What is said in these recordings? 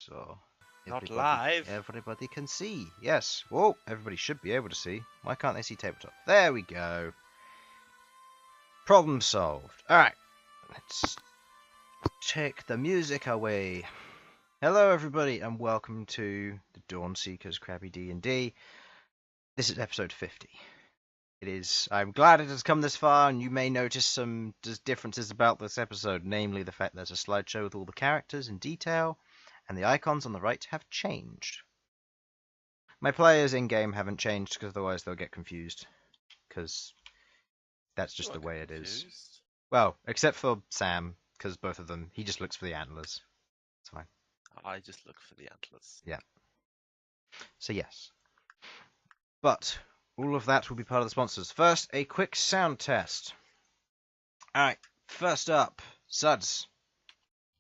So Not live. Everybody can see. Yes. Whoa, everybody should be able to see. Why can't they see tabletop? There we go. Problem solved. Alright. Let's take the music away. Hello everybody and welcome to the Dawnseekers Crabby D&D. This is episode 50. I'm glad it has come this far, and you may notice some differences about this episode, namely the fact there's a slideshow with all the characters in detail, and the icons on the right have changed. My players in-game haven't changed, because otherwise they'll get confused, because that's just the way it is. Well, except for Sam, because both of them, he just looks for the antlers. It's fine. I just look for the antlers. Yeah. So yes. But all of that will be part of the sponsors. First, a quick sound test. Alright, first up, Sudz.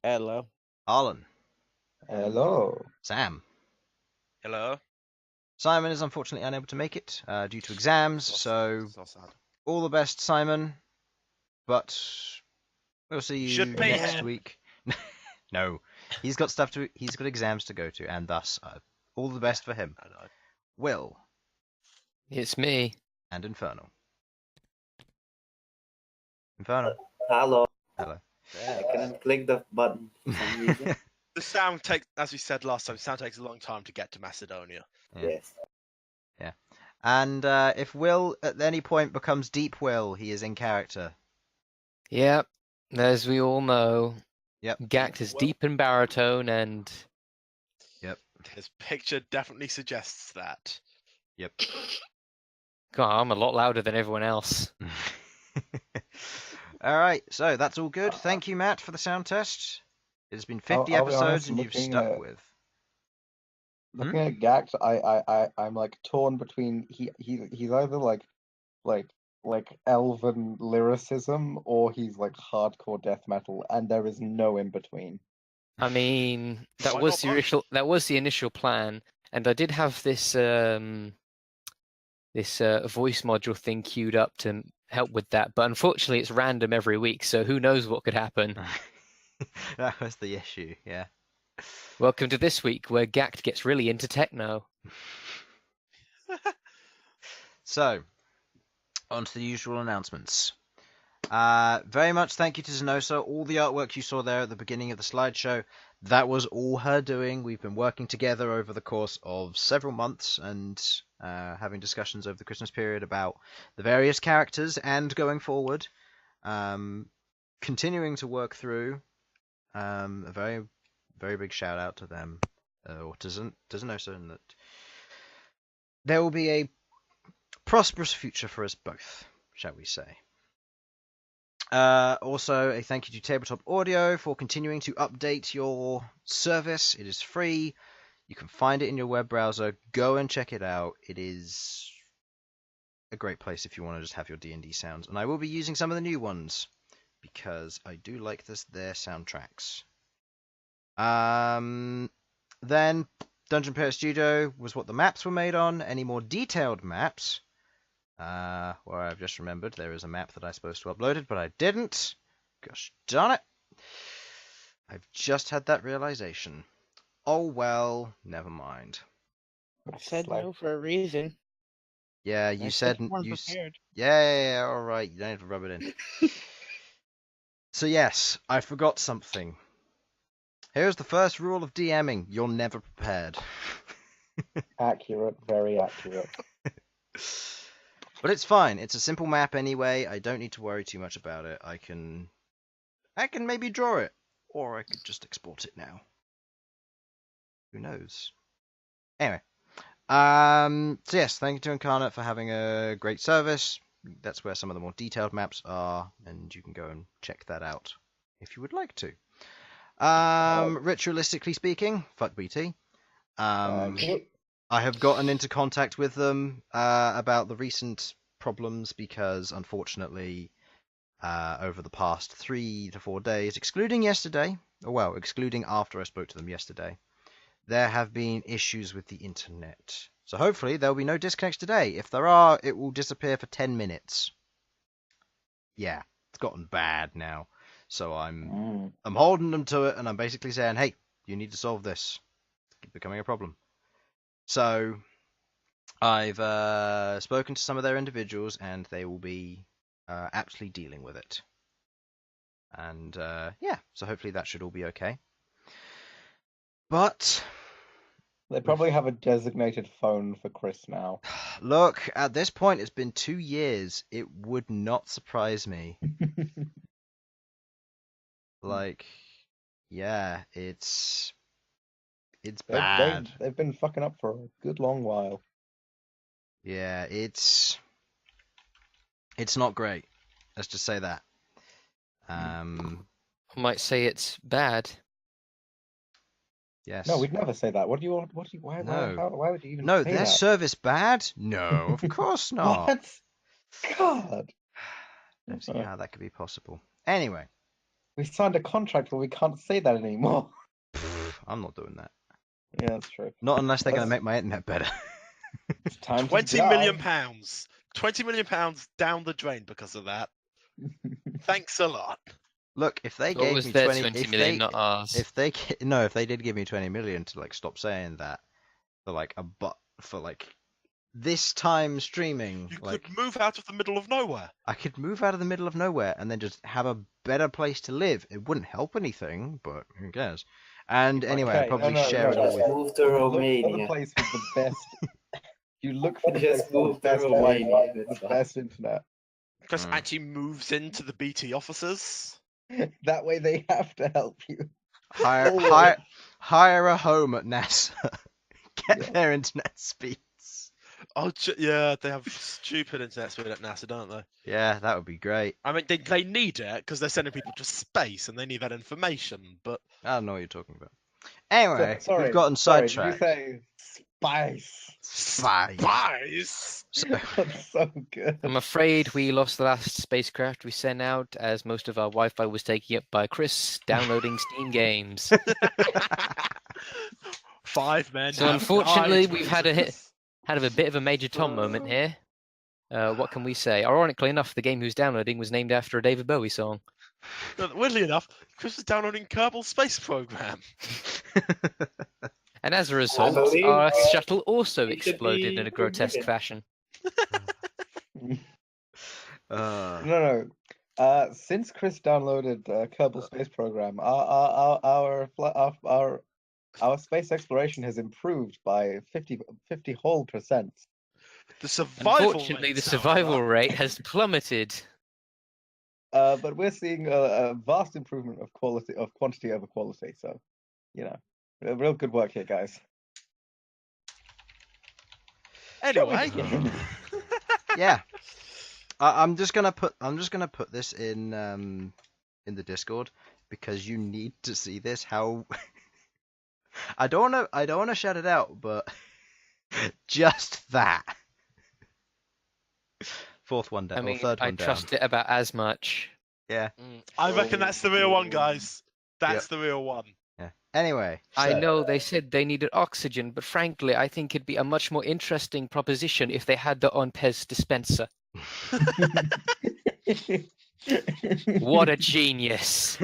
Hello. Harlan. Hello. Sam. Hello. Simon is unfortunately unable to make it due to exams, so sad. all the best, Simon. But we'll see you next week. No, he's got exams to go to, and thus all the best for him. Will. It's me. And Infernal. Infernal. Hello. Hello. I couldn't click the button for some reason. The sound takes, as we said last time, sound takes a long time to get to Macedonia. Yeah. Yes. Yeah. And if Will at any point becomes Deep Will, he is in character. Yep. As we all know. Yep. Ghaakt is deep in baritone and... Yep. His picture definitely suggests that. Yep. God, I'm a lot louder than everyone else. Alright, so that's all good. Thank you, Matt, for the sound test. It has been 50 I'll be episodes honest, and you've stuck with. Looking at Ghaakt, I'm like torn between he's either like elven lyricism or he's like hardcore death metal, and there is no in between. I mean, that Why was not both? the initial plan, and I did have this voice module thing queued up to help with that, but unfortunately it's random every week, so who knows what could happen. That was the issue, yeah. Welcome to this week, where Ghaakt gets really into techno. So, on to the usual announcements. Very much thank you to Zenosa. All the artwork you saw there at the beginning of the slideshow, that was all her doing. We've been working together over the course of several months and having discussions over the Christmas period about the various characters and going forward. Continuing to work through. A very, very big shout out to them, or to Zenosa, and that there will be a prosperous future for us both, shall we say. Also, a thank you to Tabletop Audio for continuing to update your service. It is free. You can find it in your web browser. Go and check it out. It is a great place if you want to just have your D&D sounds. And I will be using some of the new ones, because I do like their soundtracks. Then, Dungeon Player Studio was what the maps were made on. Any more detailed maps... where I've just remembered there is a map that I was supposed to upload it, but I didn't. Gosh darn it. I've just had that realization. Oh well, never mind. I said no for a reason. Yeah, you said... Yeah, alright, you don't have to rub it in. So yes, I forgot something. Here's the first rule of DMing. You're never prepared. Accurate, very accurate. But it's fine. It's a simple map anyway. I don't need to worry too much about it. I can maybe draw it, or I could just export it now. Who knows? Anyway, so yes, thank you to Incarnate for having a great service. That's where some of the more detailed maps are, and you can go and check that out if you would like to. Ritualistically speaking, fuck BT. I have gotten into contact with them about the recent problems because, unfortunately, over the past 3 to 4 days, excluding yesterday, excluding after I spoke to them yesterday, there have been issues with the internet. So hopefully there will be no disconnects today. If there are, it will disappear for 10 minutes. Yeah, it's gotten bad now. So I'm holding them to it, and I'm basically saying, hey, you need to solve this. becoming a problem. So I've spoken to some of their individuals, and they will be aptly dealing with it. And yeah, so hopefully that should all be okay. But They probably have a designated phone for Chris now. look, at this point, it's been 2 years. It would not surprise me. Like, yeah, it's bad. They've been fucking up for a good long while. Yeah, it's not great. Let's just say that. I might say it's bad. Yes. No, we'd never say that. What do you want? Why? No. Why would you even No, say their that? service bad? No, of course not. What? God. Don't see how that could be possible. Anyway, We signed a contract where we can't say that anymore. I'm not doing that. Yeah, that's true. Not unless they're going to make my internet better. It's time to 20 die. million pounds. 20 million pounds down the drain because of that. Thanks a lot. Look, if they What gave was me their 20, 20 if million, they, not ours? if they did give me 20 million to like stop saying that for like for like this time streaming, You like could move out of the middle of nowhere. I could move out of the middle of nowhere and then just have a better place to live. It wouldn't help anything, but who cares? And anyway, I'd Okay, probably share it all Just with. move to Look for the Romania. place with the best. You look for the place Just with the move to best Romania. Wi-Fi, It's the fine. best internet. Chris Mm. actually moves into the BT offices. That way they have to help you. Hire Always. hire a home at NASA. Get Yeah. their internet speeds. Oh, yeah, they have stupid internet speed at NASA, don't they? Yeah, that would be great. I mean, they need it because they're sending people to space and they need that information. But I don't know what you're talking about. Anyway, Sorry, we've gotten sorry, sidetracked. Did you say spice? Spy. spies. So, That's so good. I'm afraid we lost the last spacecraft we sent out, as most of our Wi-Fi was taken up by Chris downloading Steam games. 5 men. So have unfortunately, died we've had a a bit of a Major Tom moment here. What can we say? Ironically enough, the game he was downloading was named after a David Bowie song. Weirdly enough, Chris was downloading Kerbal Space Program. And as a result, believe our shuttle also it could exploded be in a grotesque forgiven. fashion. No. Since Chris downloaded Kerbal Space Program, our space exploration has improved by 50 whole %. The survival Unfortunately, rate, the survival however, rate has plummeted. But we're seeing a vast improvement of quantity over quality. So, real good work here, guys. Anyway, yeah. I'm just gonna put this in the Discord because you need to see this. How I don't wanna shout it out, but just that. Fourth one down, I mean, or third I one down. trust it about as much. Yeah, I reckon that's the real one, guys. That's the real one. yeah. Anyway, I so- know they said they needed oxygen, but frankly, I think it'd be a much more interesting proposition if they had their own Pez dispenser. What a genius!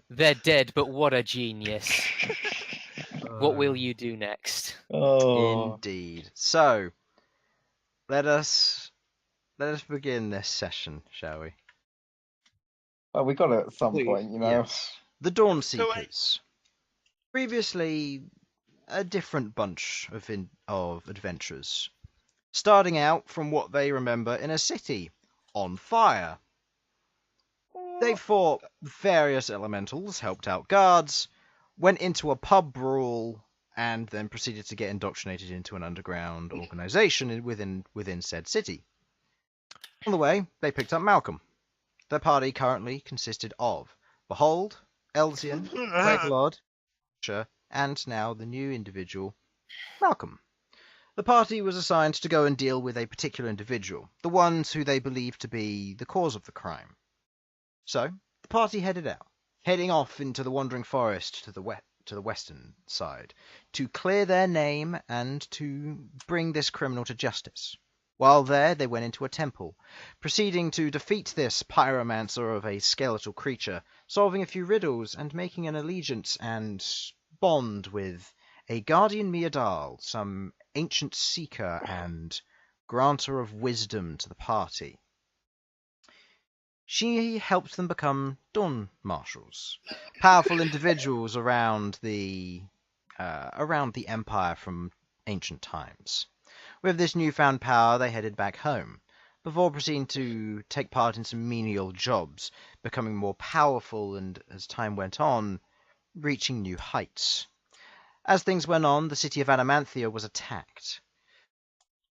They're dead, but what a genius. What will you do next? Oh, Indeed. So, let us begin this session, shall we? well, we got to at some Please. point, Yes. The Dawn So I- Seekers. Previously, a different bunch of adventurers. Starting out from what they remember in a city on fire. They fought various elementals, helped out guards, went into a pub brawl, and then proceeded to get indoctrinated into an underground organization within said city. On the way, they picked up Malcom. Their party currently consisted of Behold, Elsyan, Queglod, Sasha, and now the new individual, Malcom. The party was assigned to go and deal with a particular individual, the ones who they believed to be the cause of the crime. So, the party headed out, heading off into the wandering forest to the western side, to clear their name and to bring this criminal to justice. While there, they went into a temple, proceeding to defeat this pyromancer of a skeletal creature, solving a few riddles and making an allegiance and bond with a guardian Miadal, some ancient seeker and granter of wisdom to the party. She helped them become Dawn Marshals, powerful individuals around the Empire from ancient times. With this newfound power, they headed back home, before proceeding to take part in some menial jobs, becoming more powerful and, as time went on, reaching new heights. As things went on, the city of Adamanthia was attacked.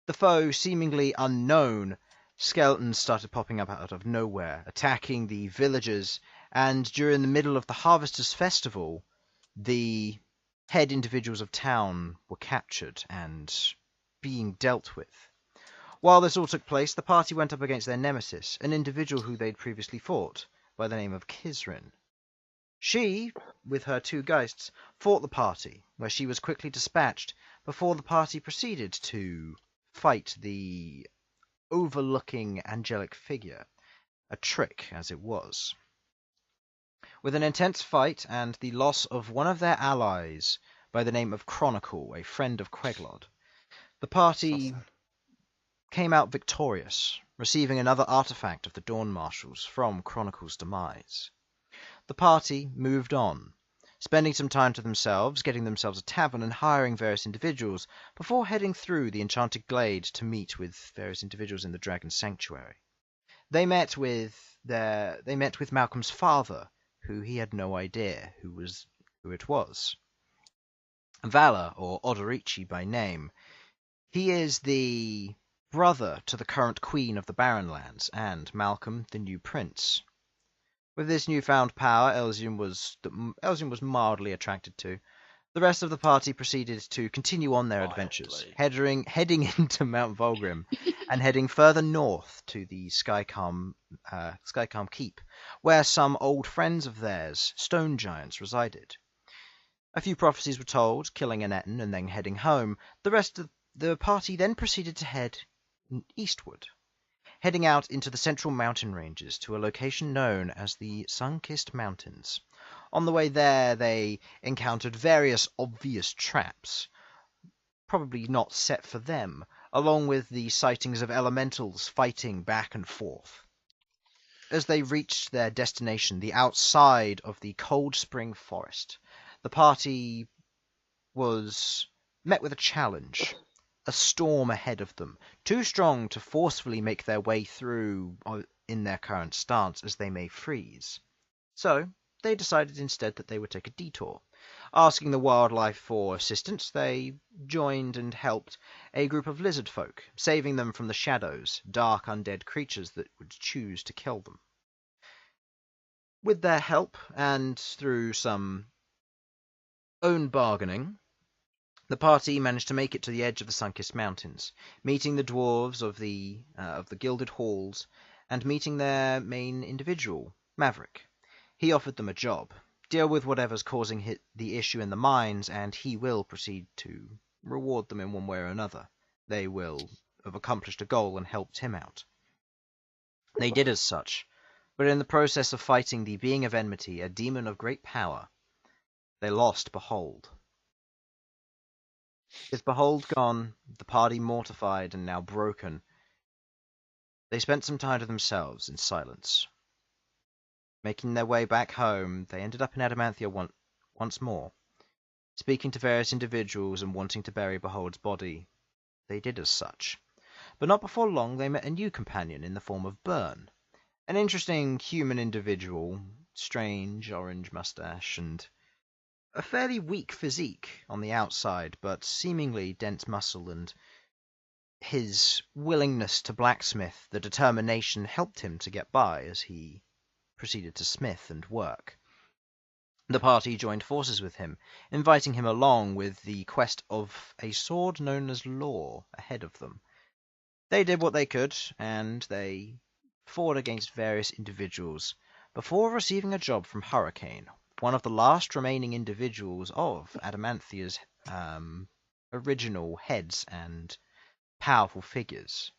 The foe, seemingly unknown, skeletons started popping up out of nowhere, attacking the villagers, and during the middle of the Harvesters' Festival, the head individuals of town were captured and being dealt with. While this all took place, the party went up against their nemesis, an individual who they'd previously fought, by the name of Kisrin. She, with her two geists, fought the party, where she was quickly dispatched, before the party proceeded to fight the overlooking angelic figure, a trick as it was. With an intense fight and the loss of one of their allies by the name of Chronicle, a friend of Queglod, the party came out victorious, receiving another artifact of the Dawn Marshals from Chronicle's demise. The party moved on, spending some time to themselves, getting themselves a tavern and hiring various individuals before heading through the Enchanted Glade to meet with various individuals in the Dragon Sanctuary. They met with Malcolm's father, who he had no idea who it was. Vala, or Odorici by name. He is the brother to the current queen of the Barrenlands, and Malcom, the new prince. With this newfound power, Elsyan was mildly attracted to. The rest of the party proceeded to continue on their adventures, heading into Mount Volgrim, and heading further north to the Skycalm Keep, where some old friends of theirs, stone giants, resided. A few prophecies were told, killing Anetten and then heading home. The rest of the party then proceeded to head eastward, heading out into the central mountain ranges to a location known as the Sun-Kissed Mountains. On the way there, they encountered various obvious traps, probably not set for them, along with the sightings of elementals fighting back and forth. As they reached their destination, the outside of the Cold Spring Forest, the party was met with a challenge. A storm ahead of them, too strong to forcefully make their way through in their current stance, as they may freeze. So, they decided instead that they would take a detour. Asking the wildlife for assistance, they joined and helped a group of lizard folk, saving them from the shadows, dark undead creatures that would choose to kill them. With their help, and through some own bargaining, the party managed to make it to the edge of the Sun-Kissed Mountains, meeting the dwarves of the Gilded Halls, and meeting their main individual, Maverick. He offered them a job. Deal with whatever's causing the issue in the mines, and he will proceed to reward them in one way or another. They will have accomplished a goal and helped him out. They did as such, but in the process of fighting the being of enmity, a demon of great power, they lost Behold. With Behold gone, the party mortified and now broken, they spent some time to themselves in silence. Making their way back home, they ended up in Adamanthia once more. Speaking to various individuals and wanting to bury Behold's body, they did as such. But not before long they met a new companion in the form of Bern, an interesting human individual, strange orange mustache, and a fairly weak physique on the outside, but seemingly dense muscle, and his willingness to blacksmith, the determination, helped him to get by as he proceeded to smith and work. The party joined forces with him, inviting him along with the quest of a sword known as Law ahead of them. They did what they could, and they fought against various individuals before receiving a job from Hurricane, one of the last remaining individuals of Adamanthia's original heads and powerful figures.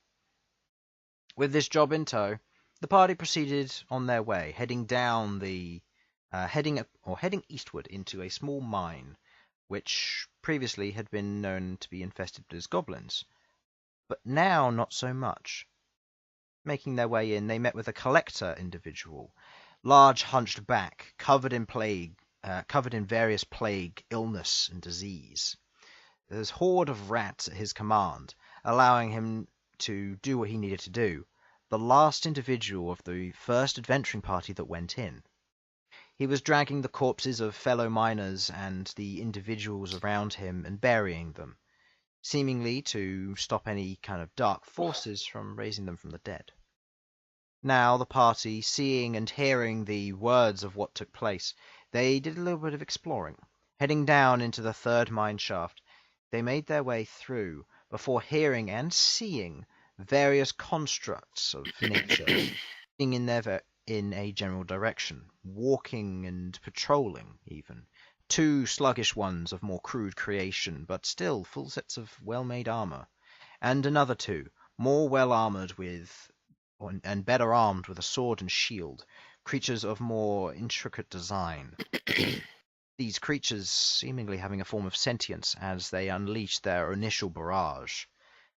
With this job in tow, the party proceeded on their way, heading eastward into a small mine, which previously had been known to be infested as goblins, but now not so much. Making their way in, they met with a collector individual, large hunched back, covered in various plague, illness, and disease. There's a horde of rats at his command, allowing him to do what he needed to do. The last individual of the first adventuring party that went in. He was dragging the corpses of fellow miners and the individuals around him and burying them, seemingly to stop any kind of dark forces from raising them from the dead. Now the party, seeing and hearing the words of what took place, they did a little bit of exploring. Heading down into the third mine shaft, they made their way through before hearing and seeing various constructs of nature in a general direction, walking and patrolling even. 2 sluggish ones of more crude creation, but still full sets of well-made armor, and another 2, more well-armored and better armed with a sword and shield, creatures of more intricate design. These creatures seemingly having a form of sentience as they unleash their initial barrage,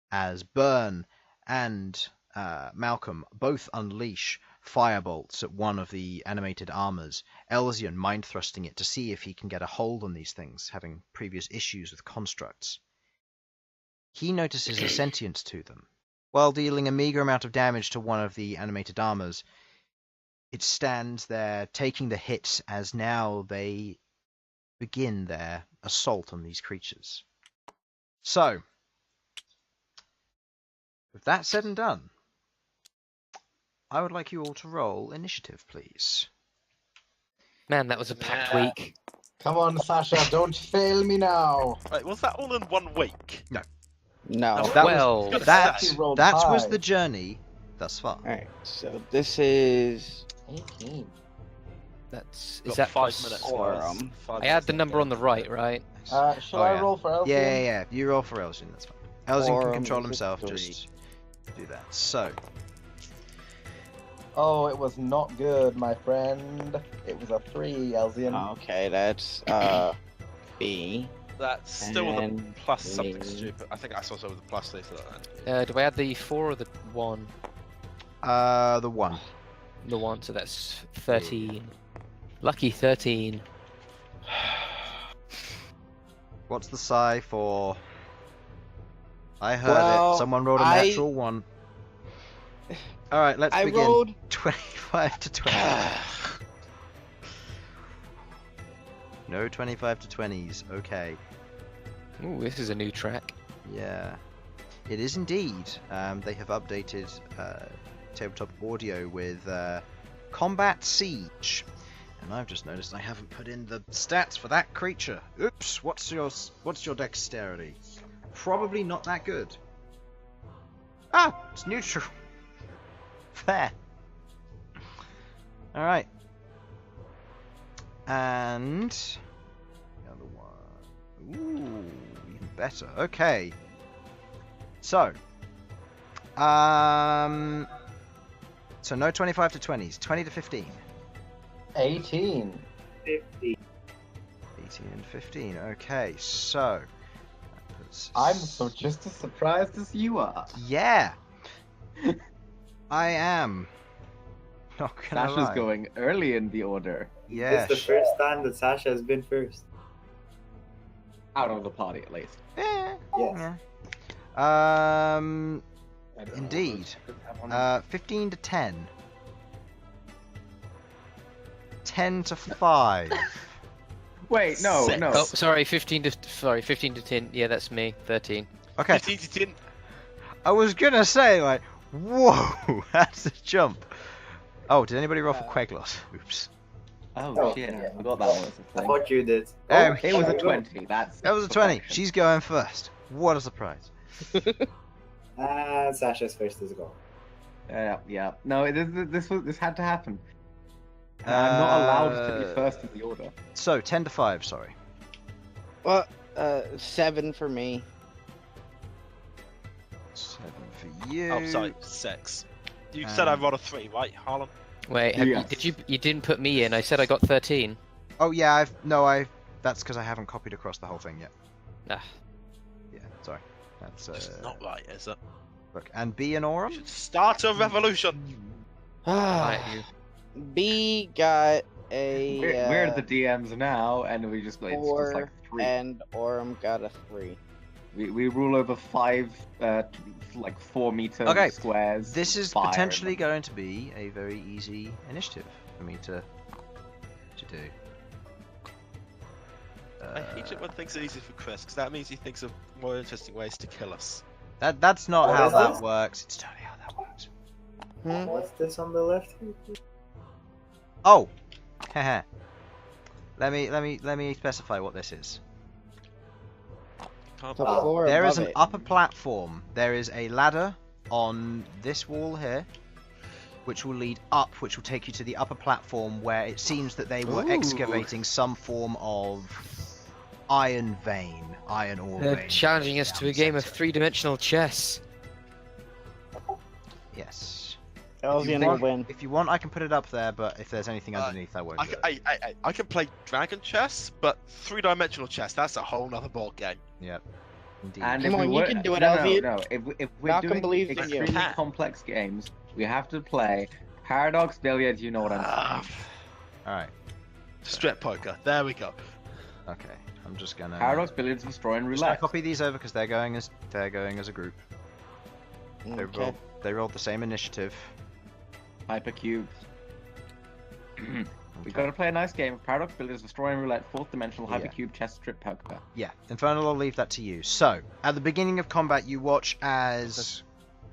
as Bern and Malcom both unleash firebolts at one of the animated armors, Elsyan mind thrusting it to see if he can get a hold on these things, having previous issues with constructs. He notices a sentience to them. While dealing a meager amount of damage to one of the animated armors, it stands there taking the hits as now they begin their assault on these creatures. So, with that said and done, I would like you all to roll initiative, please. Man, that was a packed week. Come on, Sasha, don't fail me now. Right, was that all in 1 week? No. That Well, was, That You rolled was high. the journey thus far. Alright, so this is 18. that's Got is that 5 plus- minutes. Or, guys. 5 I add minutes the left, number on the guys. right, right? Shall Oh, I yeah. roll for Elsyan? Yeah. You roll for Elsyan, that's fine. Elsyan can Quorum control is a himself, 3. just do that. So, Oh, it was not good, my friend. It was a 3, Elsyan. Okay, that's B. That's still with a And plus something me. stupid. I think I saw something with a plus later than Do I add the 4 or the 1? the 1. The 1, so that's 13. Lucky 13. What's the psi for? I heard Well, it. Someone rolled a I- natural 1. Alright, let's I begin. rolled 25 to 20. No 25 to 20s. Okay. Ooh, this is a new track. Yeah. It is indeed. They have updated tabletop audio with Combat Siege. And I've just noticed I haven't put in the stats for that creature. Oops, what's your dexterity? Probably not that good. Ah, it's neutral. Fair. Alright. And the other one. Ooh, even better. Okay. So no 25 to 20s, 20 to 15. 18. 50. 18 and 15. Okay, so that puts I'm so just as surprised as you are. Yeah. I am. Not gonna Sasha's lie. going early in the order. Yeah. It's the first time that Sasha has been first. Out of the party, at least. Yeah. Yes. Yeah. Indeed. 15 to 10. 10 to 5. Wait, no, Six. no. Oh, sorry, 15 to 10. Yeah, that's me. 13. Okay. 15 to 10. I was gonna say, like, whoa, that's a jump. Oh, did anybody roll for Queglod? Oops. Oh, shit, yeah. I forgot that was a I thing. thought you did. There Oh, we it was a go. 20. That That was a 20. She's going first. What a surprise. Sasha's first is gone. Yeah. No, this had to happen. And I'm not allowed to be first in the order. So, 10 to 5, sorry. Well, 7 for me. 7 for you. Oh, sorry, 6. You said I rolled a 3, right, Harlan? Wait, Yes. you didn't put me in. I said I got 13. Oh, yeah, that's because I haven't copied across the whole thing yet. Ah, Yeah, sorry. That's It's not right, is it? look, and B and We Aurum. should start a revolution. right, you. B got a We're the DMs now, and we just it's just 4, like 3. and Aurum got a 3. We rule over 5, like 4-meter Okay, squares. This is fire potentially them. going to be a very easy initiative for me to do. I hate it when things are easy for Chris, because that means he thinks of more interesting ways to kill us. That's not What how is that this? works. It's totally how that works. What's this on the left? Oh, haha. let me specify what this is. Can't The Oh, floor There is above an it. upper platform. There is a ladder on this wall here, which will lead up, which will take you to the upper platform where it seems that they were Ooh. excavating some form of iron vein, iron ore They're vein. challenging us down to a game of center. 3-dimensional chess. Yes. Elsyan want- will win. If you want, I can put it up there, but if there's anything Uh, underneath, I won't. I do can, it. I can play dragon chess, but 3-dimensional chess, that's a whole nother ball game. Yep. Indeed. And Come if on, we you were, can do it, no, Aleuir. no. If we're Malcom doing believes in you. extremely Can. complex games, we have to play Paradox Billiards. You know what I'm Ah, saying? All right. strip poker, there we go. Okay. I'm just gonna. Paradox Billiards, destroying Just gonna roulette. copy these over because they're going as a group. Okay. They rolled the same initiative. Hypercubes. We Okay. gotta play a nice game of Paradox Billiards, destroying roulette, 4th dimensional Yeah. hypercube chess strip poker. Yeah, Infernal, I'll leave that to you. So, at the beginning of combat, you watch as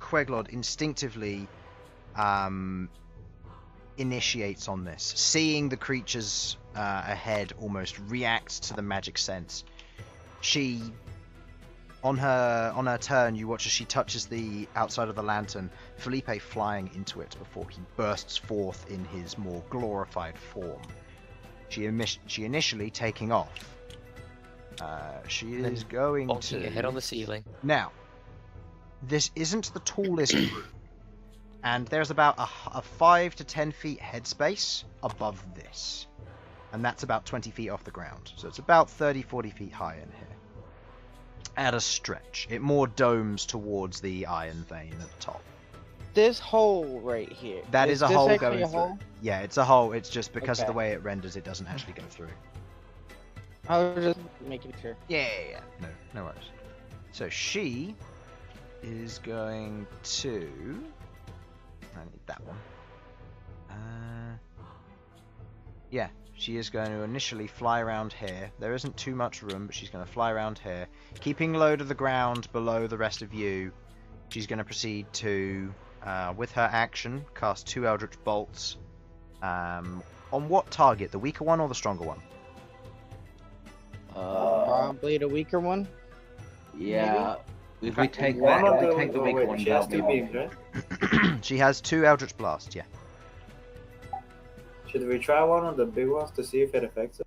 Queglod instinctively initiates on this, seeing the creatures ahead almost react to the magic sense. She, on her turn, you watch as she touches the outside of the lantern, Felipe flying into it before he bursts forth in his more glorified form. She initially taking off. She Then is going Bolting to your head on the ceiling. Now, this isn't the tallest group, and there's about a 5 to 10 feet headspace above this, and that's about 20 feet off the ground. So it's about 30-40 feet high in here. At a stretch, it more domes towards the iron vein at the top. This hole right here. That is a this hole actually going a through. hole? Yeah, it's a hole. It's just because of the Okay. way it renders, it doesn't actually go through. I was just making sure. Yeah. No worries. So she is going to. I need that one. Yeah, she is going to initially fly around here. There isn't too much room, but she's going to fly around here, keeping low to the ground below the rest of you. She's going to proceed to, with her action, cast 2 Eldritch Bolts. On what target? The weaker one or the stronger one? Probably the weaker one. Yeah. If we take One that, of if we the- take the oh, weaker wait, one, she has that'll two be beams, one. right? She has 2 Eldritch Blast, yeah. Should we try one of the big ones to see if it affects it?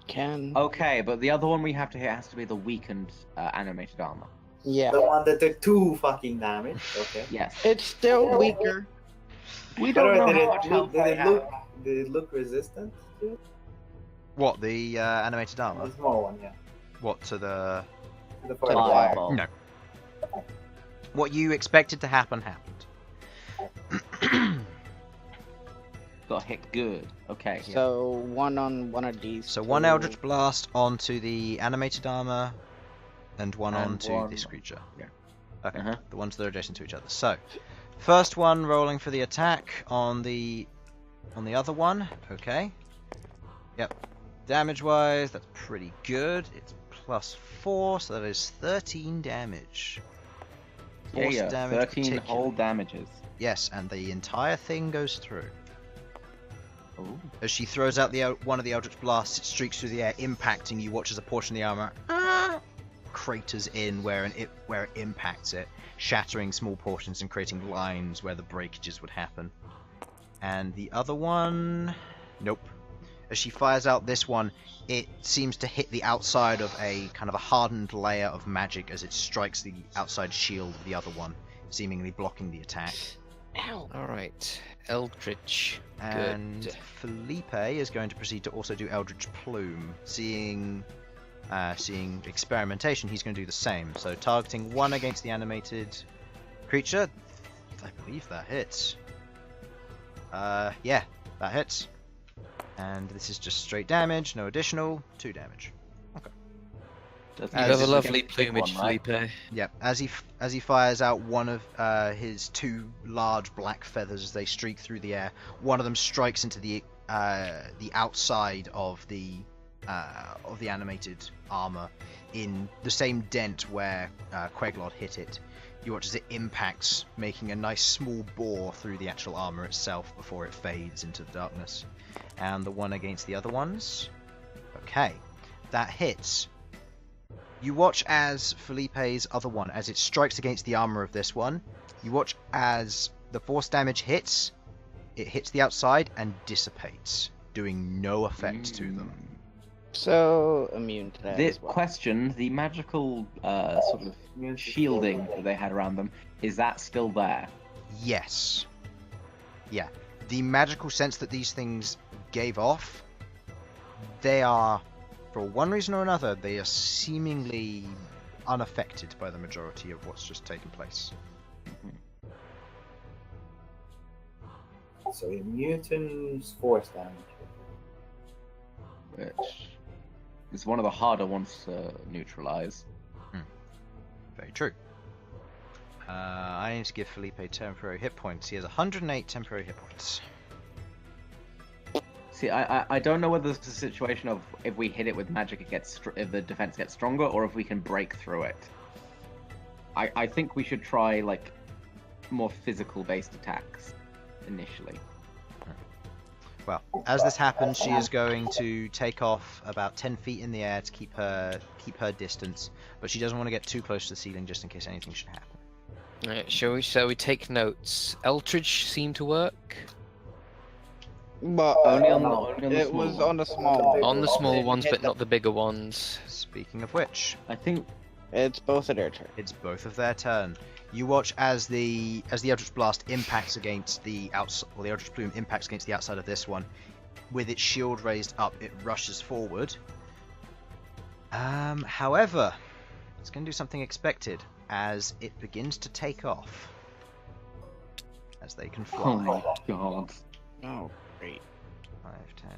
Can. Okay, but the other one we have to hit has to be the weakened animated armor. Yeah. The one that did 2 fucking damage. Okay. Yes. It's still weaker. We By the don't way, know how much health I have. did it look resistant to it? What, the animated The armor? small one, yeah. What, to the... The the fireball. fire. Fireball. No. What you expected to happen, happened. Got hit good. Okay. So one on one of these. So 1 two. Eldritch Blast onto the animated armor, and one And onto one- this creature. yeah. Okay, Uh-huh. the ones that are adjacent to each other. So, first one rolling for the attack on the other one. Okay. Yep. Damage-wise, that's pretty good. It's +4, so that is 13 damage. Force Yeah, damage 13 particularly. whole damages. Yes, and the entire thing goes through. Ooh. As she throws out one of the Eldritch Blasts, it streaks through the air, impacting you. Watch as a portion of the armor craters in where it impacts it, shattering small portions and creating lines where the breakages would happen. And the other one, nope. As she fires out this one, it seems to hit the outside of a kind of a hardened layer of magic as it strikes the outside shield of the other one, seemingly blocking the attack. Ow. Alright. Eldritch. And Good. Felipe is going to proceed to also do Eldritch Plume, seeing seeing experimentation, he's going to do the same. So targeting 1 against the animated creature, I believe that hits. Yeah, that hits. And this is just straight damage, no additional, 2 damage. You have a lovely plumage, right? Felipe. Yep. As he fires out one of his 2 large black feathers as they streak through the air, one of them strikes into the outside of the animated armor in the same dent where Queglod hit it. You watch as it impacts, making a nice small bore through the actual armor itself before it fades into the darkness. And the one against the other ones. Okay, that hits. You watch as Felipe's other one, as it strikes against the armor of this one, you watch as the force damage hits, it hits the outside and dissipates, doing no effect to them. So immune to that This as well. question, the magical sort of shielding that they had around them, is that still there? Yes. Yeah. The magical sense that these things gave off, they are, for one reason or another, they are seemingly unaffected by the majority of what's just taken place. So mutants force damage. Which is one of the harder ones to neutralize. Very true. I need to give Felipe temporary hit points. He has 108 temporary hit points. See, I don't know whether it's a situation of if we hit it with magic, if the defense gets stronger, or if we can break through it. I think we should try like more physical-based attacks initially. Well, as this happens, she is going to take off about 10 feet in the air to keep her distance, but she doesn't want to get too close to the ceiling just in case anything should happen. Right, shall we take notes? Eldritch seemed to work. But Only on the it small was one. on the small one. On the small ones, hit but not the bigger ones. Speaking of which, I think It's both of their turn. it's both of their turn. You watch as the Eldritch Blast impacts against the outside, or the Eldritch Plume impacts against the outside of this one. With its shield raised up, it rushes forward. However, it's going to do something expected as it begins to take off. As they can fly. oh my god. Oh, great. 5, 10,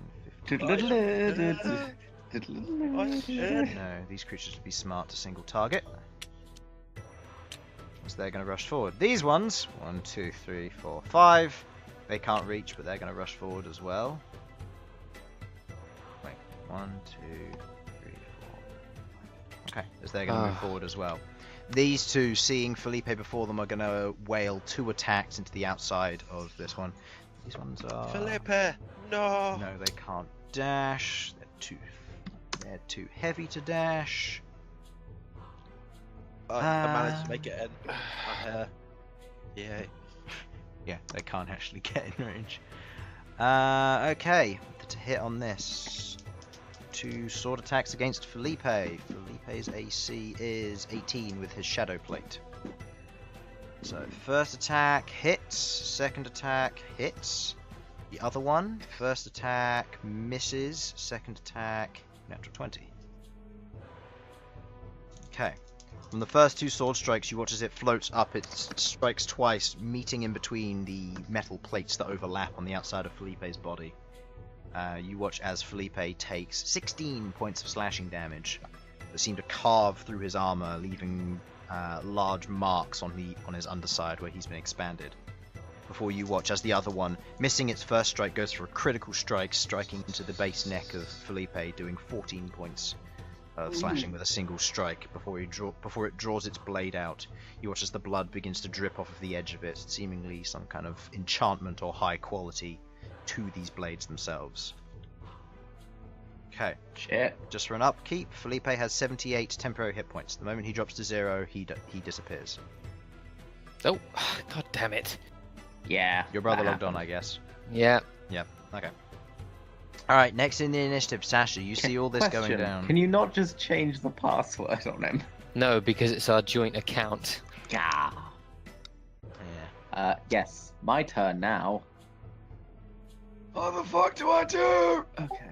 15. No, these creatures would be smart to single target. So they're going to rush forward. These ones, 1, 2, 3, 4, 5. They can't reach, but they're going to rush forward as well. Wait, 1, 2, 3, 4, 5. Okay, as they're going to move forward as well. These two, seeing Felipe before them, are going to wail 2 attacks into the outside of this one. These ones are... Felipe, no. No, they can't dash. They're too heavy to dash. I managed to make it in. Yay. Yeah, they can't actually get in range. Okay, to hit on this. 2 sword attacks against Felipe. Felipe's AC is 18 with his Shadow Plate. So, first attack hits, second attack hits. The other one, first attack misses, second attack, natural 20. Okay. From the first 2 sword strikes, you watch as it floats up, it strikes twice, meeting in between the metal plates that overlap on the outside of Felipe's body. You watch as Felipe takes 16 points of slashing damage that seem to carve through his armor, leaving large marks on his underside where he's been expanded. Before you watch as the other one, missing its first strike, goes for a critical strike, striking into the base neck of Felipe, doing 14 points of slashing with a single strike before it draws its blade out. You watch as the blood begins to drip off of the edge of it, seemingly some kind of enchantment or high quality to these blades themselves. Okay. Shit. Just for an upkeep, Felipe has 78 temporary hit points. The moment he drops to 0, he disappears. Oh, god damn it. Yeah. Your brother that logged on, happened. I guess. Yeah. Yep. Okay. Alright, next in the initiative, Sasha, you see all this going Question, down. Can you not just change the password on him? No, because it's our joint account. Yeah. Yeah. Yes. My turn now. What the fuck do I do? Okay.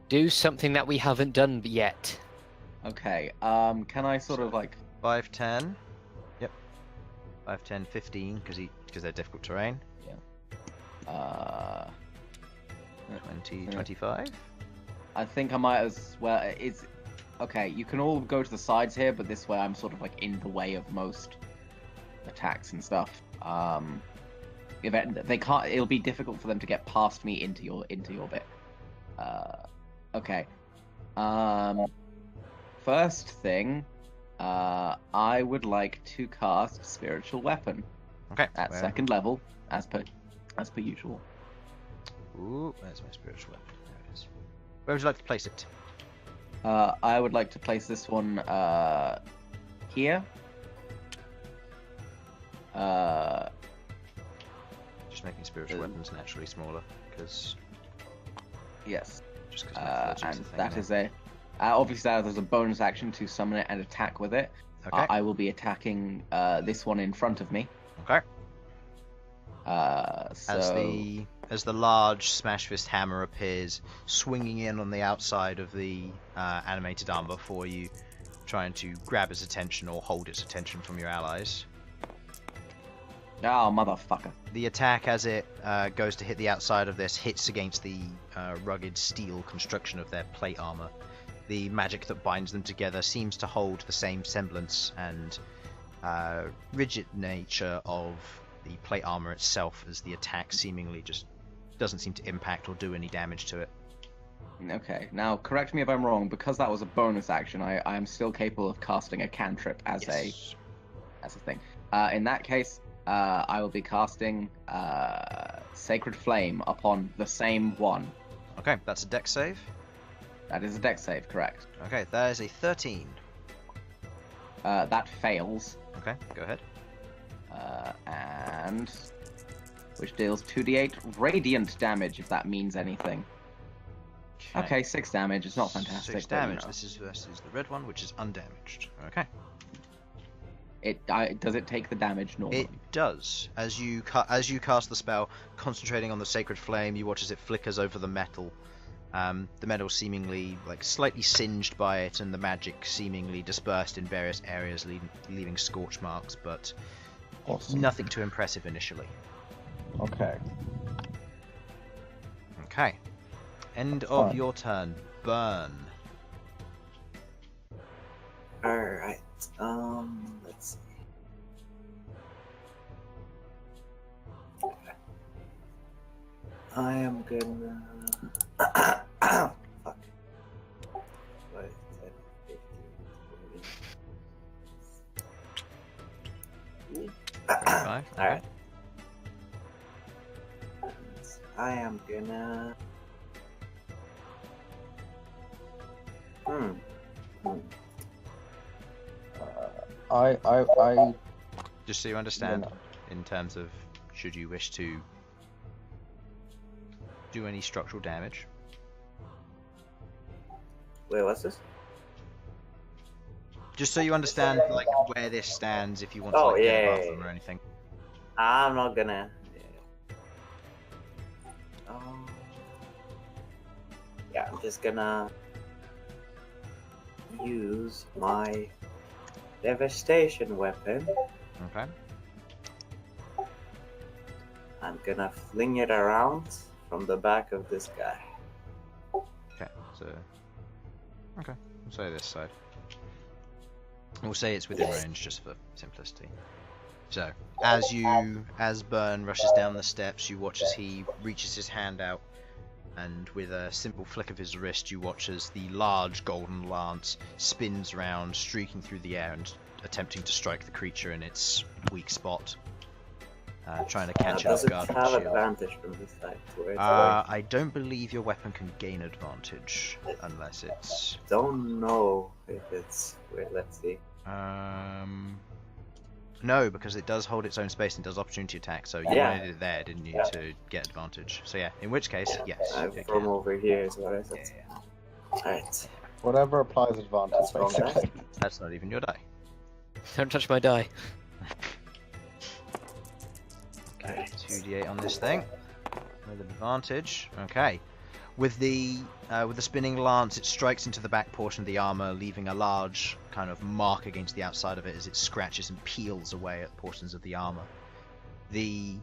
Do something that we haven't done yet. Okay. Can I sort of like? 5, 10. Yep. 5, 10, 15 because they're difficult terrain. Uh, 20, 25. I think I might as well. It's okay. You can all go to the sides here, but this way I'm sort of like in the way of most attacks and stuff. They can't. It'll be difficult for them to get past me into your bit. Okay. First thing, I would like to cast Spiritual Weapon Okay. at second level, as per usual. Ooh, there's my spiritual weapon. There it is. Where would you like to place it? I would like to place this one here. Just making spiritual weapons naturally smaller because Yes. just because And that is a obviously there's a bonus action to summon it and attack with it. okay. I will be attacking this one in front of me. Okay. So As the large Smashfist hammer appears, swinging in on the outside of the animated armor for you, trying to grab its attention or hold its attention from your allies. oh motherfucker. The attack, as it goes to hit the outside of this, hits against the rugged steel construction of their plate armor. The magic that binds them together seems to hold the same semblance and rigid nature of the plate armor itself, as the attack seemingly just doesn't seem to impact or do any damage to it. Okay, now correct me if I'm wrong. Because that was a bonus action, I am still capable of casting a cantrip as Yes. a thing. In that case, I will be casting Sacred Flame upon the same one. Okay, that's a dex save. That is a dex save, correct? Okay, that is a 13. That fails, Okay, go ahead. and which deals 2d8 radiant damage, if that means anything. Okay, 6 damage. It's not fantastic. 6 but, you damage. know. This is versus the red one, which is undamaged. Okay. Does it take the damage normally? It does. As you cast the spell, concentrating on the sacred flame, you watch as it flickers over the metal. The metal seemingly like slightly singed by it, and the magic seemingly dispersed in various areas, leaving scorch marks, but Awesome. nothing too impressive initially. Okay. Okay. End of Fine. your turn. Bern. Alright. Let's see. I am gonna. Fuck. 5, 10, 15, 20. 25. Alright. I am gonna. I Just so you understand, know. in terms of should you wish to do any structural damage. Wait, what's this? Just so you understand, like, where this stands, if you want to Oh, like, get yeah, above yeah, them yeah. or anything. I'm not gonna. Yeah, I'm just gonna use my devastation weapon. Okay. I'm gonna fling it around from the back of this guy. Okay. So. Okay. We'll say this side. We'll say it's within range, just for simplicity. So, as Bern rushes down the steps, you watch as he reaches his hand out, and with a simple flick of his wrist, you watch as the large golden lance spins around, streaking through the air and attempting to strike the creature in its weak spot, trying to catch it off Does it guard with have the shield. advantage from this side? To where it's I don't believe your weapon can gain advantage unless it's. Don't know if it's. Wait, let's see. No, because it does hold its own space and does opportunity attack. So you Yeah. wanted it there, didn't you, Yeah. to get advantage? So yeah, in which case, yes. it From can. over here is what I said. Yeah. Alright. whatever applies advantage, That's wrong, basically. That's not even your die. Don't touch my die. Okay, 2d8 on this thing with advantage. Okay. With the spinning lance, it strikes into the back portion of the armor, leaving a large kind of mark against the outside of it as it scratches and peels away at portions of the armor. The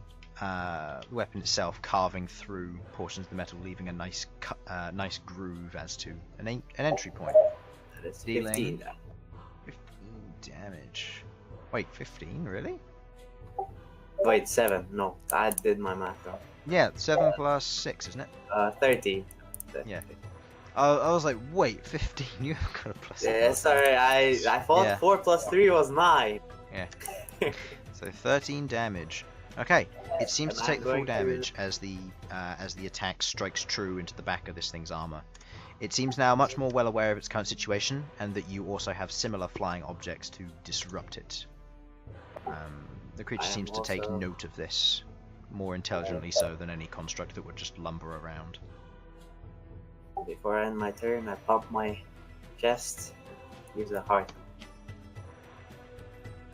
weapon itself carving through portions of the metal, leaving a nice groove as to an entry point. That is Dealing 15. 15 damage. Wait, 15? Really? Wait, 7. No, I did my math wrong. Yeah, 7 plus 6, isn't it? 30. Yeah. I was like, wait, 15? You have got a plus. Yeah, sorry, I thought Yeah. 4 plus 3 was 9. Yeah. So 13 damage. Okay, it seems to And take I'm the full going to- damage as the attack strikes true into the back of this thing's armor. It seems now much more well aware of its current situation, and that you also have similar flying objects to disrupt it. The creature I am seems to take also- note of this, more intelligently so than any construct that would just lumber around. Before I end my turn, I pop my chest, use a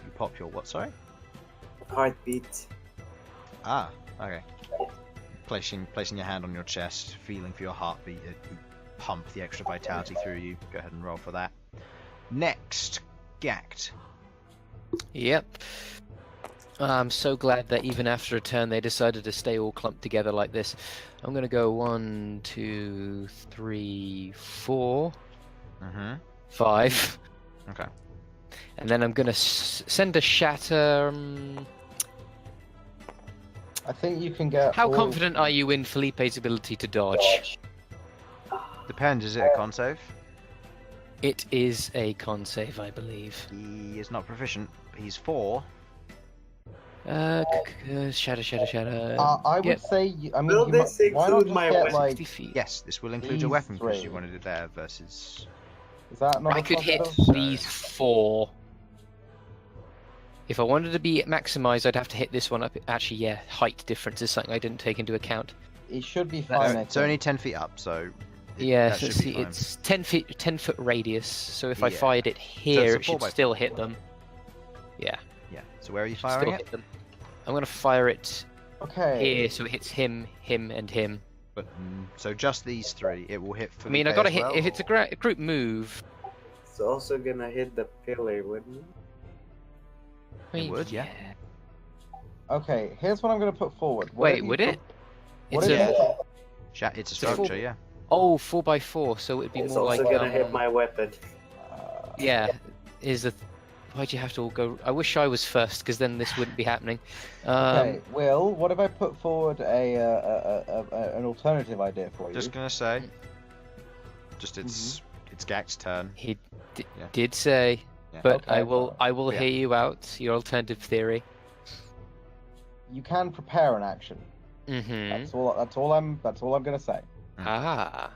You pop your what, sorry? heartbeat. Ah, okay. Placing your hand on your chest, feeling for your heartbeat, it pump the extra vitality through you. Go ahead and roll for that. Next, Ghaakt. Yep. I'm so glad that even after a turn they decided to stay all clumped together like this. I'm gonna go 1, 2, 3, 4, Mm-hmm. 5. Okay. And then I'm gonna send a shatter. I think you can get. How all- confident are you in Felipe's ability to dodge? Depends, is it a con save? It is a con save, I believe. He is not proficient. He's 4. Shatter. I would Yep. say. I mean, Will you this why not include just my get weapon? like? 60 feet. Yes, this will include your These weapon because you three. wanted it there versus... Is that not? I a could hit possibility? these 4. If I wanted to be maximized, I'd have to hit this one up. Actually, yeah, height difference is something I didn't take into account. It should be fine. I It's only think. 10 feet up, so... Yeah, that so should see, be fine. it's 10 foot radius. So if I Yeah. fired it here, a it should 4x4. still hit them. Yeah, Yeah, so where are you should firing still it? hit them. I'm gonna fire it Okay. here, so it hits him, and him. But, so just these 3. It will hit for I mean, I gotta hit. If it's a group move, It's also gonna hit the pillar, wouldn't it? I It mean, would, yeah. Okay. Here's what I'm going to put forward. Whatever Wait, you would put- it? What It's if a you- It's a a full- structure, yeah. 4x4, so it'd be It's more also like gonna hit my weapon. yeah. Is a why'd you have to all go? I wish I was first, because then this wouldn't be happening. Okay, Will, what if I put forward an alternative idea for you? Just gonna say... Just it's Ghakt's turn. He Yeah. did say, Yeah. but Okay, I will yeah. hear you out. Your alternative theory. You can prepare an action. Mm-hmm. That's all I'm going to say. Ah.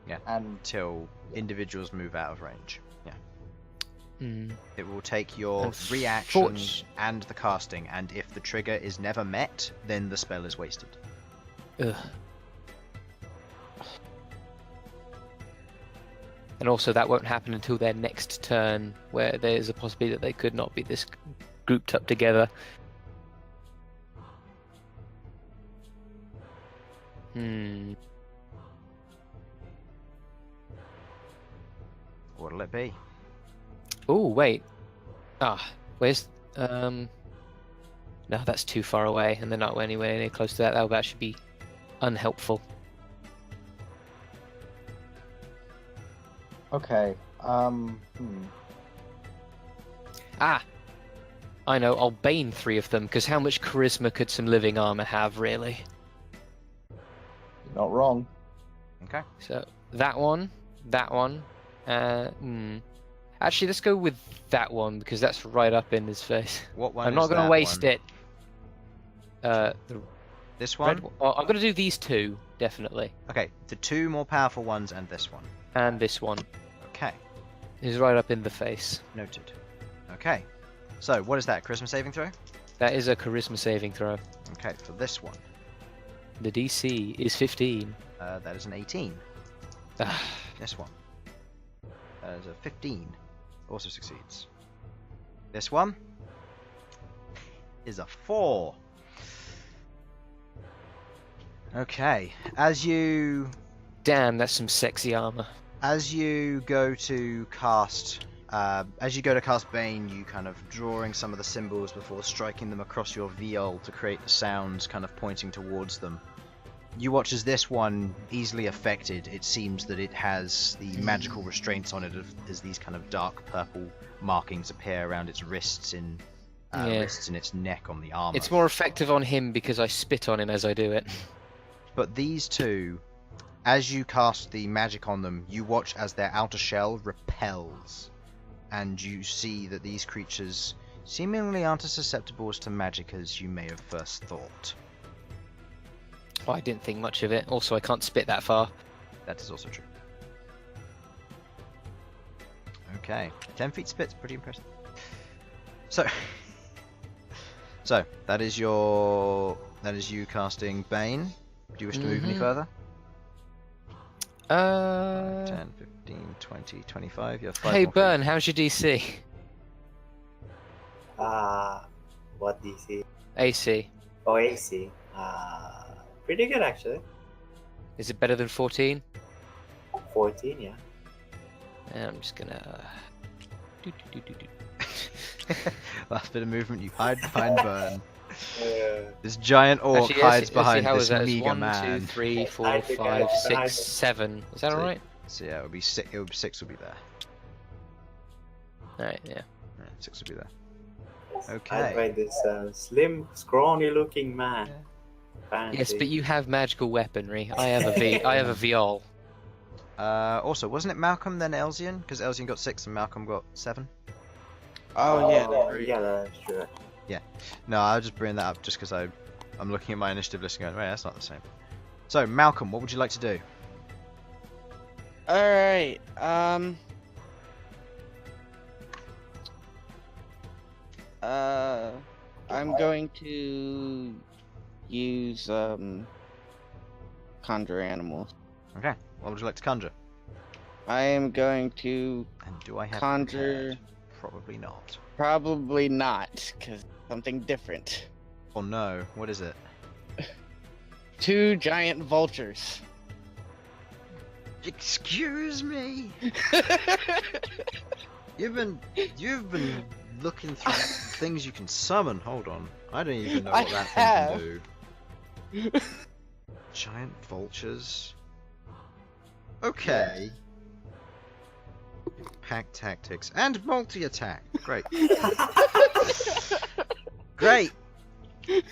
And Until individuals move out of range. Yeah. Mm. It will take your Unfortu- reaction and the casting, and if the trigger is never met, then the spell is wasted. Ugh. And also, that won't happen until their next turn, where there's a possibility that they could not be this grouped up together. Hmm. What'll it be? Oh, wait. Where's no, that's too far away, and they're not anywhere near close to that. That would actually be unhelpful. okay. I know. I'll bane 3 of them, because how much charisma could some living armor have, really? You're not wrong. Okay. So that one. Actually, let's go with that one because that's right up in his face. What one I'm is not going to that waste one? it. The This red one? one. I'm going to do these 2 definitely, Okay, the 2 more powerful ones and this one. and this one Okay, is right up in the face. noted. Okay, so what is that? Charisma saving throw? That is a charisma saving throw. Okay, for this one, The DC is 15. that is an 18. Ah, This one, that is a 15. Also succeeds. This one is a 4. Okay, as you Damn, that's some sexy armor. go to cast Bane, you kind of drawing some of the symbols before striking them across your viol to create the sounds kind of pointing towards them. You watch as this one, easily affected, it seems that it has the magical restraints on it as these kind of dark purple markings appear around its wrists and its neck on the armor. It's more effective on him because I spit on him as I do it. But these two, as you cast the magic on them, you watch as their outer shell repels, and you see that these creatures seemingly aren't as susceptible to magic as you may have first thought. Well, I didn't think much of it. Also, I can't spit that far. That is also true. Okay, 10 feet spit's pretty impressive. So that is you casting Bane. Do you wish to move any further? 10, 15, 20, 25. You have 5 Hey, more Bern, how's your DC? What DC? AC. Oh, AC. Pretty good actually. Is it better than 14? 14, yeah. Yeah, I'm just gonna. Last bit of movement, you hide behind Bern. This giant orc Actually, hides how behind is this that? meager 1, man. 2, 3, 4, I think 5, I 6, hide. 7. Is that So- alright? So yeah, it would be 6. It would be 6 will be there. Alright, yeah. Yeah, 6 will be there. I Okay. by this slim, scrawny-looking man. Fancy. Yes, but you have magical weaponry. I have a viol. Also, wasn't it Malcom then Elsyan? Because Elsyan got 6 and Malcom got 7. Oh, yeah, that's right. Yeah, that's true. No, I'll just bring that up just because I'm looking at my initiative list and going, wait, that's not the same. So, Malcolm, what would you like to do? Alright, I'm going to use, conjure animals. Okay, what would you like to conjure? I am going to And do I have it conjure... prepared? Probably not. Probably not, because something different. Oh no, what is it? 2 giant vultures. Excuse me? You've been looking through things you can summon. Hold on. I don't even know what that thing can do. Giant vultures. Okay. Pack tactics and multi-attack. Great. Great.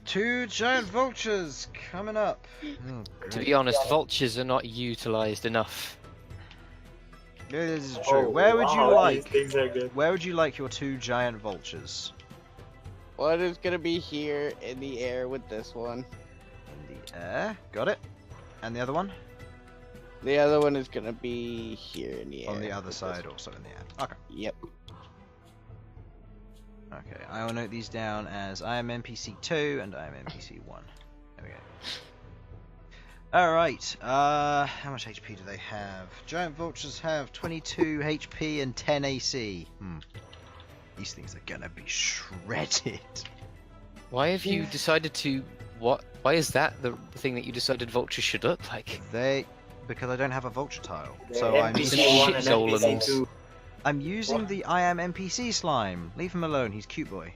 2 giant vultures coming up. Oh, To great. be honest, vultures are not utilized enough. This is true. Oh, Where would you wow, like? These things are good. Where would you like your 2 giant vultures? One is gonna be here in the air with this one. In the air. Got it. And the other one? The other one is gonna be here in the air. On the other with side, this also in the air. Okay. one. Yep. Okay. I will note these down as I am NPC 2 and I am NPC 1. There we go. Alright. How much HP do they have? Giant vultures have 22 HP and 10 AC. These things are gonna be shredded. Why have you decided to... What? Why is that the thing that you decided vultures should look like? Because I don't have a vulture tile. The So NPC 1 and Shit, NPC Solomons. 2. I'm using the I am NPC slime. Leave him alone. He's cute boy.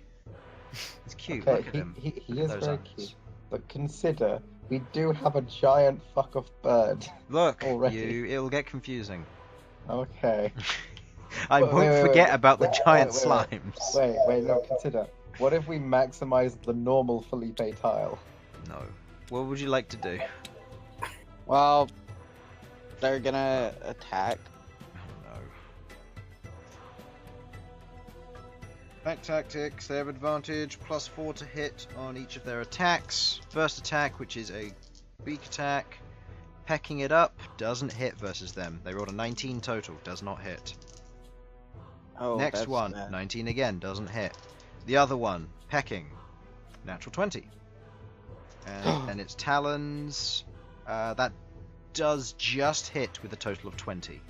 He's cute. Okay, Look at him. he Look is at those very eyes. cute. But consider, we do have a giant fuck of bird. Look, Already. it'll get confusing. Okay. I Wait, won't wait, forget wait. about the Wait, giant wait, slimes. Wait, no, consider. What if we maximize the normal Felipe tile? No. What would you like to do? Well, they're gonna attack. Oh no. Back tactics, they have advantage, +4 to hit on each of their attacks. First attack, which is a beak attack. Pecking it up, doesn't hit versus them. They rolled a 19 total, does not hit. Oh, Next that's one, bad. 19 again, doesn't hit. The other one, pecking, natural 20. And its talons, that does just hit with a total of 20.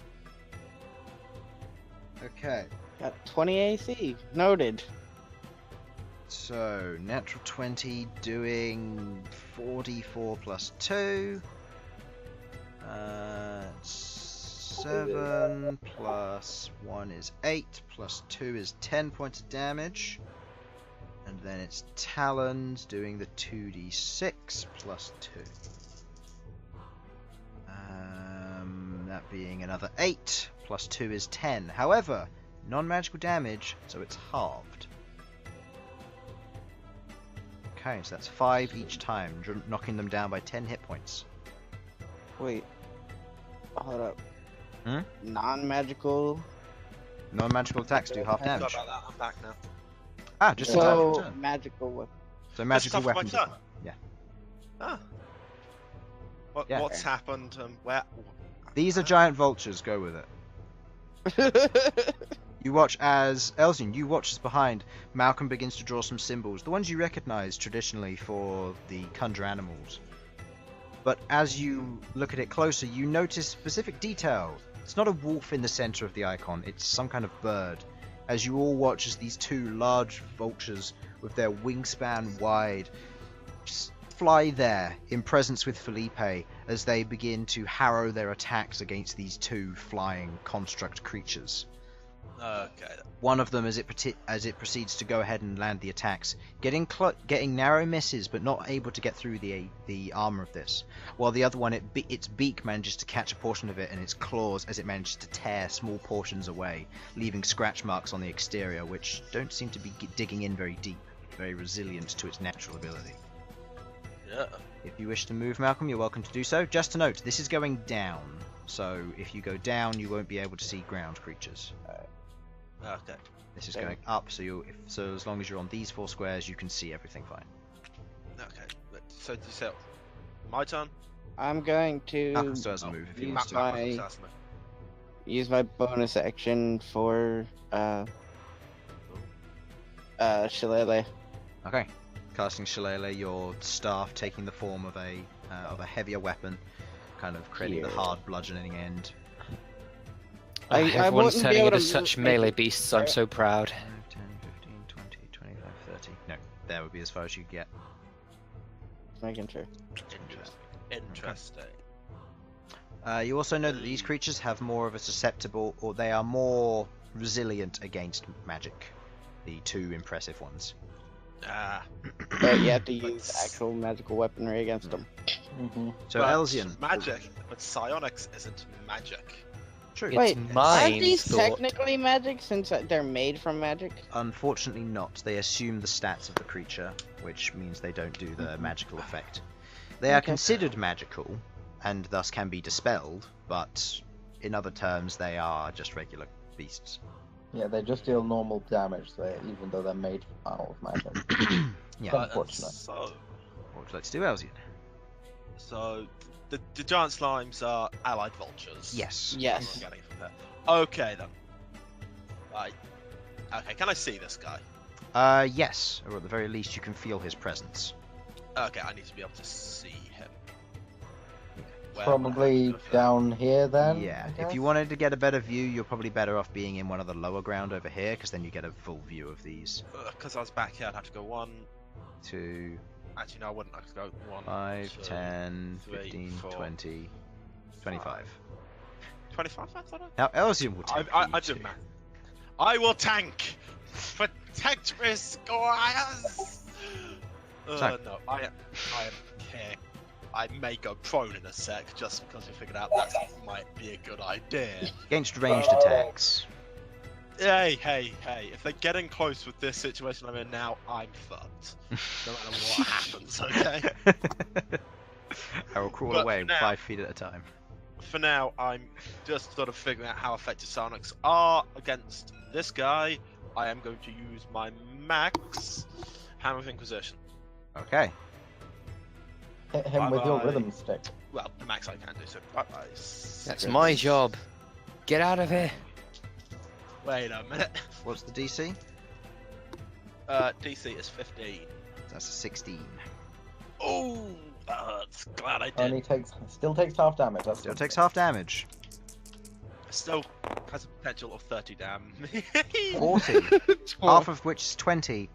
Okay. Got 20 AC. Noted. So, natural 20 doing 44 plus 2. 7 plus 1 is 8, plus 2 is 10 points of damage. And then it's Talons doing the 2d6 plus 2. That being another 8, plus 2 is 10. However, non-magical damage, so it's halved. Okay, so that's 5 each time, knocking them down by 10 hit points. Wait. Hold up. Hmm? Non-magical. Non-magical attacks do half Sorry damage. about that. I'm back now. Ah, just in time for So your turn. magical weapon. So magical Just after my weapons. turn? Yeah. Ah. Yeah. What's happened? Where? These are giant vultures. Go with it. You watch as Elsyan. You watch as behind Malcom begins to draw some symbols, the ones you recognise traditionally for the conjure animals. But as you look at it closer, you notice specific detail. It's not a wolf in the centre of the icon. It's some kind of bird. As you all watch as these two large vultures with their wingspan wide just fly there in presence with Felipe as they begin to harrow their attacks against these two flying construct creatures. Okay. One of them, as it proceeds to go ahead and land the attacks, getting narrow misses but not able to get through the armor of this, while the other one, its beak manages to catch a portion of it, and its claws as it manages to tear small portions away, leaving scratch marks on the exterior which don't seem to be digging in very deep, very resilient to its natural ability. Yeah. If you wish to move, Malcom, you're welcome to do so. Just to note, this is going down, so if you go down, you won't be able to see ground creatures. Okay. This is going up, so as long as you're on these 4 squares, you can see everything fine. Okay. So you say my turn? I'm going Malcolm to still has a move if he use wants to. my bonus action for Shillelagh. Okay. Casting Shillelagh, your staff taking the form of a heavier weapon, kind of creating the Here. hard bludgeoning end. I Everyone's wouldn't be turning able into to such move- melee beasts. I'm so proud. 5, 10, 15, 20, 25, 30. No, there would be as far as you get. Making sure. Interesting. You also know that these creatures have more of a susceptible, or they are more resilient against magic. The 2 impressive ones. Ah. But you have to use actual magical weaponry against them. So but Elsyan. Magic, but psionics isn't magic. True. It's Wait, mind aren't these thought. technically magic since they're made from magic? Unfortunately not. They assume the stats of the creature, which means they don't do the magical effect. They are Okay. considered magical, and thus can be dispelled, but in other terms they are just regular beasts. Yeah, they just deal normal damage, even though they're made out of magic. Yeah. Unfortunate. So, What would you like to do, Elsyan? so the giant slimes are allied vultures. Yes. Yes. I'm getting from there. Okay then. Right. Okay, can I see this guy? Yes, or at the very least you can feel his presence. Okay, I need to be able to see him. Where Probably would I have to down here then? Yeah, I if guess? you wanted to get a better view, you're probably better off being in one of the lower ground over here, because then you get a full view of these. Because I was back here, I'd have to go 1. 2, Actually, no, I wouldn't. I could go 1, 5, 2, 10, 3, 15, 4, 20, 25. 25. I thought Now, Elsyan will take I you do to- math. I will tank. Protect me, squires. So- No, I am okay. I may go prone in a sec, just because we figured out that might be a good idea. Against ranged attacks. Hey, if they're getting close with this situation I'm in now, I'm fucked. No matter what happens, okay? I will crawl But away now- 5 feet at a time. For now, I'm just sort of figuring out how effective psionics are against this guy. I am going to use my max Hammer of Inquisition. Okay. Hit him with your Bye-bye. rhythm stick. Well, the max I can do, so bye-bye. That's my job. Get out of here. Wait a minute. What's the DC? DC is 15. That's a 16. Oh, that's glad I did. Still takes half damage. That's Still good. takes half damage. Still has a potential of 30 damn. 40. Half of which is 20.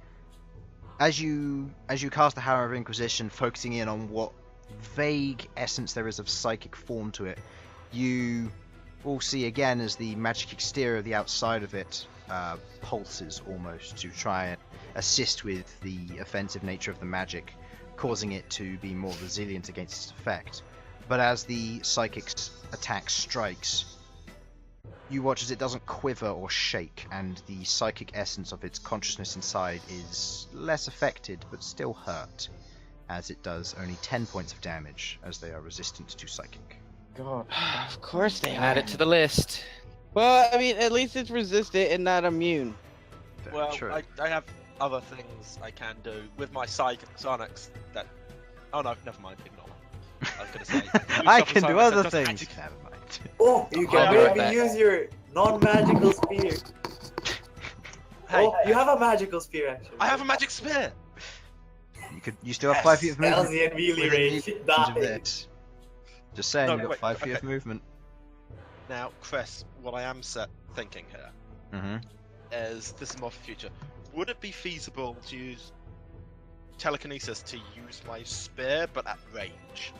as you cast the Hammer of Inquisition, focusing in on what vague essence there is of psychic form to it, you all see again as the magic exterior of the outside of it pulses almost to try and assist with the offensive nature of the magic, causing it to be more resilient against its effect. But as the psychic's attack strikes, you watch as it doesn't quiver or shake, and the psychic essence of its consciousness inside is less affected, but still hurt, as it does only 10 points of damage, as they are resistant to psychic. God. Of course they Add are. it to the list. Well, I mean, at least it's resistant and not immune. Very Well, true. I have other things I can do with my psionics that... Oh no, never mind, ignore. I was gonna say... I can do psionics other that does things. magic- Never mind. Oh, you I'll can be right maybe back. use your non-magical spear. Hey, Oh, you have a magical spear actually. I have a magic spear! You still have 5 feet of movement. Elsyan melee within range. the range of Die. this. Just saying, No, you've got wait, 5 feet of okay. movement. Now, Chris, what I am thinking here Mm-hmm. is, this is more for future, would it be feasible to use telekinesis to use my spear, but at range?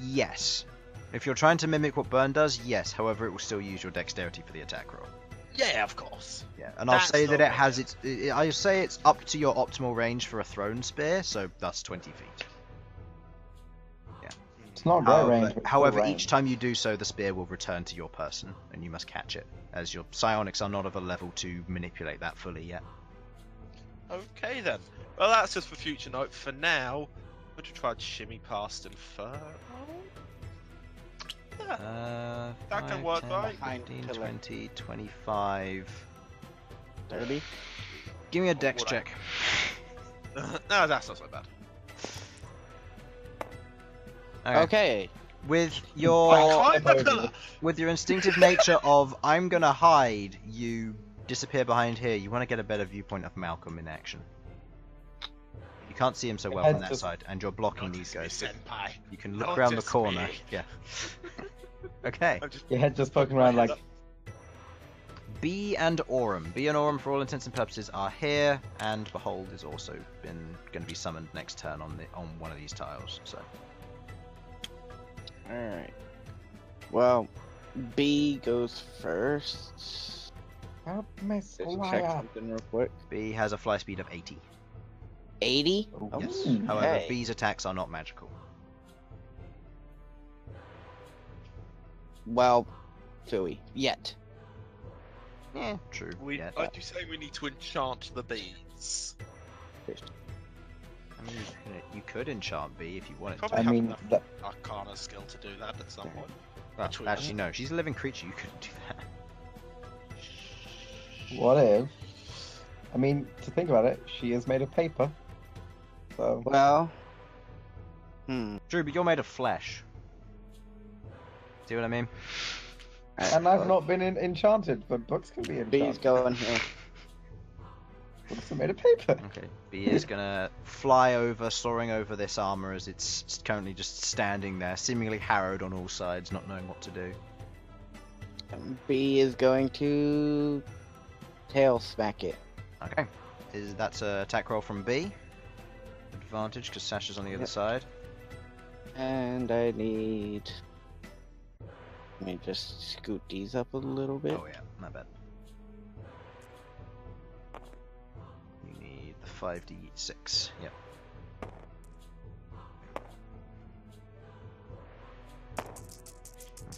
Yes. If you're trying to mimic what Bern does, yes. However, it will still use your dexterity for the attack roll. Yeah, of course. Yeah, and I'll That's say that not it has its. I'll say it's up to your optimal range for a thrown spear, so that's 20 feet. It's not great range. but it's still However, range. each time you do so, the spear will return to your person, and you must catch it, as your psionics are not of a level to manipulate that fully yet. Okay then. Well, that's just for future note. For now, I'm going to try to shimmy past Infernal. Yeah. That can work, right? 15, Pillar. 20, 25. 30. Give me a dex would I- check. No, that's not so bad. Okay. With I your climbed the pillar! with your instinctive nature of I'm gonna hide, you disappear behind here. You want to get a better viewpoint of Malcom in action. You can't see him so well from that Just- side, and you're blocking these Notice me, guys. senpai. You can look Not around the just corner. me. Yeah. Okay. I'm just... Your head just poking around like. B and Aurum. B and Aurum, for all intents and purposes, are here, and Behold is also going to be summoned next turn on one of these tiles. So Alright. Well, B goes first. Help me, Just check Squire. something real quick. B has a fly speed of 80. 80? Yes. Ooh. However, Okay. B's attacks are not magical. Well, Philly. Yet. Yeah, true. Yeah. Are you saying we need to enchant the bees? I mean, you could enchant B if you wanted to. Probably I have mean, enough that, Arcana skill to do that at some point. Well, True. actually, no. She's a living creature. You couldn't do that. what if? I mean, to think about it, she is made of paper. So. Well. Drew, but you're made of flesh. See what I mean? And I've not been enchanted, but books can be enchanted. B's going here. Books are made of paper. Okay. B is gonna fly over, soaring over this armor as it's currently just standing there, seemingly harrowed on all sides, not knowing what to do. B is going to tail smack it. Okay. That's a attack roll from B. Advantage because Sasha's on the other Yep. side. And I need. Let me just scoot these up a little bit. Oh yeah, my bad. You need the 5d6. Yep.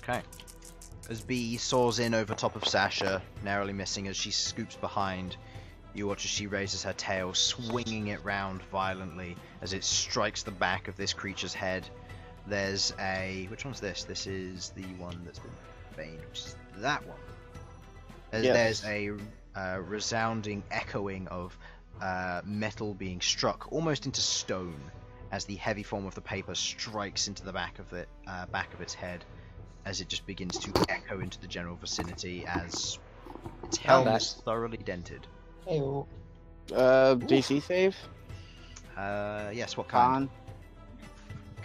Okay. As B soars in over top of Sasha, narrowly missing as she scoops behind, you watch as she raises her tail, swinging it round violently as it strikes the back of this creature's head. There's a... which one's this? This is the one that's been baned, which is that one. Yes. There's a resounding echoing of metal being struck almost into stone as the heavy form of the paper strikes into the back of its head, as it just begins to echo into the general vicinity as its helm is thoroughly dented. Ew. DC save? Yes, what kind?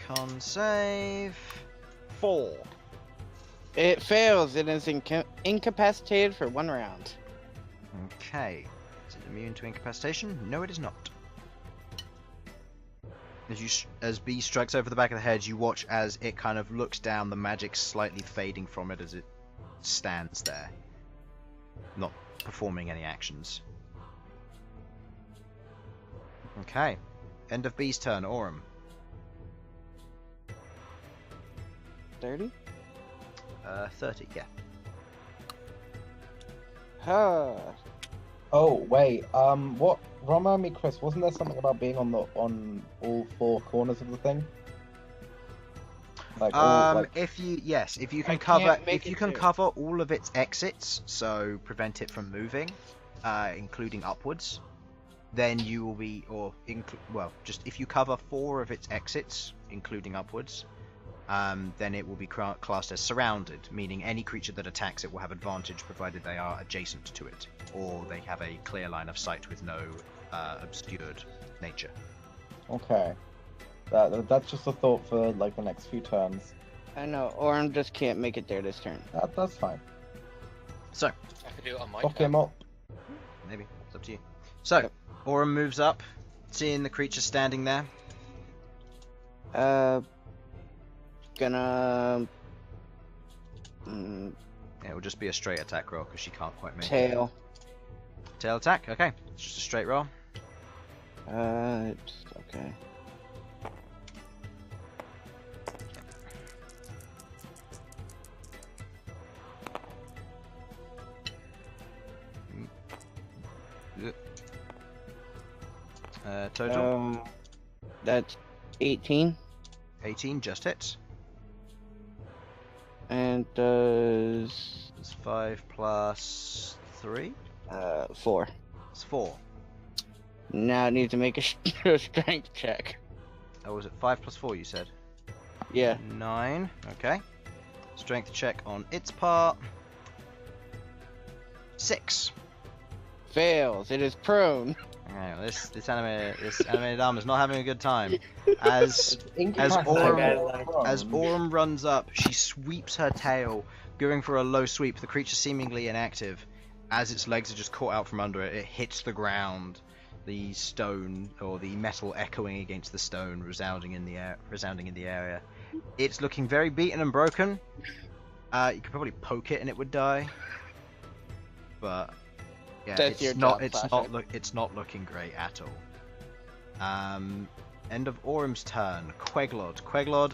Con save 4. It fails and is incapacitated for 1 round. Okay. Is it immune to incapacitation? No, it is not. As B strikes over the back of the head, you watch as it kind of looks down, the magic slightly fading from it as it stands there, not performing any actions. Okay, end of B's turn. Aurum. 30? 30, yeah. Huh. Oh wait, what? Remind me, Chris. Wasn't there something about being on all four corners of the thing? Like, if you can I cover can't make it through. cover all of its exits, so prevent it from moving, including upwards, then you will be, just if you cover 4 of its exits, including upwards, then it will be classed as surrounded, meaning any creature that attacks it will have advantage provided they are adjacent to it, or they have a clear line of sight with no obscured nature. Okay. That's just a thought for like the next few turns. I know, Orm just can't make it there this turn. That's fine. So, I could do it on my Fuck turn. him up. maybe it's up to you. So, Yep. Aurum moves up, seeing the creature standing there. Gonna It will just be a straight attack roll because she can't quite make it. tail. Tail attack. Okay, it's just a straight roll. Okay. Total That's 18 18, just hits. and does It's 5 plus 3. 4. It's 4. Now I need to make a strength check. Oh, was it 5 plus 4? You said. Yeah. 9. Okay. Strength check on its part. 6. Fails. It is prone. Alright, well, this animated arm is not having a good time. As Incapacitated. Aurum runs up, she sweeps her tail, going for a low sweep. The creature seemingly inactive. As its legs are just caught out from under it, it hits the ground. The stone or the metal echoing against the stone, resounding in the area. It's looking very beaten and broken. You could probably poke it and it would die. But yeah, That's your job, Sasha. it's not looking great at all. End of Aurum's turn. Queglod. Queglod,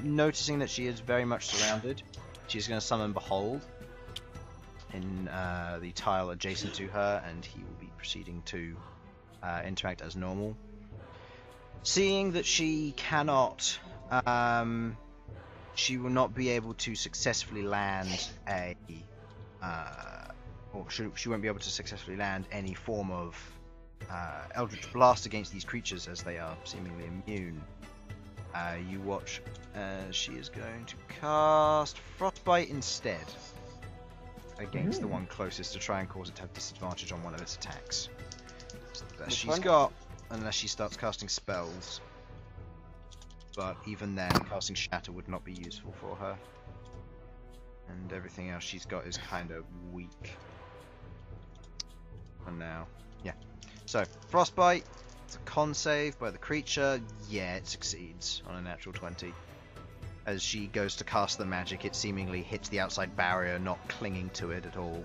noticing that she is very much surrounded, she's going to summon Behold in the tile adjacent to her, and he will be proceeding to interact as normal. Seeing that she cannot, she will not be able to successfully land she won't be able to successfully land any form of Eldritch Blast against these creatures as they are seemingly immune. You watch as she is going to cast Frostbite instead against the one closest to try and cause it to have disadvantage on one of its attacks. It's the best Which she's one? got, unless she starts casting spells. But even then, casting Shatter would not be useful for her. And everything else she's got is kind of weak. And now, yeah. So, Frostbite, it's a con save by the creature. Yeah, it succeeds on a natural 20. As she goes to cast the magic, it seemingly hits the outside barrier, not clinging to it at all.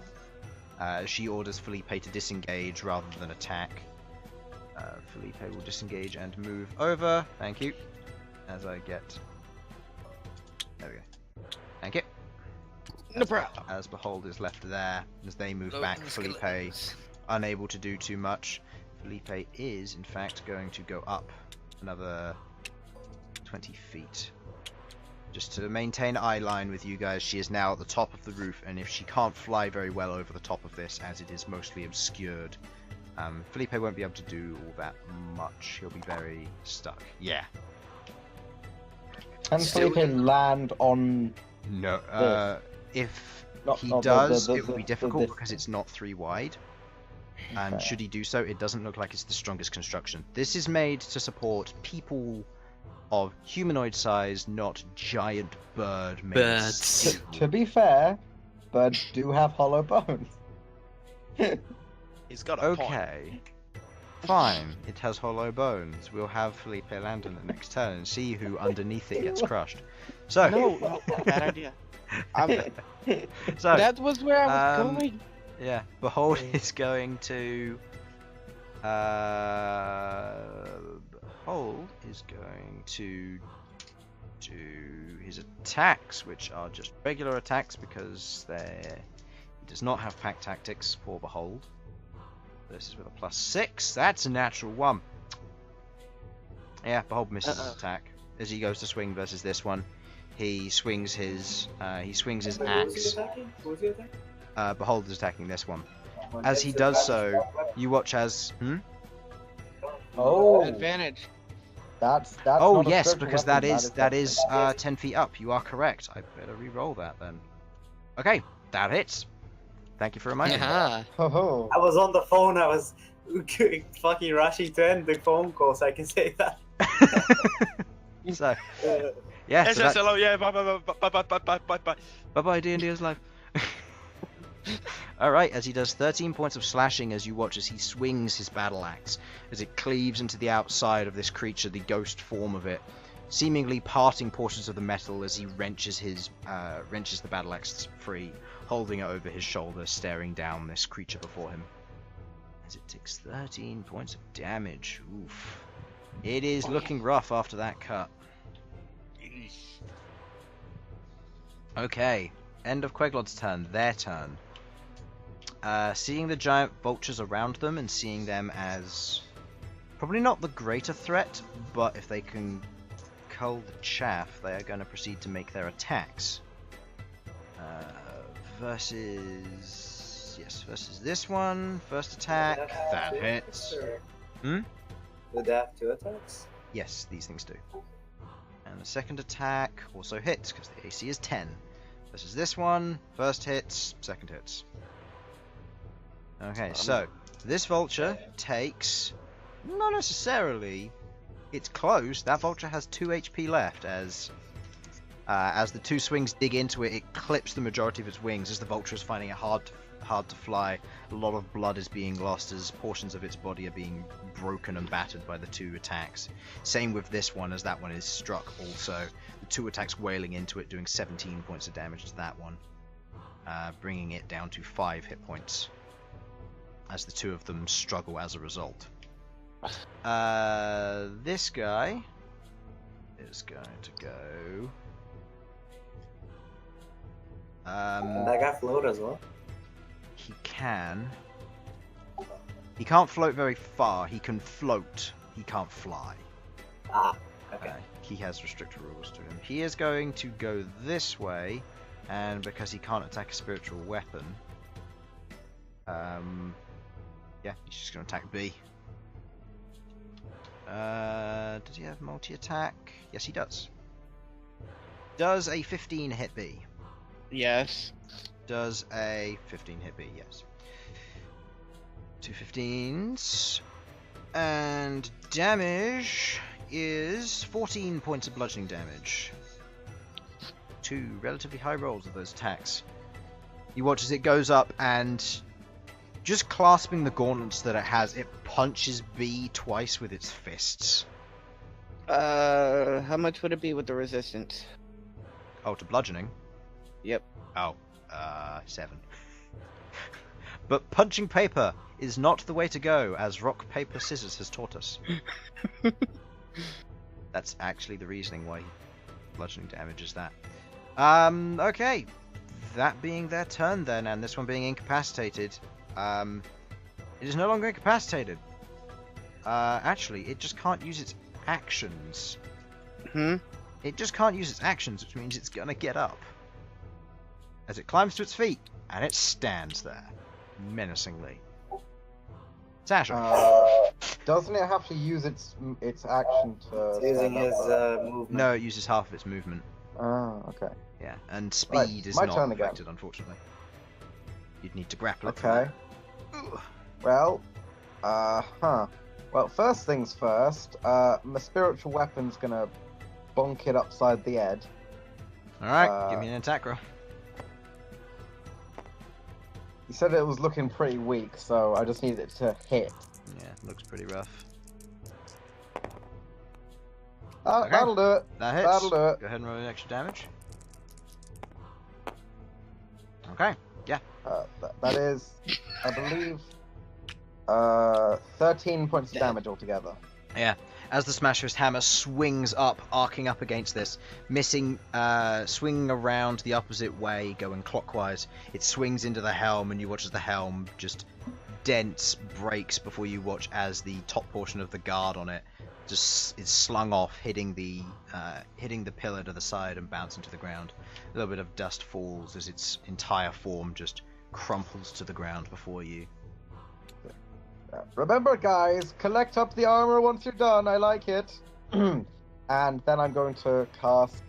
She orders Felipe to disengage rather than attack. Felipe will disengage and move over. Thank you. As I get... There we go. Thank you. No problem. As Behold is left there, as they move Loading back, the Felipe skeletons. unable to do too much. Felipe is, in fact, going to go up another 20 feet. Just to maintain eye line with you guys, she is now at the top of the roof, and if she can't fly very well over the top of this, as it is mostly obscured, Felipe won't be able to do all that much. He'll be very stuck. Yeah. Can Felipe land on? No. If he not does, the- it will be the difficult distance. because it's not 3 wide. And Okay. should he do so, it doesn't look like it's the strongest construction. This is made to support people of humanoid size, not giant bird made of Birds. steel. To be fair, birds do have hollow bones. Is He's got a point. Okay. Fine. It has hollow bones. We'll have Felipe land on the next turn and see who underneath it gets crushed. So. No, bad idea. So. That was where I was going. Yeah. Behold is going to. Behold is going to do his attacks, which are just regular attacks because he does not have pack tactics for Behold. This is with a +6. That's a natural 1. Yeah, Behold misses his attack as he goes to swing versus this one. He swings his axe. Who was he attacking? Behold is attacking this one. As he does so, you watch as Oh, Advantage. that's. Oh not a yes, spiritual because weapon, that is 10 feet up. You are correct. I better re-roll that then. Okay, that hits. Thank you for reminding me. Yeah. Oh, I was on the phone. I was fucking rushing to end the phone call, so I can say that. So Uh, yeah, Yes, so yes, that, hello, yeah, bye, bye, bye, bye, bye, bye, bye, bye. bye D&D is live. Alright, as he does 13 points of slashing as you watch as he swings his battle axe, as it cleaves into the outside of this creature, the ghost form of it, seemingly parting portions of the metal as he wrenches the battle axe free, holding it over his shoulder, staring down this creature before him. As it takes 13 points of damage. Oof. It is looking rough after that cut. Okay, end of Queglod's turn, their turn. Seeing the giant vultures around them and seeing them as probably not the greater threat, but if they can cull the chaff, they are going to proceed to make their attacks. Versus this one. First attack, that hits. Hmm? Do they have 2 attacks? Yes, these things do. And the second attack also hits because the AC is 10. Versus this one, first hits, second hits. Okay, so this vulture takes, not necessarily, it's close. That vulture has 2 HP left as the 2 swings dig into it. It clips the majority of its wings as the vulture is finding it hard to fly. A lot of blood is being lost as portions of its body are being broken and battered by the 2 attacks. Same with this one as that one is struck also. The 2 attacks wailing into it, doing 17 points of damage to that one, bringing it down to 5 hit points as the 2 of them struggle as a result. This guy is going to go. And that guy float as well. He can. He can't float very far. He can float. He can't fly. Ah, okay. He has restricted rules to him. He is going to go this way, and because he can't attack a spiritual weapon, yeah, he's just going to attack B. Does he have multi-attack? Yes, he does. Does a 15 hit B? Yes. Does a 15 hit B? Yes. 2 15s. And damage is 14 points of bludgeoning damage. 2 relatively high rolls of those attacks. You watch as it goes up and just clasping the gauntlets that it has, it punches B twice with its fists. How much would it be with the resistance? Oh, to bludgeoning? Yep. Oh, 7. But punching paper is not the way to go, as rock, paper, scissors has taught us. That's actually the reasoning why bludgeoning damage is that. Okay. That being their turn then, and this one being incapacitated. It is no longer incapacitated. Actually, it just can't use its actions. It just can't use its actions, which means it's gonna get up. As it climbs to its feet, and it stands there, menacingly. Sasha. Doesn't it have to use its action to? It's using stand his up? movement. No, it uses half of its movement. Oh, okay. Yeah, and Right, speed is my not turn again. affected, unfortunately. You'd need to grapple it. Okay. Well, Well, first things first. My spiritual weapon's gonna bonk it upside the head. Alright, give me an attack roll. You said it was looking pretty weak, so I just need it to hit. Yeah, looks pretty rough. Okay. That'll do it. That hits. That'll do it. Go ahead and roll the extra damage. Okay, yeah. That is, I believe, 13 points of damage altogether. Yeah. As the Smashfist hammer swings up, arcing up against this, missing, swinging around the opposite way, going clockwise, it swings into the helm, and you watch as the helm just dents, breaks before you watch as the top portion of the guard on it just is slung off, hitting the pillar to the side and bouncing to the ground. A little bit of dust falls as its entire form just crumples to the ground before you. Remember, guys, collect up the armor once you're done. I like it. And then I'm going to cast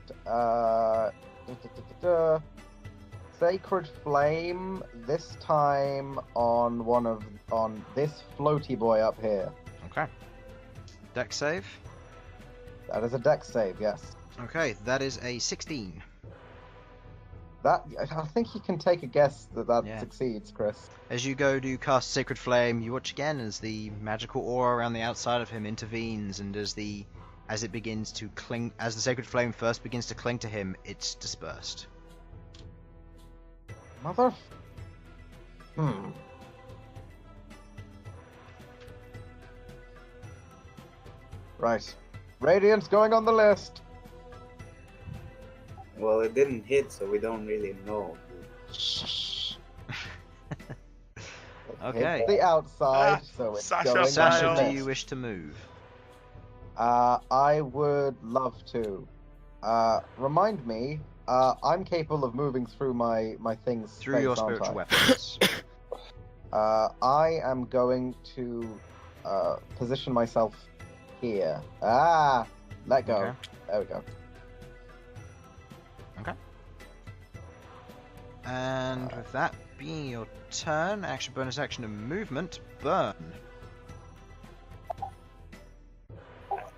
Sacred Flame, this time on this floaty boy up here. Okay. Dex save. That is a dex save, yes. Okay, that is a 16. I think you can take a guess that Yeah. succeeds, Chris. As you go to cast Sacred Flame, you watch again as the magical aura around the outside of him intervenes, and as the Sacred Flame first begins to cling to him, it's dispersed. Mother. Right. Radiant's going on the list. Well, it didn't hit, so we don't really know. Okay. Hit the outside, so it's Sasha, going Sasha, on the do list. you wish to move? I would love to. Remind me, I'm capable of moving through my things Through your aren't spiritual I? weapons. I am going to position myself here. Let go. Okay. There we go. And with that being your turn, action, bonus action, and movement, Bern. Let's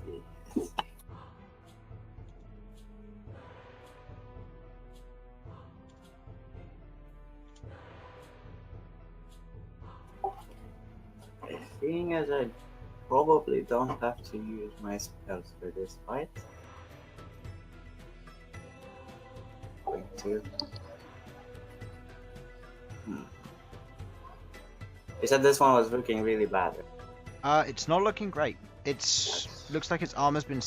see. Seeing as I probably don't have to use my spells for this fight, going to. You said this one was looking really bad. It's not looking great. Looks like its armor's been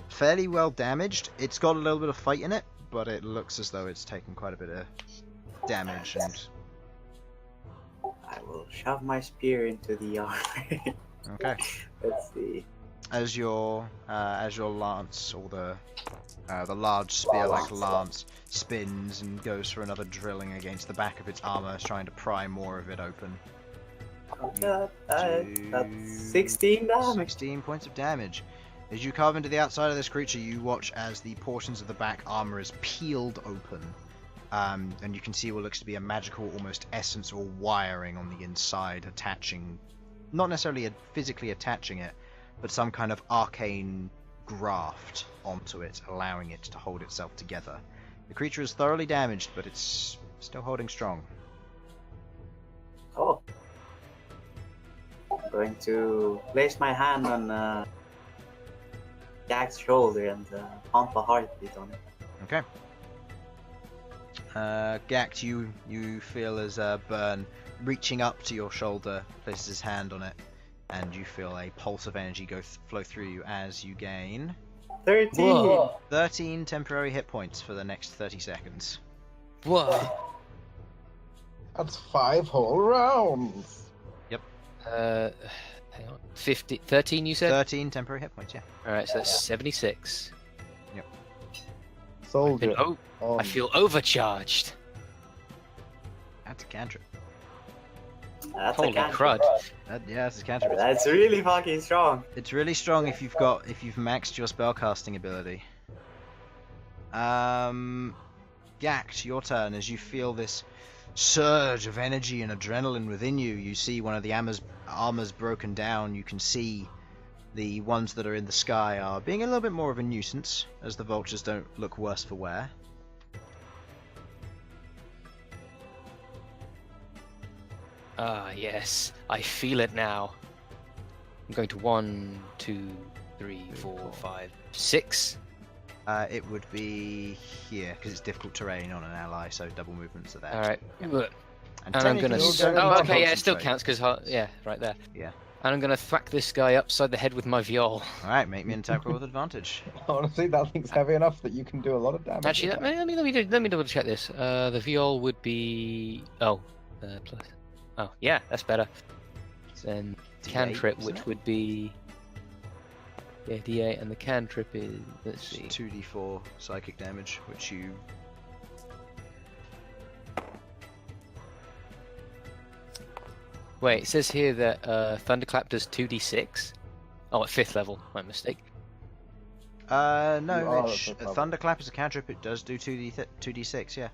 fairly well damaged. It's got a little bit of fight in it, but it looks as though it's taken quite a bit of damage. And I will shove my spear into the armor. okay, Let's see. as your lance, or the large spear-like lance, spins and goes for another drilling against the back of its armor, trying to pry more of it open. Okay, that's Do 16 damage. 16 points of damage. As you carve into the outside of this creature, you watch as the portions of the back armor is peeled open. And you can see what looks to be a magical, almost essence or wiring on the inside, attaching, not necessarily physically attaching it, but some kind of arcane graft onto it, allowing it to hold itself together. The creature is thoroughly damaged, but it's still holding strong. Oh. I'm going to place my hand on Ghaak's shoulder and pump a heartbeat on it. Okay. Ghaakt, you feel as Bern, reaching up to your shoulder, places his hand on it, and you feel a pulse of energy flow through you as you gain 13! Whoa. 13 temporary hit points for the next 30 seconds. Whoa. That's 5 whole rounds. Hang on. 13 you said? 13 temporary hit points, yeah. Alright, so that's 76. Soldier. I feel overcharged. That's a cantrip. That's Holy a cantrip. crud. Yeah, that's a cantrip. That's really fucking strong. It's really strong if you've maxed your spellcasting ability. Ghaakt, your turn. As you feel this surge of energy and adrenaline within you, you see one of the armor's broken down. You can see the ones that are in the sky are being a little bit more of a nuisance, as the vultures don't look worse for wear. Ah, yes. I feel it now. I'm going to 1, 2, 3, 4, 5, 6. It would be here because it's difficult terrain on an ally, so double movements are there. All right. Yeah. And I'm gonna. technically you don't Oh, need to okay. Yeah, it still concentrate. counts because yeah, right there. Yeah. And I'm gonna thwack this guy upside the head with my viol. All right, make me an attack roll with advantage. Honestly, that thing's heavy enough that you can do a lot of damage. Actually, with let me double check this. The viol would be plus. Oh yeah, that's better. Then D8, cantrip, isn't which it? would be D8, and the cantrip is let's see. 2d4 psychic damage, which you. Wait, it says here that Thunderclap does 2d6. Oh, at 5th level. My mistake. You are No, at Rich. fifth level. Thunderclap is a cantrip. It does do 2d6. Yeah.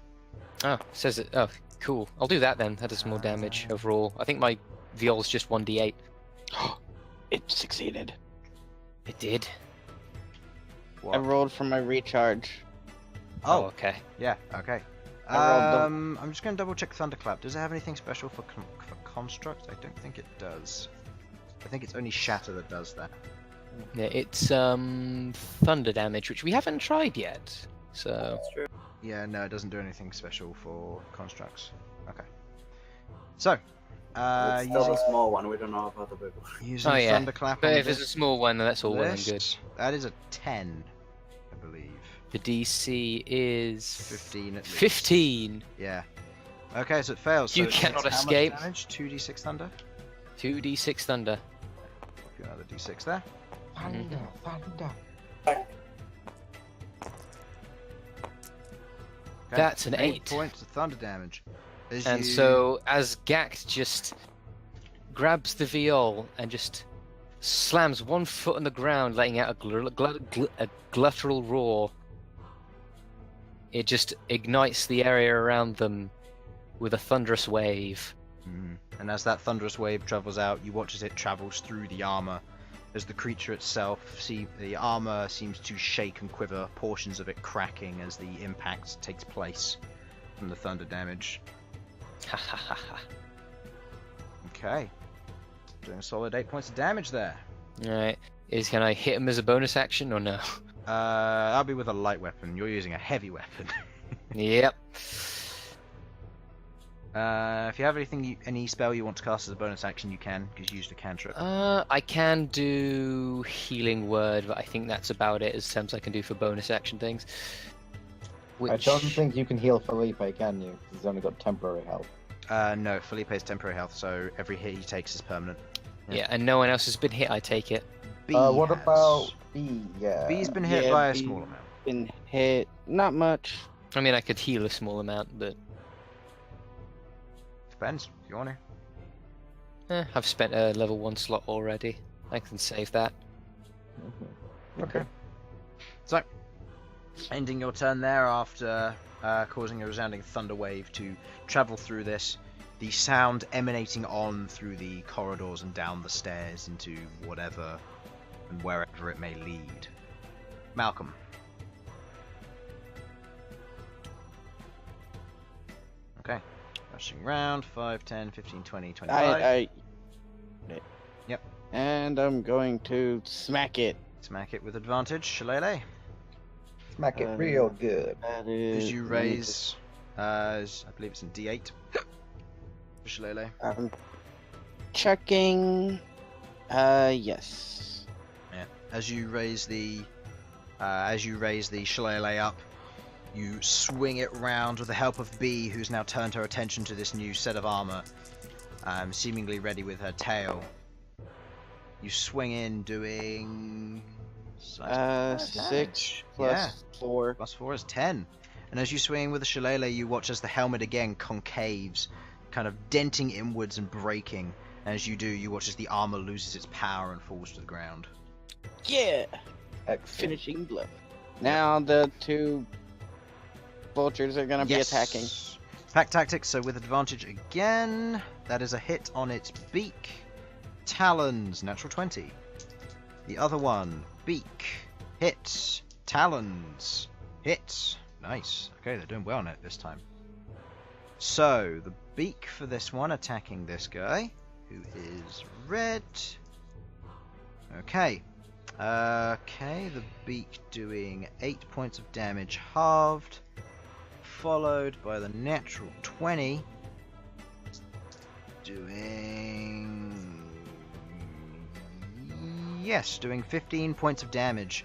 Oh, it says it. Oh, cool. I'll do that then. That does more damage overall. I think my viol's just 1d8. It succeeded. It did. I rolled for my recharge. Oh, okay. Yeah. Okay. I rolled I'm just going to double check Thunderclap. Does it have anything special for construct? I don't think it does. I think it's only Shatter that does that. Yeah, it's thunder damage, which we haven't tried yet. So That's true. Yeah, no, it doesn't do anything special for constructs. Okay. So, It's still a small one. We don't know about the big one. using Oh, yeah. Thunderclap but on if it's a small one, then that's all well and good. list, that is a 10, I believe. The DC is 15 at least. 15. Yeah. Okay, so it fails. You so it's cannot how much escape. Damage? 2d6 thunder. 2d6 thunder. Pop you another d6 there. Thunder, thunder. Okay. That's an 8. points of thunder damage. As And you... so, as Ghaakt just grabs the viol and just slams one foot on the ground, letting out a gluttural roar, it just ignites the area around them with a thunderous wave. And as that thunderous wave travels out, you watch as it travels through the armor. As the creature itself, the armor seems to shake and quiver, portions of it cracking as the impact takes place from the thunder damage. Ha ha ha ha. Okay. Doing a solid 8 points of damage there. Alright. Can I hit him as a bonus action or no? I'll be with a light weapon. You're using a heavy weapon. Yep. If you have any spell you want to cast as a bonus action, you can, because you used a cantrip. I can do Healing Word, but I think that's about it as terms I can do for bonus action things. Which... I don't think you can heal Felipe, can you? He's only got temporary health. No, Felipe's temporary health, so every hit he takes is permanent. Yeah, and no one else has been hit, I take it. B What has. about B? Yeah. B's been hit Yeah, by a B- small amount. Been hit. Not much. I mean, I could heal a small amount, but Depends, if you want to. I've spent a level 1 slot already. I can save that. Okay. So, ending your turn there after causing a resounding thunder wave to travel through this, the sound emanating on through the corridors and down the stairs into whatever and wherever it may lead. Malcom. Okay. Rushing round, 5, 10, 15, 20, 25. Yep. And I'm going to smack it. Smack it with advantage, Shillelagh. Smack it real good. That is. As you raise, I believe it's in D8. For Shillelagh. I'm checking. Yes. Yeah. As you raise the Shillelagh up, you swing it round with the help of B, who's now turned her attention to this new set of armor, seemingly ready with her tail. You swing in, doing 6 plus 4. Plus 4 is 10. And as you swing with the Shillelagh, you watch as the helmet again concaves, kind of denting inwards and breaking. And as you do, you watch as the armor loses its power and falls to the ground. Yeah. Excellent. Finishing blow. Now the 2 vultures are gonna be attacking. Pack tactics, so with advantage again. That is a hit on its beak. Talons, natural 20. The other one, beak, hits, talons, hits. Nice. Okay, they're doing well on it this time. So, the beak for this one, attacking this guy, who is red. Okay. Okay, the beak doing 8 points of damage halved, followed by the natural 20, doing 15 points of damage.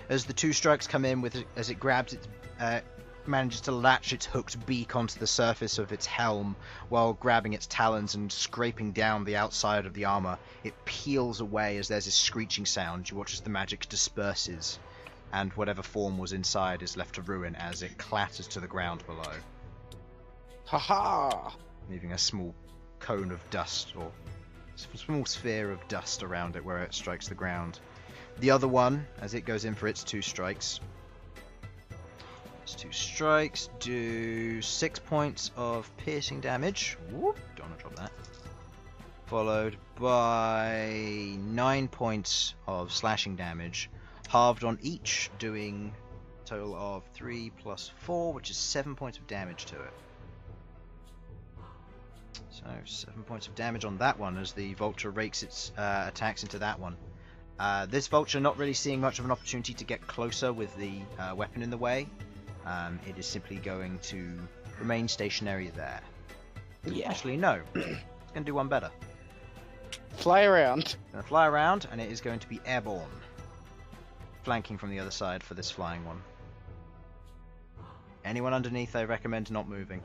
As the two strikes come in, as it grabs its, manages to latch its hooked beak onto the surface of its helm while grabbing its talons and scraping down the outside of the armor. It peels away as there's a screeching sound. You watch as the magic disperses, and whatever form was inside is left to ruin as it clatters to the ground below, Haha! leaving a small cone of dust, or small sphere of dust around it where it strikes the ground. The other one, as it goes in for its two strikes, do 6 points of piercing damage. Whoop, don't want to drop that. Followed by 9 points of slashing damage, halved on each, doing a total of 3 plus 4, which is 7 points of damage to it. So 7 points of damage on that one as the vulture rakes its attacks into that one. This vulture not really seeing much of an opportunity to get closer with the weapon in the way. It is simply going to remain stationary there. Yeah. Actually, no. It's going to do one better. Fly around. It's going to fly around, and it is going to be airborne. Flanking from the other side for this flying one. Anyone underneath, I recommend not moving.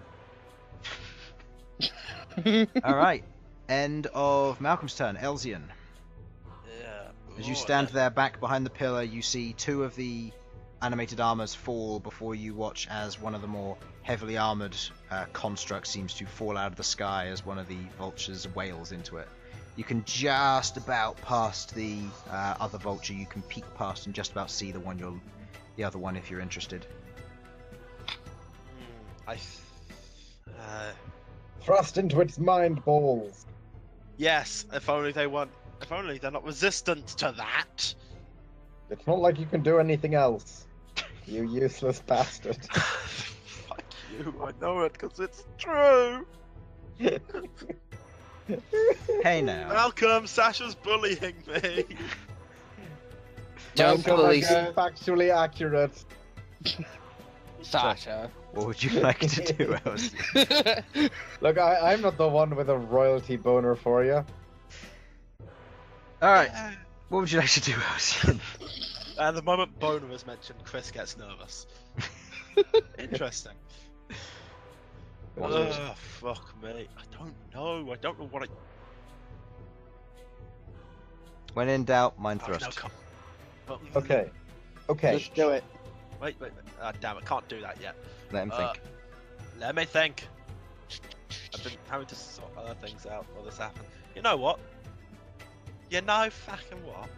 Alright. End of Malcolm's turn. Elsyan. Yeah. As you stand there back behind the pillar, you see two of the animated armors fall before you watch as one of the more heavily armored constructs seems to fall out of the sky as one of the vultures wails into it. You can just about past the other vulture. You can peek past and just about see the other one if you're interested. Thrust into its mind balls. Yes, if only they weren't. If only they're not resistant to that. It's not like you can do anything else. You useless bastard. Fuck you, I know it because it's true. Hey now. Malcolm, Sasha's bullying me. Don't bully Factually accurate. Sasha. What would you like to do, Elsyan? Look, I'm not the one with a royalty boner for you. Alright. What would you like to do, Elsyan? The moment boner is mentioned, Chris gets nervous. Interesting. Fuck me. I don't know. I don't know what I... When in doubt, mind Oh, no, thrust. come. Okay. Okay. Just do it. Wait. Damn, I can't do that yet. Let him think. Let me think. I've been having to sort other things out while this happened. You know what? You know fucking what?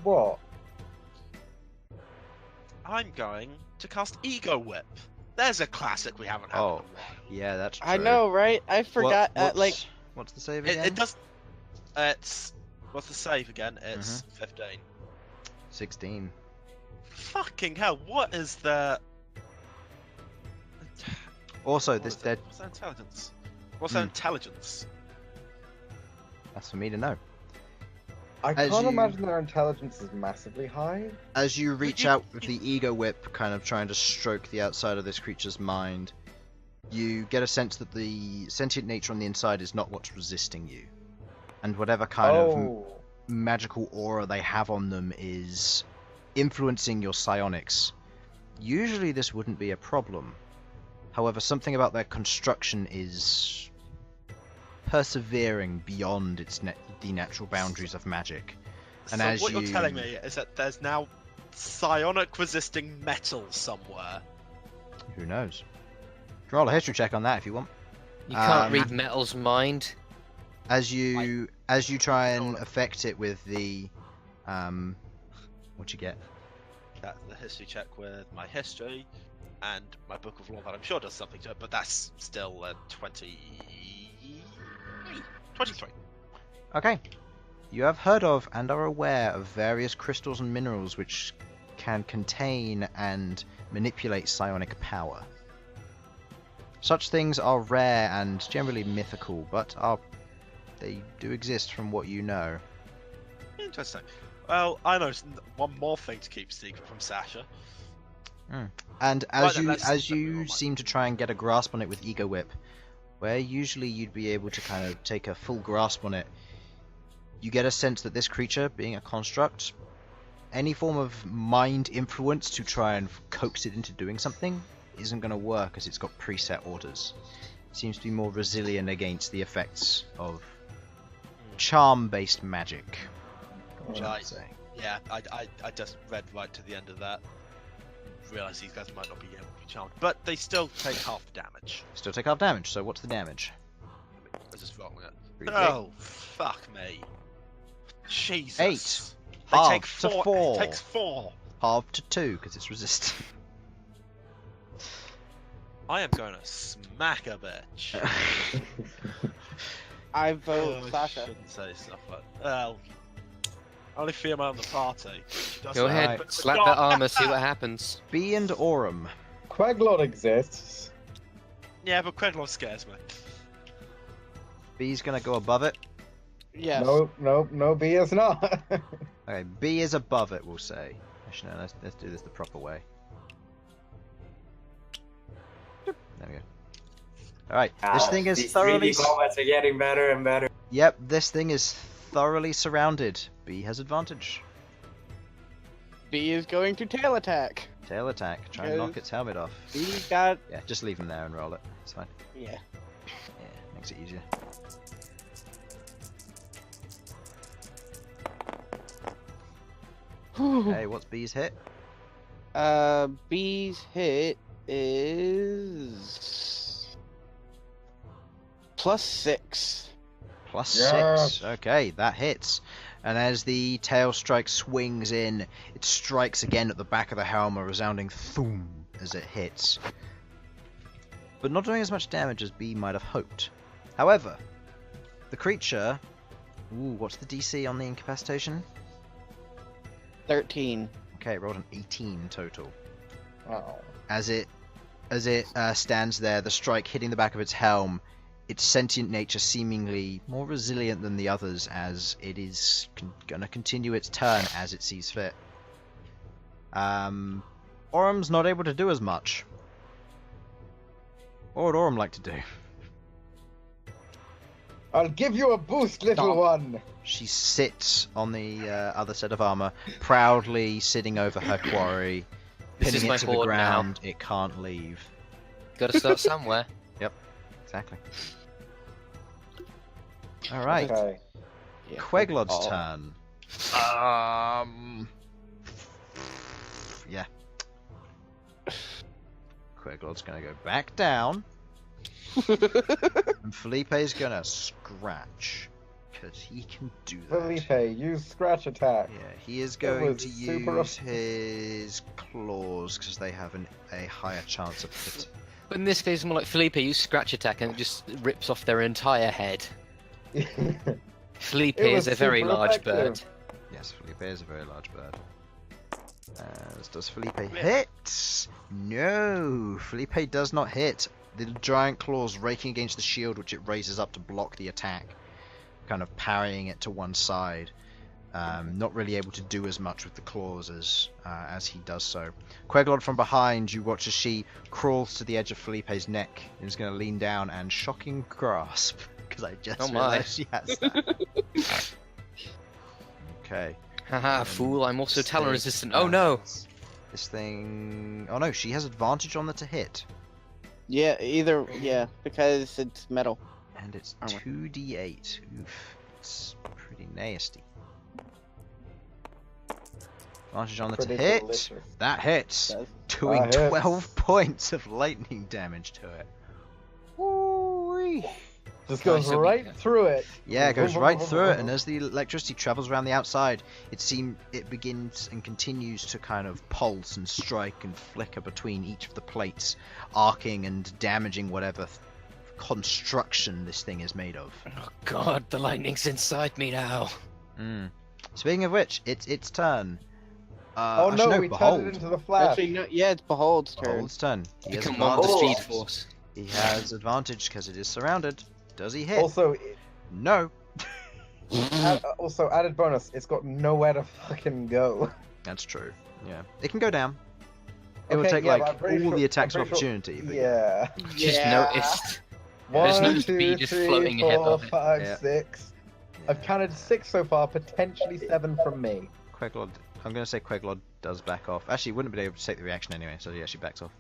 What? I'm going to cast Ego Whip. There's a classic we haven't had in a Oh, while. yeah, that's true. I know, right? I forgot. What's the save again? It does. It's what's the save again? It's 15. 16. Fucking hell! What is the? Also, What this is it? dead. What's their intelligence? What's their intelligence? That's for me to know. I As can't you- imagine their intelligence is massively high. As you reach out with the ego whip, kind of trying to stroke the outside of this creature's mind, you get a sense that the sentient nature on the inside is not what's resisting you. And whatever kind of magical aura they have on them is influencing your psionics. Usually this wouldn't be a problem. However, something about their construction is persevering beyond the natural boundaries of magic. And so as what you... you're telling me is that there's now psionic resisting metal somewhere. Who knows? Roll a history check on that if you want. You can't Um, read metal's mind. As you try and affect it with the what'd you get? That's the history check with my history and my book of law that I'm sure does something to it, but that's still 23. Okay. You have heard of and are aware of various crystals and minerals which can contain and manipulate psionic power. Such things are rare and generally mythical, but they do exist from what you know. Interesting. Well, I know one more thing to keep secret from Sasha. And Right then, as you seem to try and get a grasp on it with Ego Whip, where usually you'd be able to kind of take a full grasp on it, you get a sense that this creature, being a construct, any form of mind influence to try and coax it into doing something isn't going to work, as it's got preset orders. It seems to be more resilient against the effects of charm-based magic. Right. Yeah, I just read right to the end of that. Realised these guys might not be able to be charmed, but they still take half damage. Still take half damage, so what's the damage? I was just wrong there. Pretty Oh, fuck me. Jesus. 8. They Half take to 4. 4. It takes 4. Half to 2, because it's resistant. I am going to smack a bitch. I vote I Sasha. shouldn't say stuff like that. Well, only female in the party. She does Go that. ahead, But- slap that armor, see what happens. B and Aurum. Queglod exists. Yeah, but Queglod scares me. B's gonna go above it. Yes. No, B is not. Okay, B is above it, we'll say. Actually, no, let's do this the proper way. There we go. Alright, this thing is These thoroughly... 3D combats are getting better and better. Yep, this thing is thoroughly surrounded. B has advantage. B is going to tail attack. Tail attack, try and knock its helmet off. B's got. Yeah, just leave him there and roll it. It's fine. Yeah. Yeah, makes it easier. Okay, what's B's hit? B's hit is +6. +6. Okay, that hits. And as the tail strike swings in, it strikes again at the back of the helm, a resounding thum as it hits. But not doing as much damage as B might have hoped. However, the creature... Ooh, what's the DC on the incapacitation? 13. Okay, it rolled an 18 total. Oh. As it stands there, the strike hitting the back of its helm, its sentient nature seemingly more resilient than the others, as it is going to continue its turn as it sees fit. Orum's not able to do as much. What would Aurum like to do? I'll give you a boost, little one. She sits on the other set of armor, proudly sitting over her quarry, This pinning is it my to the horde now. ground. It can't leave. Gotta start somewhere. Exactly. All right. Okay. Yeah. Queglod's Oh. turn. Yeah. Queglod's gonna go back down, and Felipe's gonna scratch, because he can do that. Felipe, use scratch attack. Yeah, he is That going was to super use his claws, because they have a higher chance of hit. But in this case, it's more like Felipe, you scratch attack and it just rips off their entire head. Felipe It was is a very super large effective. bird. Yes, Felipe is a very large bird. Does Felipe hit? No, Felipe does not hit. The giant claws raking against the shield, which it raises up to block the attack, kind of parrying it to one side. Not really able to do as much with the claws as he does so. Queglod from behind, you watch as she crawls to the edge of Felipe's neck and is going to lean down and shocking grasp, because I just Oh my. realized she has that. Okay. Haha, fool, I'm also This talon thing resistant. Oh no! has- This thing... Oh no, she has advantage on the to hit. Yeah, because it's metal. And it's Armor. 2d8. Oof. It's pretty nasty. Advantage on the to Pretty hit. delicious. That hits. Does. Doing That hits. 12 points of lightning damage to it. Woo-wee. Just Guys, goes so right we- through it. Yeah, it goes right through it, and as the electricity travels around the outside, it begins and continues to kind of pulse and strike and flicker between each of the plates, arcing and damaging whatever construction this thing is made of. Oh god, the lightning's inside me now. Speaking of which, it's its turn. Oh actually, no, we Behold. turned it into the flash. Actually, no, yeah, it's Behold's turn. Behold's turn. He has Become one with the advantage. speed force. He He has advantage because it is surrounded. Does he hit? Also, No. also added bonus, it's got nowhere to fucking go. That's true. Yeah. It can go down. It will Okay, take yeah, but like I'm pretty all sure- the attacks I'm of pretty sure- opportunity. But Yeah. Just noticed. One, There's no two, speed, just three, floating ahead four, of it. 5, Yeah. 6. I've counted 6 so far, potentially 7 from me. Queglod. I'm going to say Queglod does back off. Actually, he wouldn't be able to take the reaction anyway, so he actually backs off.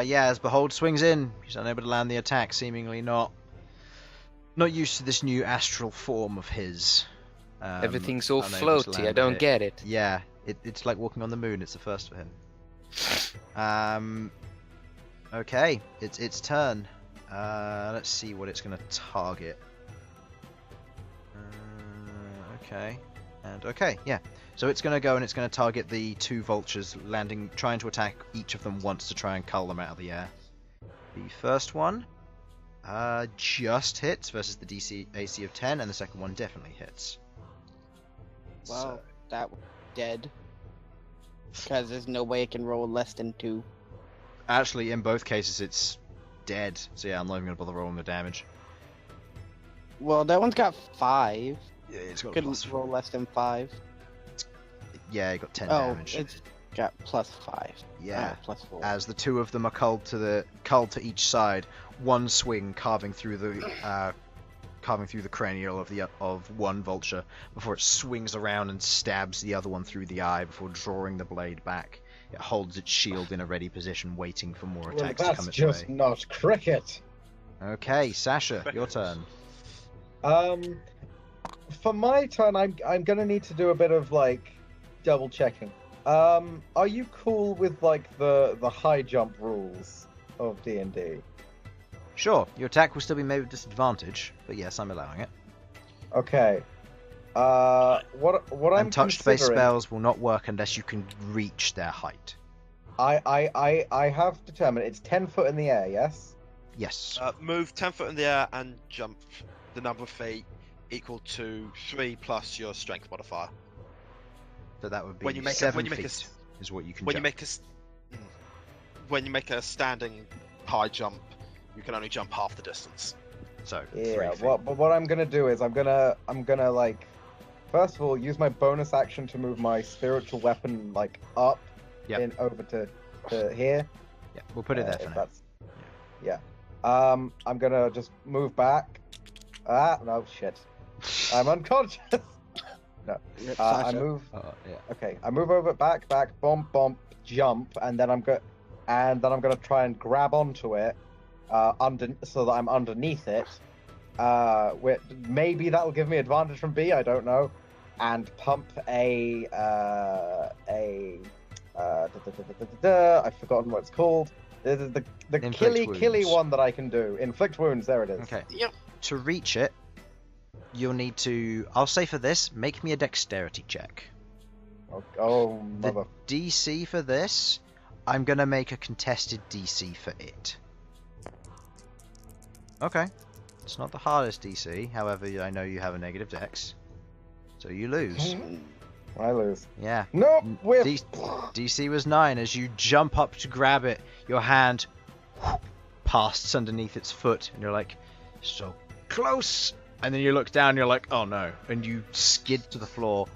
Yeah, as Behold swings in, he's unable to land the attack, seemingly not used to this new astral form of his. Everything's all unable to floaty. land I a don't hit. get it. Yeah, it's like walking on the moon. It's the first for him. Okay, it's its turn. Let's see what it's going to target. Okay, and okay, yeah. So it's going to go and it's going to target the 2 vultures, trying to attack each of them once to try and cull them out of the air. The first one just hits versus the AC of 10, and the second one definitely hits. Well, that was dead. Because there's no way it can roll less than 2. Actually, in both cases, it's dead. So yeah, I'm not even going to bother rolling the damage. Well, that one's got 5. Yeah, it's got Couldn't roll less than 5. Yeah, it got 10 Oh, damage. it's got plus 5. Yeah. Plus 4. As the 2 of them are culled to each side, one swing carving through the cranial of one vulture before it swings around and stabs the other one through the eye before drawing the blade back. It holds its shield in a ready position, waiting for more Well, attacks to that's come its just way. not cricket. Okay, Sasha, your turn. For my turn, I'm gonna need to do a bit of like double checking. Are you cool with like the high jump rules of D&D? Sure, your attack will still be made with disadvantage, but yes, I'm allowing it. Okay. What I'm Touched base considering, spells will not work unless you can reach their height. I have determined it's 10 foot in the air. Yes. Yes. Move 10 foot in the air and jump the number of feet equal to 3 plus your strength modifier. So that would be When you make 7 when you make feet is what you can when jump. you make a standing high jump, you can only jump half the distance. So 3 Yeah. feet. What I'm gonna do is I'm gonna like, first of all, use my bonus action to move my spiritual weapon like up, Yep. over to here. Yeah, we'll put it there if for now. that's- Yeah. I'm gonna just move back. No shit. I'm unconscious. No. I Sasha. move. Yeah. Okay. I move over, back, bump, jump, and then I'm gonna try and grab onto it, so that I'm underneath it. Maybe that'll give me advantage from B. I don't know. And pump I've forgotten what it's called. The Inflict killy wounds. one that I can do. Inflict wounds. There it is. Okay. Yep. To reach it, you'll need to. I'll say for this, make me a dexterity check. Oh The mother. DC for this, I'm gonna make a contested DC for it. Okay. It's not the hardest DC, however, I know you have a negative dex. So you lose. I lose. Yeah. Nope. Whip. DC was 9. As you jump up to grab it, your hand passes underneath its foot, and you're like, so close! And then you look down, and you're like, oh no. And you skid to the floor,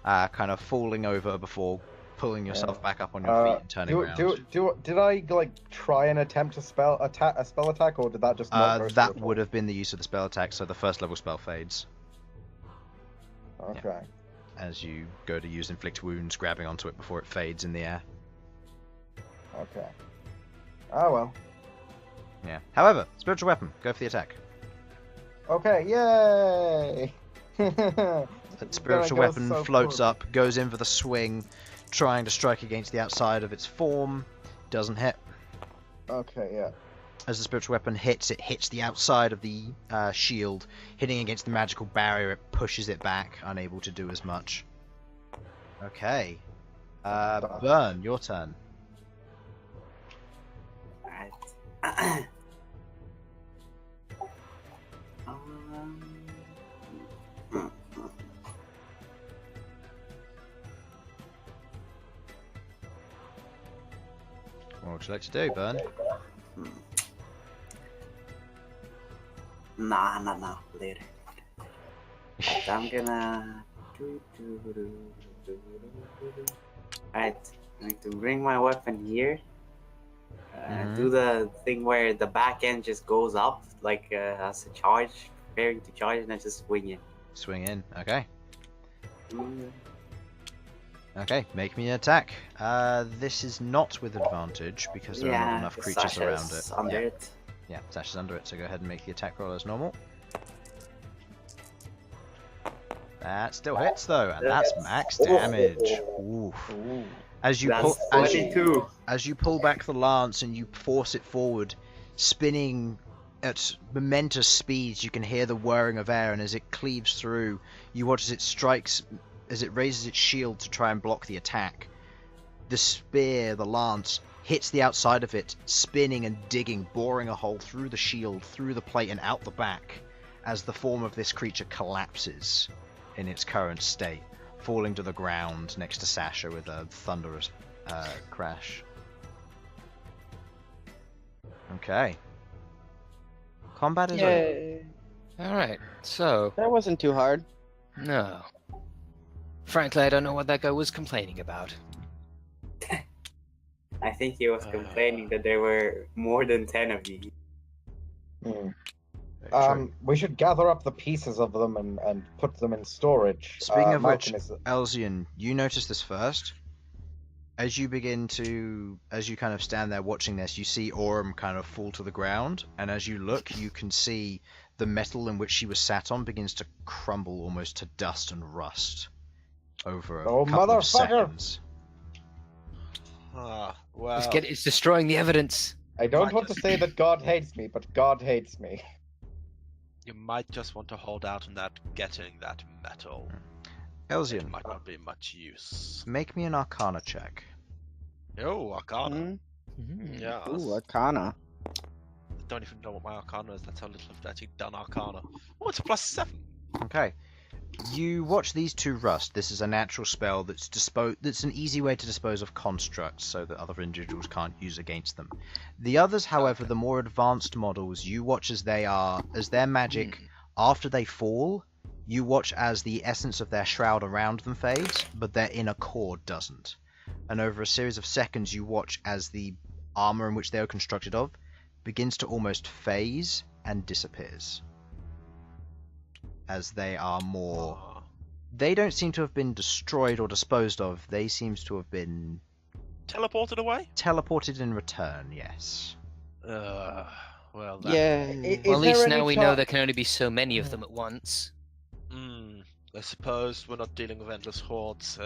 kind of falling over before pulling yourself back up on your feet and turning around. Did I like try and attempt a spell attack, or did that just not go That through at would have been the use of the spell attack, so the first level spell fades. all? Okay. As you go to use inflict wounds, grabbing onto it before it fades in the air. Okay. Oh well. Yeah. However, spiritual weapon, go for the attack. Okay. Yay! That spiritual weapon floats up, goes in for the swing, trying to strike against the outside of its form. Doesn't hit. Okay. Yeah. As the spiritual weapon hits, it hits the outside of the shield, hitting against the magical barrier. It pushes it back, unable to do as much. Okay. Bern, your turn. Alright. What would you like to do, Bern? Nah. Later. Right, I'm gonna. Alright, I'm going to bring my weapon here. Do the thing where the back end just goes up, like as a charge, preparing to charge, and then just swing it. Swing in. Okay. Mm. Okay, make me an attack. This is not with advantage because there are not enough creatures Sasha's around it. under it. Yeah, Sasha's under it, so go ahead and make the attack roll as normal. That still hits though, and that's max damage. Oof. As you That's 22. as you pull back the lance and you force it forward, spinning at momentous speeds, you can hear the whirring of air, and as it cleaves through, you watch as it strikes, as it raises its shield to try and block the attack. The spear, the lance, hits the outside of it, spinning and digging, boring a hole through the shield, through the plate, and out the back, as the form of this creature collapses in its current state, falling to the ground next to Sasha with a thunderous crash. Okay. Combat is over. Yay. Alright, so, That wasn't too hard. no. Frankly, I don't know what that guy was complaining about. I think he was complaining that there were more than 10 of you. Hmm. Very true. We should gather up the pieces of them and put them in storage. Speaking of which, Malcom is- Elsyan, you notice this first. As you kind of stand there watching this, you see Aurum kind of fall to the ground, and as you look, you can see the metal in which she was sat on begins to crumble almost to dust and rust over a Oh, couple of motherfucker! seconds. Well, It's destroying the evidence. I don't Might want to just say be- that God hates me, but God hates me. you might just want to hold out on that getting that metal. It Elsyan, might not be much use. make me an Arcana check. Oh, Arcana. Hmm? Yeah. Ooh, Arcana. I don't even know what my Arcana is. That's how little I've actually done Arcana. Oh, it's a +7. Okay. You watch these two rust. This is a natural spell that's an easy way to dispose of constructs so that other individuals can't use against them. The others, however, the more advanced models, you watch as their magic, after they fall, you watch as the essence of their shroud around them fades, but their inner core doesn't. And over a series of seconds, you watch as the armor in which they are constructed of begins to almost phase and disappears. As they are more... They don't seem to have been destroyed or disposed of. They seem to have been Teleported away? teleported in return, yes. Well, that... Yeah. Well, at least now we know that. there can only be so many of them at once. I suppose we're not dealing with endless hordes.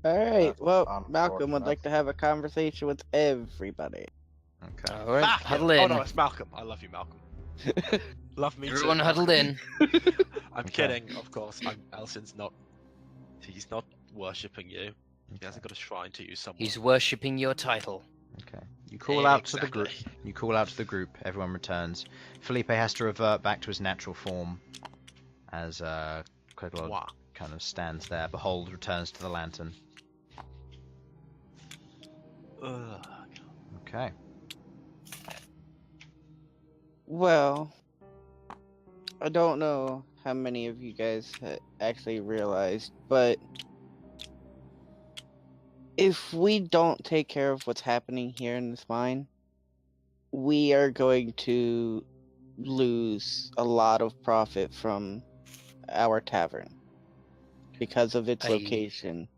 Alright, well, unfortunate. Malcolm would like to have a conversation with everybody. Okay. Alright, huddle Oh in. no, it's Malcolm. I love you, Malcolm. Love me Everyone too. huddled in. I'm kidding, of course. Elsyan's not. He's not worshipping you. He hasn't got a shrine to you somewhere. He's worshipping your title. Okay. You call out to the Exactly. group. You call out to the group. Everyone returns. Felipe has to revert back to his natural form as Queglod Wow. kind of stands there. Behold returns to the lantern. Ugh. Okay. Well, I don't know how many of you guys actually realized, but if we don't take care of what's happening here in this mine, we are going to lose a lot of profit from our tavern because of its Aye. location.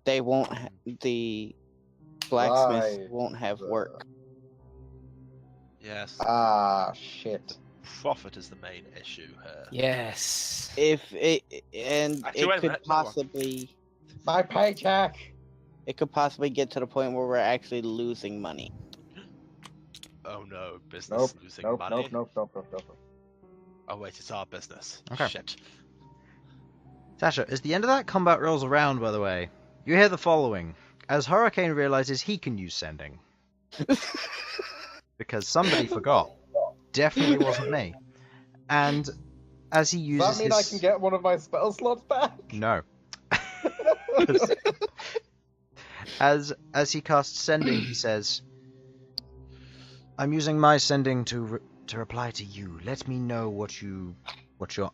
They won't. The blacksmiths Right. won't have work. Yes. Ah, shit. Profit is the main issue here. Yes. If it and Actually, it wait a could minute, no one. possibly. My paycheck! It could possibly get to the point where we're actually losing money. Oh no, business losing money. Nope. Oh wait, it's our business. Okay. Shit. Sasha, as the end of that combat rolls around, by the way, you hear the following. As Hurricane realizes he can use sending. Because somebody forgot. Definitely wasn't me. And as he uses Does that mean his... I can get one of my spell slots back? No. As he casts sending, he says, I'm using my sending to reply to you. Let me know what your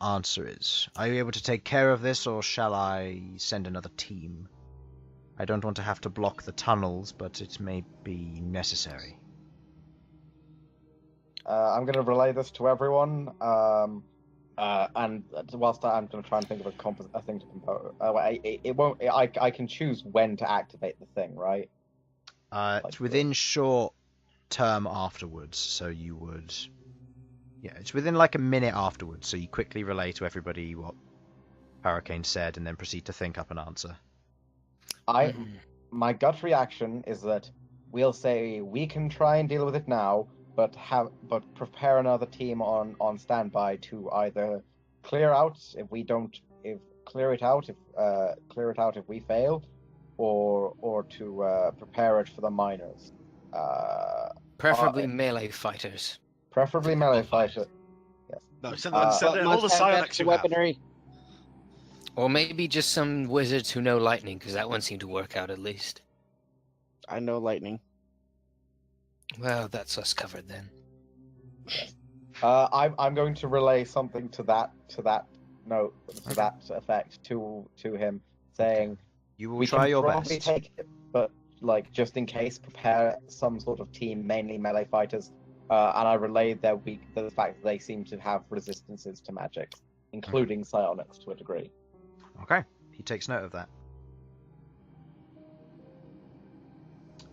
answer is. Are you able to take care of this, or shall I send another team? I don't want to have to block the tunnels, but it may be necessary. I'm going to relay this to everyone. And whilst I'm going to try and think of a thing to compose. It won't. I can choose when to activate the thing, right? It's within short term afterwards, so you would. Yeah, it's within like a minute afterwards, so you quickly relay to everybody what Hurricane said, and then proceed to think up an answer. My gut reaction is that we'll say we can try and deal with it now, but prepare another team on standby to either clear it out if we fail, or to prepare it for the miners. Preferably melee fighters. Preferably melee fighter. Yes. No, send in all the psionics you have. weaponry. Or maybe just some wizards who know lightning, because that one seemed to work out at least. I know lightning. Well, that's us covered then. I'm going to relay something to that effect to him, saying You will we try can your probably best. take it, but like just in case, prepare some sort of team, mainly melee fighters. And I relayed the fact that they seem to have resistances to magic, including psionics to a degree. Okay, he takes note of that.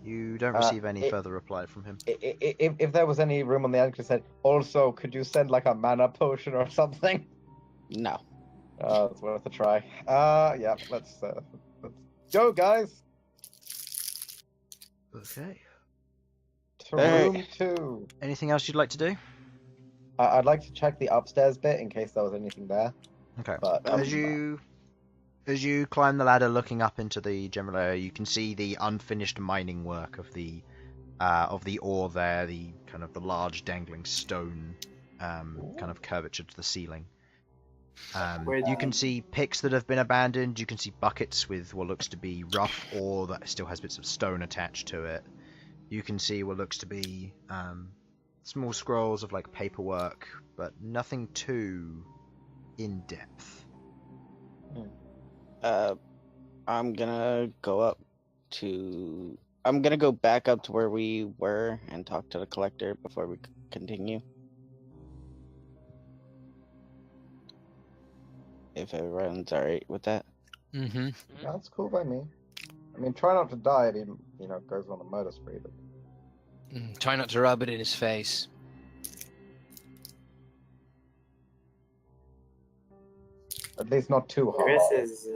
You don't receive any further reply from him. If there was any room on the end, could have said, also, could you send like a mana potion or something? No. It's worth a try. Yeah, let's go, guys. Okay. To room 2. Anything else you'd like to do? I'd like to check the upstairs bit in case there was anything there. Okay. But As you climb the ladder, looking up into the general area, you can see the unfinished mining work of the ore there, the kind of the large dangling stone, kind of curvature to the ceiling. You can see picks that have been abandoned. You can see buckets with what looks to be rough ore that still has bits of stone attached to it. You can see what looks to be small scrolls of like paperwork, but nothing too in depth. I'm gonna go back up to where we were and talk to the collector before we continue. If everyone's alright with that. Mm-hmm. that's cool by me. I mean, try not to die if he, goes on a murder spree. But... Try not to rub it in his face. At least not too hard. Chris is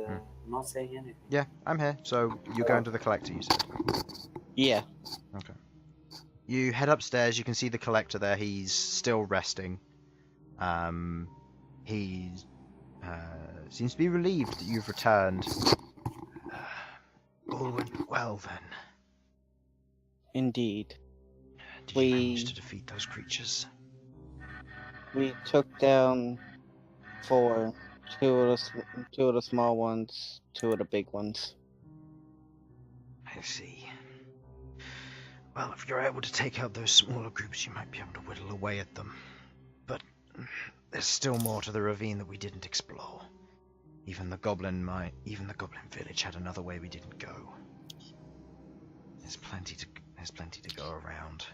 not saying anything. Yeah, I'm here. So you're going to the collector, you said? Yeah. Okay. You head upstairs. You can see the collector there. He's still resting. He seems to be relieved that you've returned. All went well then. Indeed. Did you manage to defeat those creatures? We took down 4. 2 of the small ones, 2 of the big ones. I see. Well, if you're able to take out those smaller groups, you might be able to whittle away at them. But there's still more to the ravine that we didn't explore. Even the goblin village had another way we didn't go. There's plenty to go around.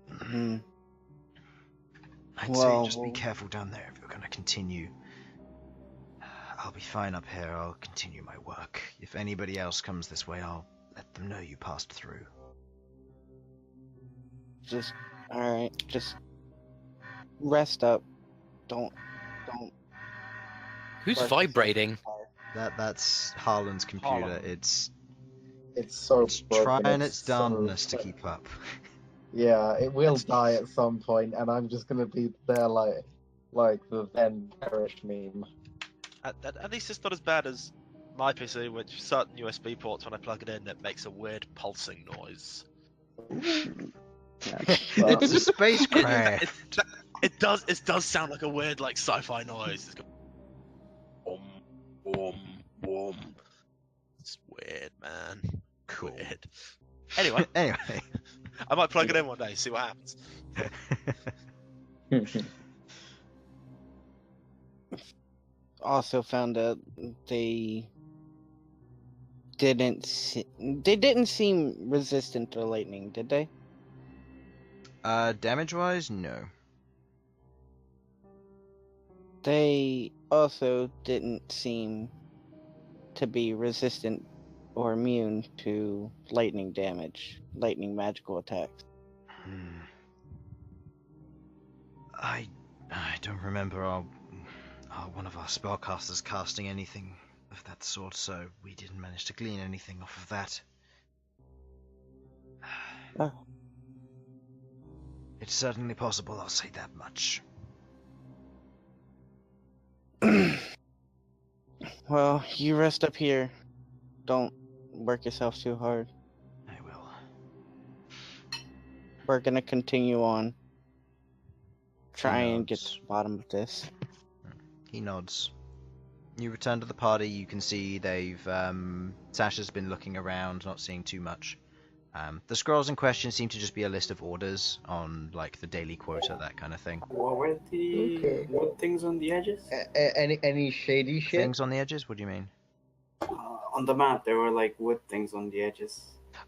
Mm-hmm. I'd say just be careful down there if you're going to continue. I'll be fine up here. I'll continue my work. If anybody else comes this way, I'll let them know you passed through. Alright, just rest up. Don't. Who's vibrating? That's Harlan's computer. Harlan. It's so broken. Trying its so darndest to keep up. Yeah, it will die at some point, and I'm just gonna be there like the then perish meme. At least it's not as bad as my PC, which certain USB ports, when I plug it in, it makes a weird pulsing noise. It's a spacecraft. It does sound like a weird, like, sci-fi noise. It's boom, boom, boom. It's weird, man. Cool. Weird. Anyway. I might plug it in one day, see what happens. Also found out they didn't seem resistant to lightning, did they? Damage-wise, no. They also didn't seem to be resistant or immune to lightning damage, lightning magical attacks. I don't remember one of our spellcasters casting anything of that sort, so we didn't manage to glean anything off of that. Oh. It's certainly possible, I'll say that much. Well, you rest up here. Don't work yourself too hard. I will. We're gonna continue on. Try and get nods. to the bottom of this. He nods. You return to the party, you can see Sasha's been looking around, not seeing too much. The scrolls in question seem to just be a list of orders on, like, the daily quota, that kind of thing. What were the wood things on the edges? Any shady shit? Things on the edges? What do you mean? On the map, there were like wood things on the edges.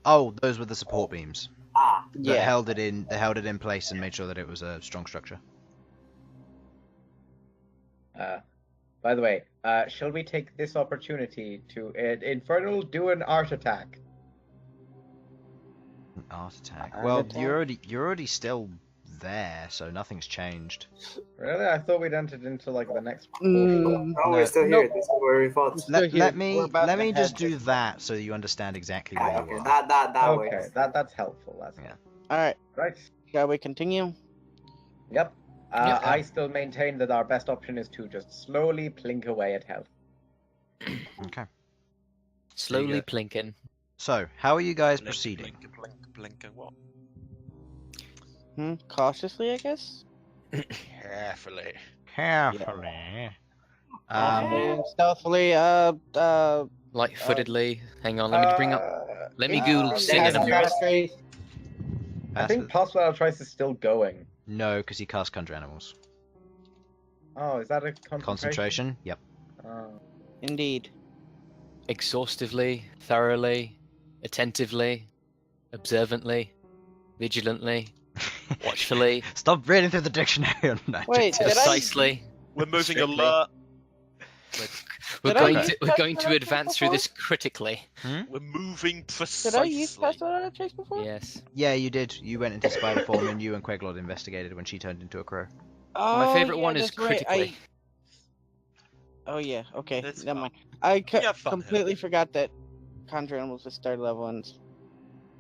Oh, those were the support beams. Ah, They held it in place and made sure that it was a strong structure. By the way, shall we take this opportunity to Infernal do an art attack? An art attack. Art Well, attack? you're already still there, so nothing's changed. Really? I thought we'd entered into like the next Mm, portion. oh, we're still here. Nope. This is where we fought. Still here. Let me We're about to just head do this that so you understand exactly where Okay, you are. that way. Okay, that's helpful. That's Yeah. Alright, right. shall we continue? Yep. Yeah. I still maintain that our best option is to just slowly plink away at health. Okay. Slowly go. plinking. So, how are you guys Blink, proceeding? blink, and what? Cautiously, I guess? Carefully. Carefully. Stealthily, Light-footedly. Hang on, let me bring up. Let me Google Has singing. Pastor- I think Pastor- Possible Altrice is still going. No, because he cast Conjure Animals. Oh, is that a concentration? Concentration? Yep. Oh. Indeed. Exhaustively, thoroughly, attentively, observantly, vigilantly, watchfully, Stop reading through the dictionary on that. Wait, did I- precisely. We're moving Strictly. alert. We're Did I going use to Pastoral advance through before? this critically. We're moving Did precisely. I use Pastoral Chase before? Yes. Yeah, you did. You went into spider form and you and Queglod investigated when she turned into a crow. Oh, My favorite yeah, one is that's right, critically. Oh yeah, okay, It's never fun. mind. I We have fun completely here. forgot that Conjure Animals is third level and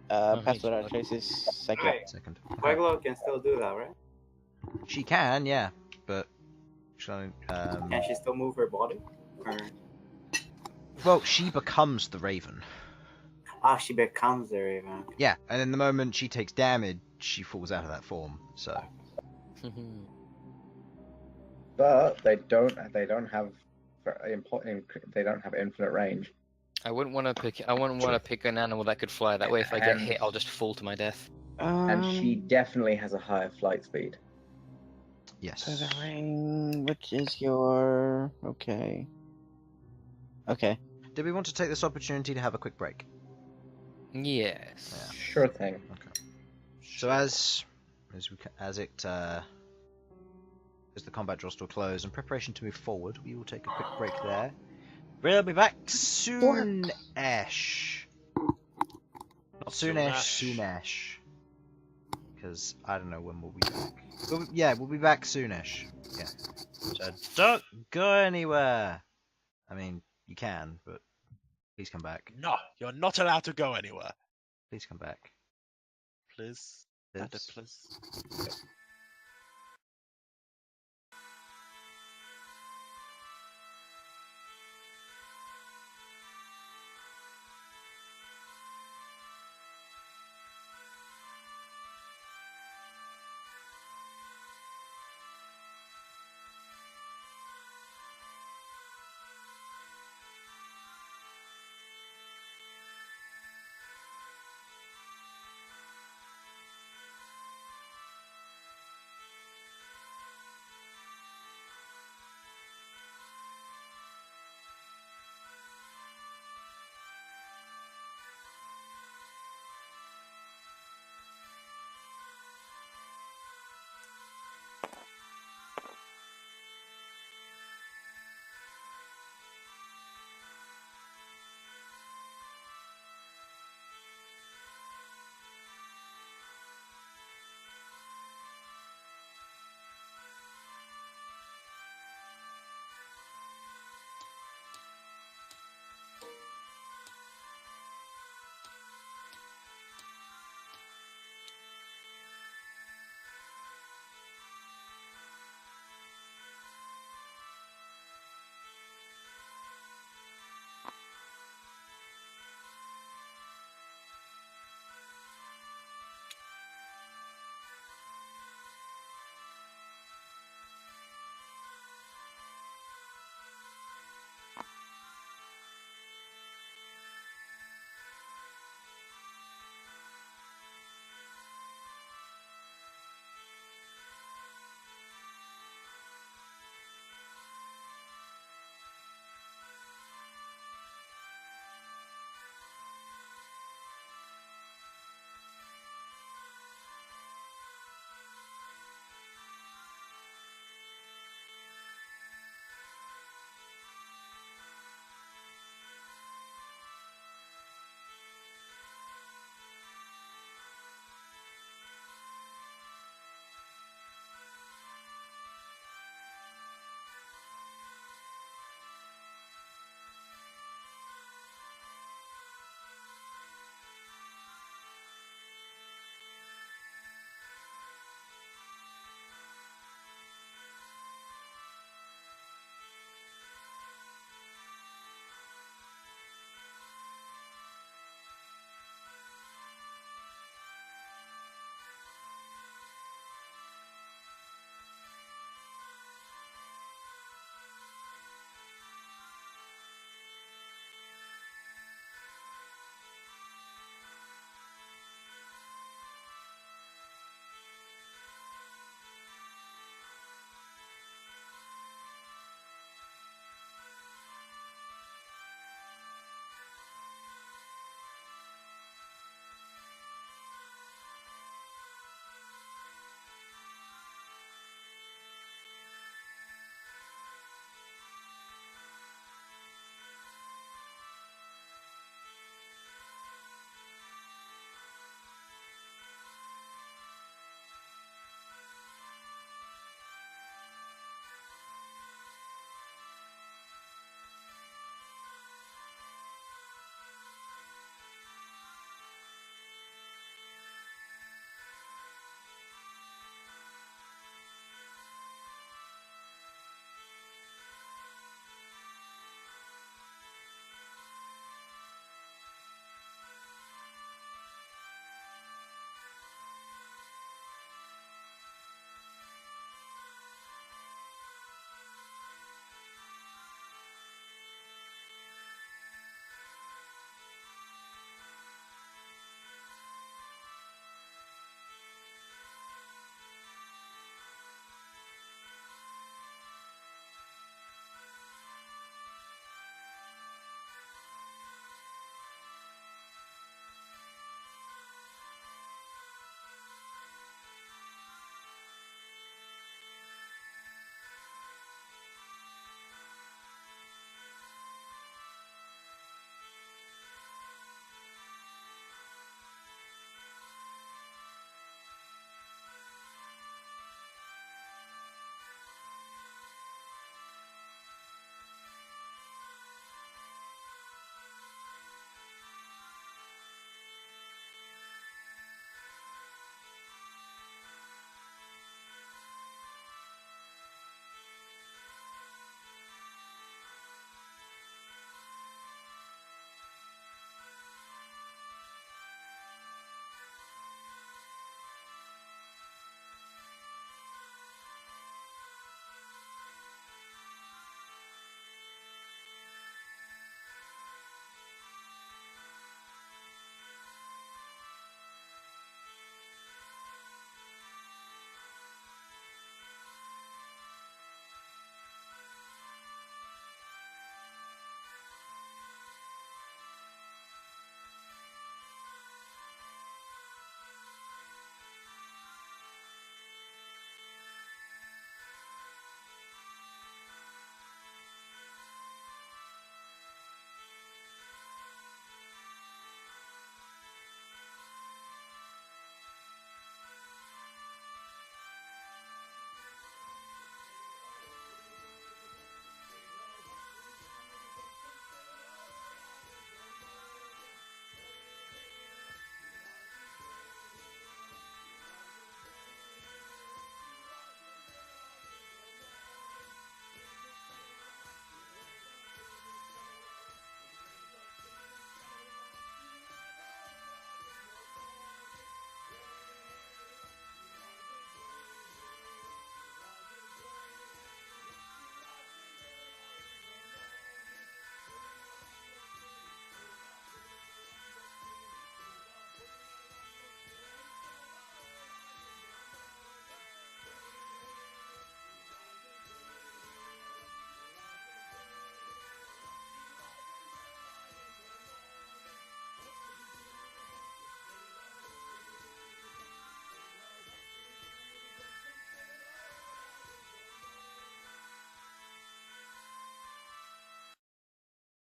Oh, Pass hey, Without Trace is second. Right. Second. Queglod can still do that, right? She can, yeah, but shall Can she still move her body? Or... well, she becomes the Raven. Ah, she becomes the Raven. Yeah, and in the moment she takes damage, she falls out of that form. So But they don't have infinite range. I wouldn't want to pick. I wouldn't want to pick an animal that could fly. That way, if I get And- hit, I'll just fall to my death. And she definitely has a higher flight speed. yes. So the ring, which is your okay. Okay. Did we want to take this opportunity to have a quick break? Yes. Sure thing. So as the combat draws to a close and preparation to move forward, we will take a quick break there. We'll be back soon-ish. Not soon-ish, soon-ish. Because I don't know when we'll be back. We'll be back soon-ish. Yeah. So don't go anywhere. I mean, you can, but please come back. No, you're not allowed to go anywhere. Please come back. Please. Please. Please.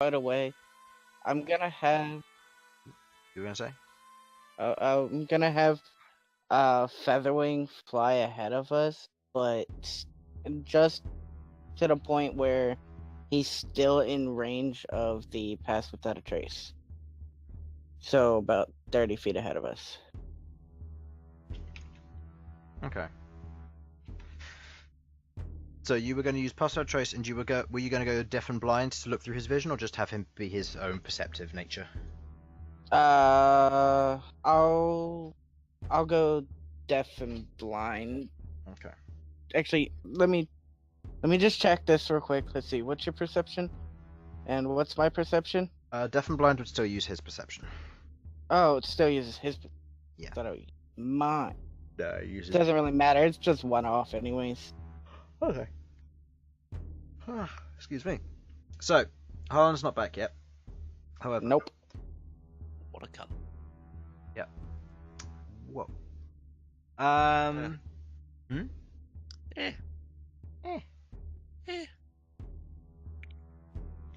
right away. I'm gonna have You were gonna say? I'm gonna have Featherwing fly ahead of us, but just to the point where he's still in range of the pass without a trace. So about 30 feet ahead of us. Okay. So you were going to use Pass Trace, and were you going to go deaf and blind to look through his vision, or just have him be his own perceptive nature? I'll go deaf and blind. Okay. Actually, let me just check this real quick. Let's see. What's your perception? And what's my perception? Deaf and blind would still use his perception. Oh, it still uses his. Yeah. I thought it was mine. No, it uses. Doesn't really matter. It's just one off, anyways. Okay. Excuse me. So, Harlan's not back yet. However. Nope. What a cunt. Whoa.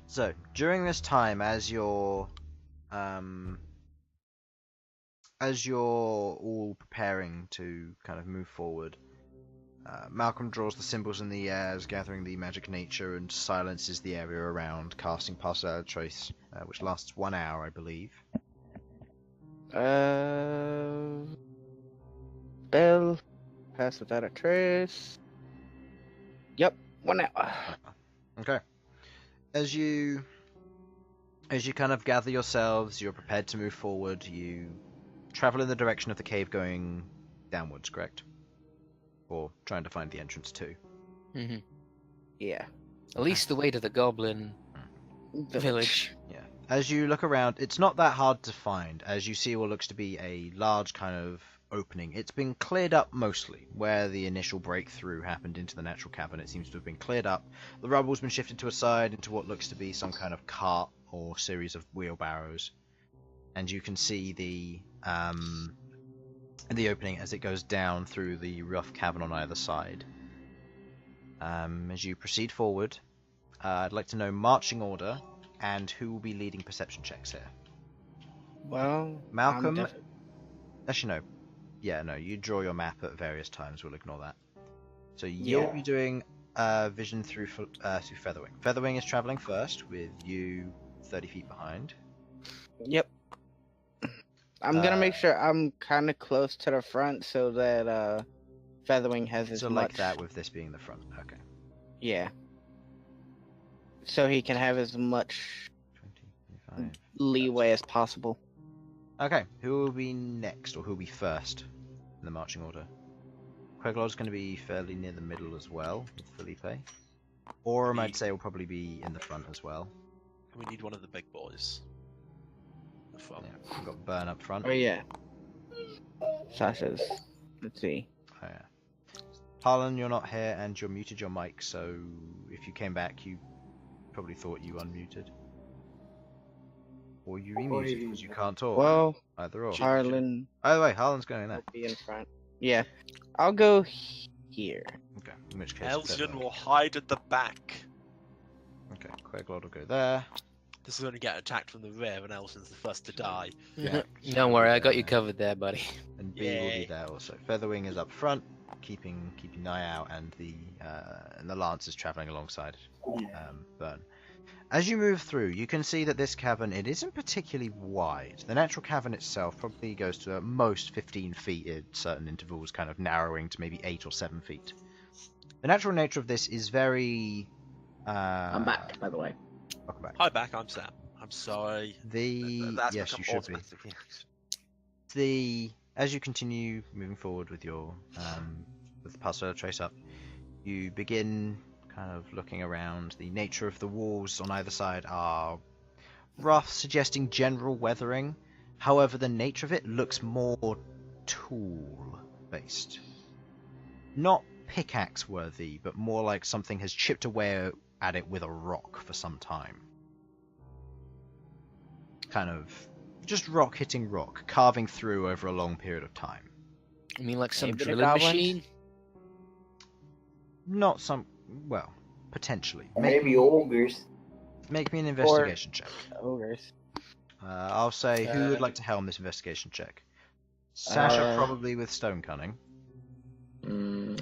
So, during this time, as you're all preparing to kind of move forward, Malcom draws the symbols in the air as gathering the magic nature and silences the area around, casting Pass Without a Trace, which lasts 1 hour, I believe. Bell, pass without a trace. Yep, 1 hour. Okay. As you kind of gather yourselves, you're prepared to move forward. You travel in the direction of the cave, going downwards, correct? Or trying to find the entrance too. Mm-hmm. Yeah. At least the way to the goblin village. Yeah. As you look around, it's not that hard to find, as you see what looks to be a large kind of opening. It's been cleared up mostly. Where the initial breakthrough happened into the natural cavern, it seems to have been cleared up. The rubble's been shifted to a side into what looks to be some kind of cart or series of wheelbarrows. And you can see the opening as it goes down through the rough cavern on either side. As you proceed forward, I'd like to know marching order and who will be leading perception checks here. Well, Malcom. Actually, no. Yeah, no. You draw your map at various times. We'll ignore that. So you'll be doing vision through Featherwing. Featherwing is traveling first, with you 30 feet behind. Yep. I'm gonna make sure I'm kind of close to the front so that Featherwing has as So much. like that, with this being the front. Okay. Yeah. So he can have as much 20, 25. leeway as possible. Okay, who will be next, or who will be first in the marching order? Queglod's going to be fairly near the middle as well, with Felipe. Orem, I'd say, will probably be in the front as well. We need one of the big boys. The front. Yeah, we've got Bern up front. Oh yeah. Sasha's. Let's see. Oh, yeah. Harlan, you're not here, and you're muted your mic, so if you came back, you probably thought you unmuted. Or you remuted because you can't talk. Well, either or. Harlan By the way, Harlan's going there. will be in front. Yeah. I'll go here. Okay, in which case... Elsyan will hide at the back. Okay, Queglod will go there. This is going to get attacked from the rear, and Elsyan's the first to die. Yeah. Don't worry, I got you covered there, buddy. And B will be there also. Featherwing is up front, keeping an eye out, and the lance is travelling alongside Bern. As you move through, you can see that this cavern, it isn't particularly wide. The natural cavern itself probably goes to at most 15 feet at certain intervals, kind of narrowing to maybe 8 or 7 feet. The natural nature of this is very... I'm back, by the way. Welcome back. Hi back, I'm Sam. I'm sorry. That's Yes, become you should be. automatically- As you continue moving forward with your with the Pass Without a Trace up, you begin kind of looking around. The nature of the walls on either side are rough, suggesting general weathering. However, the nature of it looks more tool-based. Not pickaxe-worthy, but more like something has chipped away at it with a rock for some time. Kind of just rock hitting rock, carving through over a long period of time. I mean, like some Maybe the drilling goblins? machine? Not some... well, potentially. Maybe ogres. Make me an investigation check. Ogres. I'll say who would like to helm this investigation check. Sasha probably with stone cunning.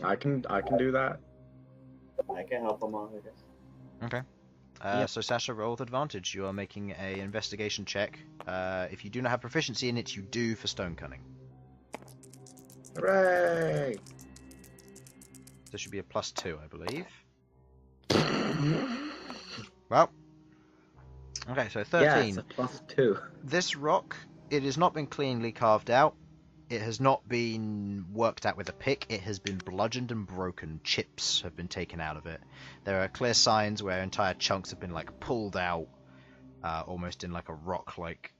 I can do that. I can help him out with this. Okay. So Sasha, roll with advantage. You are making a investigation check. If you do not have proficiency in it, you do for stone cunning. Hooray! There should be a +2, I believe. Well. Okay, so 13. Yeah, it's a +2. This rock, it has not been cleanly carved out. It has not been worked out with a pick. It has been bludgeoned and broken. Chips have been taken out of it. There are clear signs where entire chunks have been like pulled out, almost in like a rock, like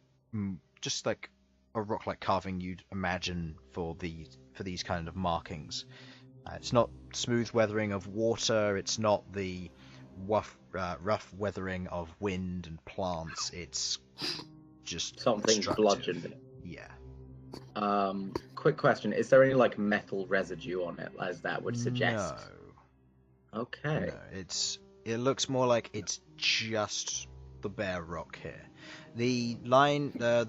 just like a rock like carving you'd imagine for these kind of markings. It's not smooth weathering of water. It's not the rough weathering of wind and plants. It's just Something destructive. bludgeoned. Yeah. Quick question: is there any like metal residue on it, as that would suggest? No. Okay. No, it looks more like it's just the bare rock here. The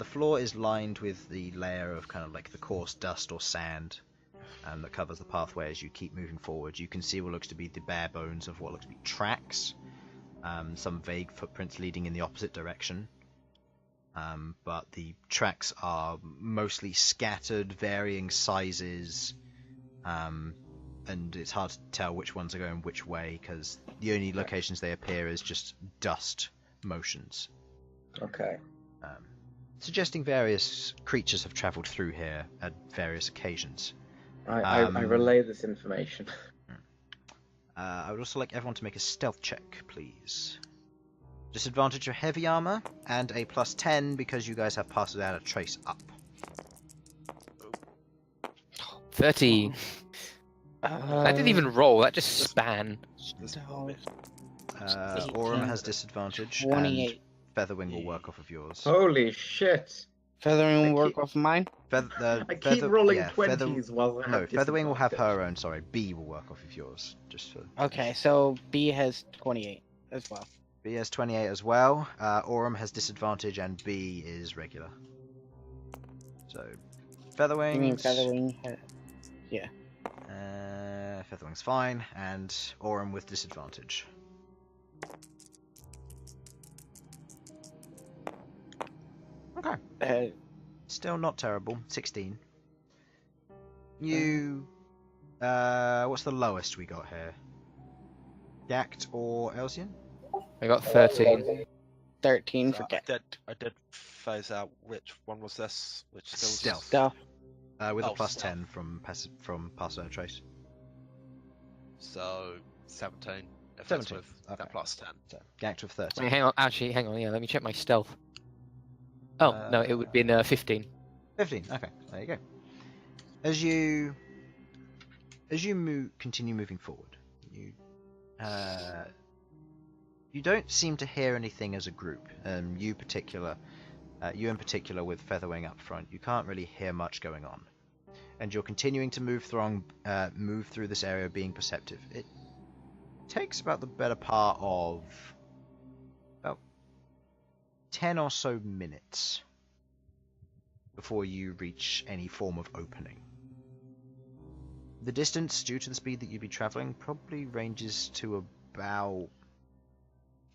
floor is lined with the layer of kind of like the coarse dust or sand that covers the pathway as you keep moving forward. You can see what looks to be the bare bones of what looks to be tracks, some vague footprints leading in the opposite direction. But the tracks are mostly scattered, varying sizes, and it's hard to tell which ones are going which way because the only locations they appear is just dust motions. Okay. Suggesting various creatures have travelled through here at various occasions. I relay this information. I would also like everyone to make a stealth check, please. Disadvantage for heavy armor, and a +10 because you guys have passed out a trace up. 13. That didn't even roll, that just span. Aurum has disadvantage, 28. and Featherwing will work off of yours. Holy shit! Feathering I will work keep- off mine? I keep rolling 20s while I No, have Featherwing will have disadvantage. her own, sorry. B will work off of yours. Just for Okay, so B has 28 as well. B has 28 as well. Aurum has disadvantage, and B is regular. So, Featherwing. You mean Feathering? Featherwing's fine, and Aurum with disadvantage. Okay. Still not terrible. 16. You. What's the lowest we got here? Ghaakt or Elsyan? I got 13. 13 So for Ghaakt. I did phase out which one was this, which skills? Stealth. Stealth. With a Oh, +10 stealth. from pass without trace. So 17. If 17, it's with okay. that +10. So Ghaakt with 13. Wait, hang on, actually, hang on, yeah, let me check my stealth. Oh, no, it would be 15. 15. Okay, there you go. As you continue moving forward, you don't seem to hear anything as a group. You in particular with Featherwing up front, you can't really hear much going on, and you're continuing to move through this area, being perceptive. It takes about the better part of about 10 or so minutes before you reach any form of opening. The distance, due to the speed that you'd be traveling, probably ranges to about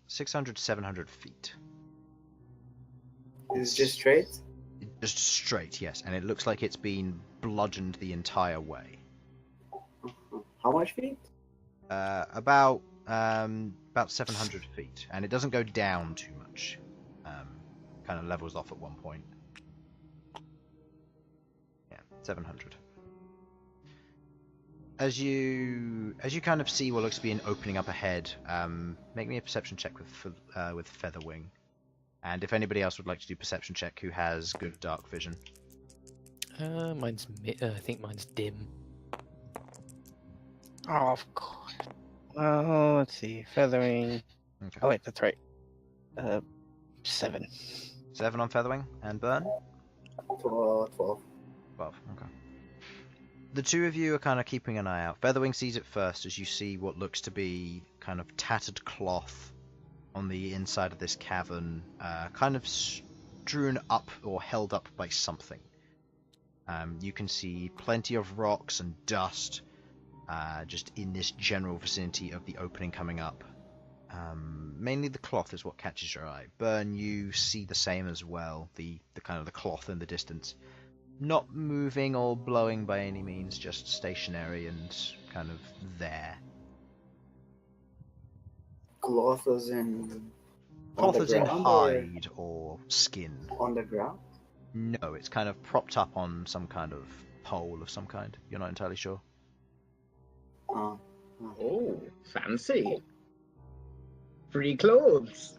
600-700 feet. Is this straight? Just straight, yes, and it looks like it's been bludgeoned the entire way. How much feet? About 700 feet, and it doesn't go down too much. Kind of levels off at one point. Yeah, 700. As you kind of see what looks to be an opening up ahead, make me a perception check with Featherwing, and if anybody else would like to do perception check, who has good dark vision. I think mine's dim. Oh, of course. Oh, let's see. Feathering. Okay. Oh, wait, that's right. 7. 7 on Featherwing, and Bern? 12. 12, okay. The two of you are kind of keeping an eye out. Featherwing sees it first as you see what looks to be kind of tattered cloth on the inside of this cavern, kind of strewn up or held up by something. You can see plenty of rocks and dust just in this general vicinity of the opening coming up. Mainly the cloth is what catches your eye. Bern, you see the same as well, the kind of the cloth in the distance. Not moving or blowing by any means, just stationary and kind of there. Cloth is in. Cloth on is the in ground hide or skin. On the ground? No, it's kind of propped up on some kind of pole of some kind. You're not entirely sure. Oh. Oh, fancy. Free clothes.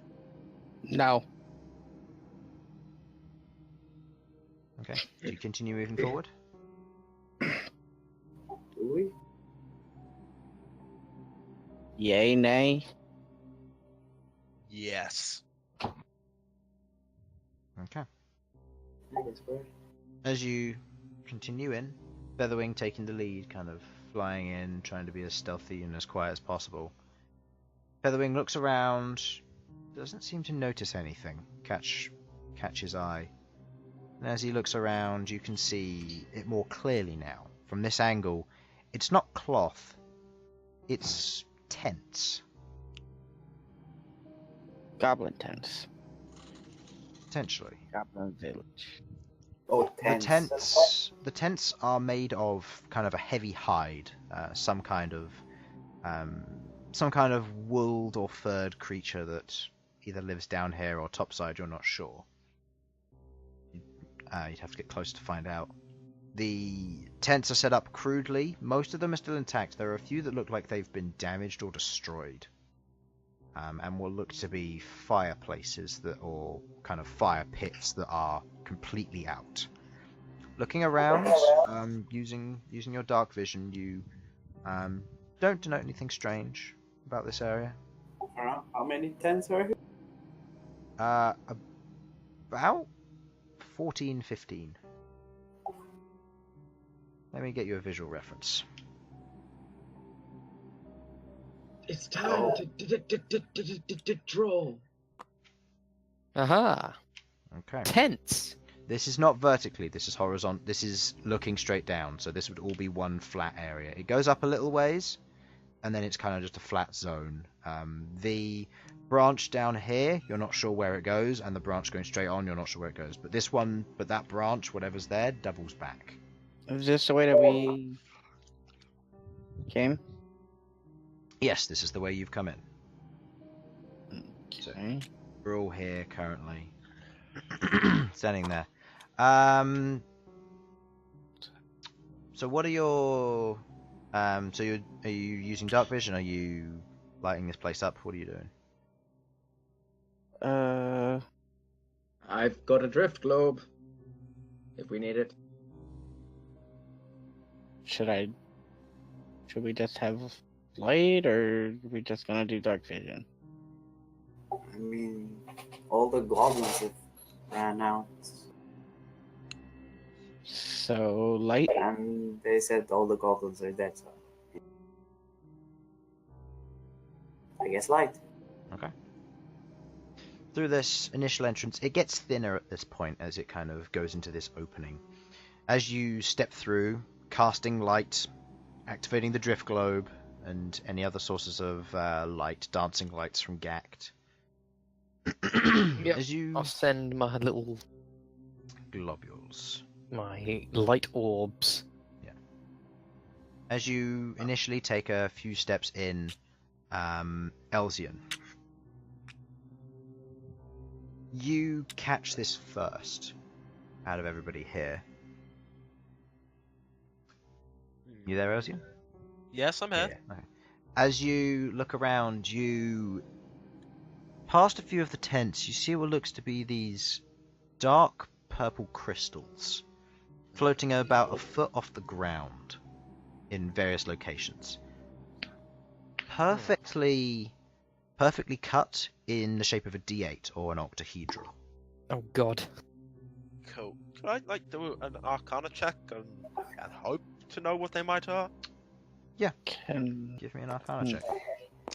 No. Okay. Do you continue moving forward? Do we? Yay, nay. Yes. Okay. I guess we're. As you continue in, Featherwing taking the lead, kind of flying in, trying to be as stealthy and as quiet as possible. Featherwing looks around, doesn't seem to notice anything, catch his eye. And as he looks around, you can see it more clearly now. From this angle, it's not cloth, it's tents. Goblin tents. Potentially. Goblin village. Oh, tents. The tents are made of kind of a heavy hide, some kind of wooled or furred creature that either lives down here or topside. You're not sure. You'd have to get close to find out. The tents are set up crudely. Most of them are still intact. There are a few that look like they've been damaged or destroyed, and will look to be fireplaces or kind of fire pits that are completely out. Looking around, using your dark vision, you don't denote anything strange about this area. How many tents are here? About 14, 15. Let me get you a visual reference. It's time to draw. Aha! Okay. Tents! This is not vertically, this is horizontal, this is looking straight down, so this would all be one flat area. It goes up a little ways, and then it's kind of just a flat zone. The branch down here, you're not sure where it goes, and the branch going straight on, you're not sure where it goes. But that branch, whatever's there, doubles back. Is this the way that we came? Yes, this is the way you've come in. Okay. We're all here currently. Standing there. So what are your... are you using dark vision? Are you lighting this place up? What are you doing? I've got a drift globe. If we need it. Should we just have light, or are we just gonna do dark vision? I mean, all the goblins have ran out. So, light? And they said all the goblins are dead, so. I guess light. Okay. Through this initial entrance, it gets thinner at this point as it kind of goes into this opening. As you step through, casting light, activating the drift globe, and any other sources of light, dancing lights from Ghaakt. Yep. As you... I'll send my little... globules. my light orbs. Yeah. As you initially take a few steps in, Elsyan, you catch this first out of everybody here. You there, Elsyan? Yes, I'm here. Yeah. Okay. As you look around, you past a few of the tents, you see what looks to be these dark purple crystals floating about a foot off the ground in various locations. Perfectly cut in the shape of a D8 or an octahedral. Oh god. Cool. Could I do an Arcana check and hope to know what they might are? Yeah. Can... Give me an Arcana check.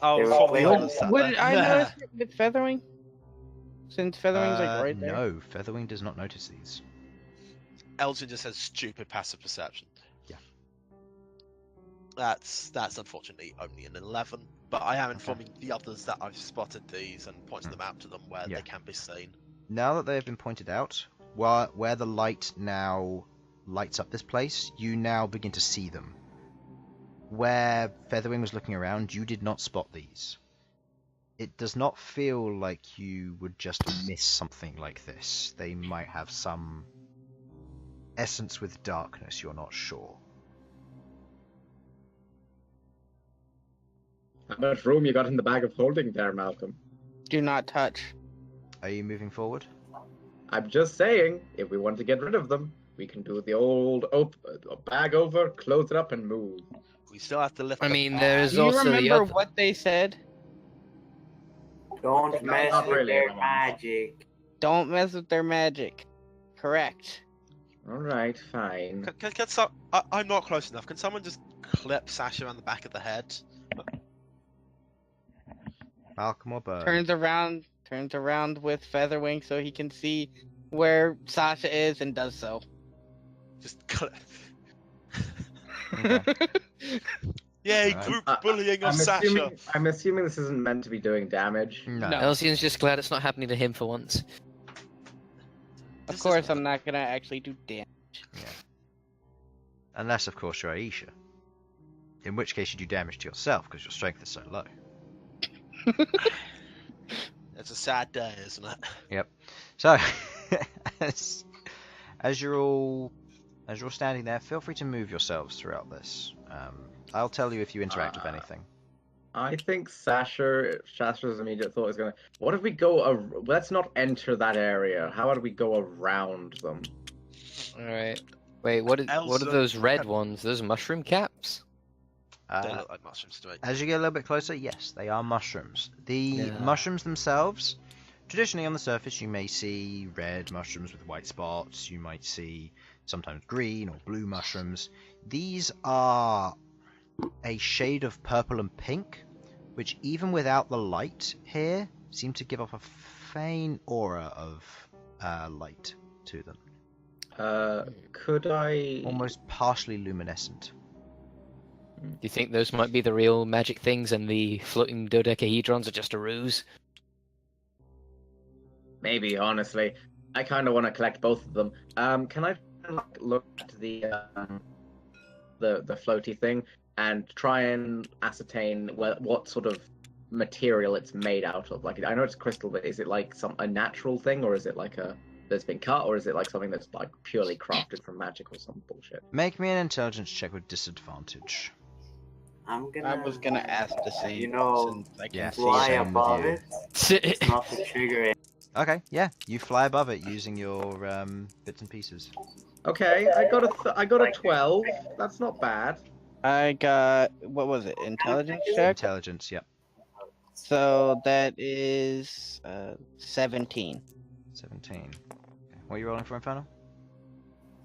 Oh, They were from the playing- others sat Would there. I notice it with feathering? Since feathering's like right there. No, Featherwing does not notice these. Elsyan just has stupid passive perception. Yeah. That's unfortunately only an 11, but I am informing the others that I've spotted these and pointing them out to them where Yeah. they can be seen. Now that they have been pointed out, where the light now lights up this place, you now begin to see them. Where Featherwing was looking around, you did not spot these. It does not feel like you would just miss something like this. They might have some essence with darkness, you're not sure. How much room you got in the bag of holding there, Malcolm? Do not touch. Are you moving forward? I'm just saying, if we want to get rid of them, we can do the old bag over, close it up, and move. We still have to lift. I the mean, bag. there's Do you also the remember other. what they said? Don't mess not with really, their Ramon. magic. Don't mess with their magic. Correct. All right, fine. Can I'm not close enough. Can someone just clip Sasha on the back of the head? Malcom or Bern? Turns around with Featherwing so he can see where Sasha is and does so. Just clip. Okay. Yay, Alright. group bullying of Sasha. I'm assuming this isn't meant to be doing damage. No. No. Elsyan's just glad it's not happening to him for once. Of This is course, not- I'm not gonna actually do damage. Unless, of course, you're Aisha. In which case you do damage to yourself because your strength is so low. It's a sad day, isn't it? So, as you're all standing there, feel free to move yourselves throughout this. I'll tell you if you interact with anything. I think Sasha's immediate thought is gonna. What if we go? Let's not enter that area. How about we go around them? Alright. Wait, what are Elsa- those red ones? Those mushroom caps? They Uh, look like mushrooms to me. as you get a little bit closer, yes, they are mushrooms. The Yeah. mushrooms themselves, traditionally on the surface, you may see red mushrooms with white spots. You might see sometimes green or blue mushrooms. These are a shade of purple and pink, which even without the light here, seem to give off a faint aura of light to them. Could I? Almost partially luminescent. Do you think those might be the real magic things and the floating dodecahedrons are just a ruse? Maybe, honestly, I kind of want to collect both of them. Can I look at the floaty thing and try and ascertain what sort of material it's made out of? Like, I know it's crystal, but is it like a natural thing, or is it like that's been cut, or is it like something that's like purely crafted from magic or some bullshit? Make me an intelligence check with disadvantage. I'm gonna. I was gonna ask the same. You know, since I can Yeah. see fly same with above you. it. It's not to trigger it. Okay, yeah, you fly above it using your bits and pieces. Okay, I got a 12. That's not bad. I got, what was it, intelligence check? Intelligence, yep. So that is 17. 17. Okay. What are you rolling for, Infernal?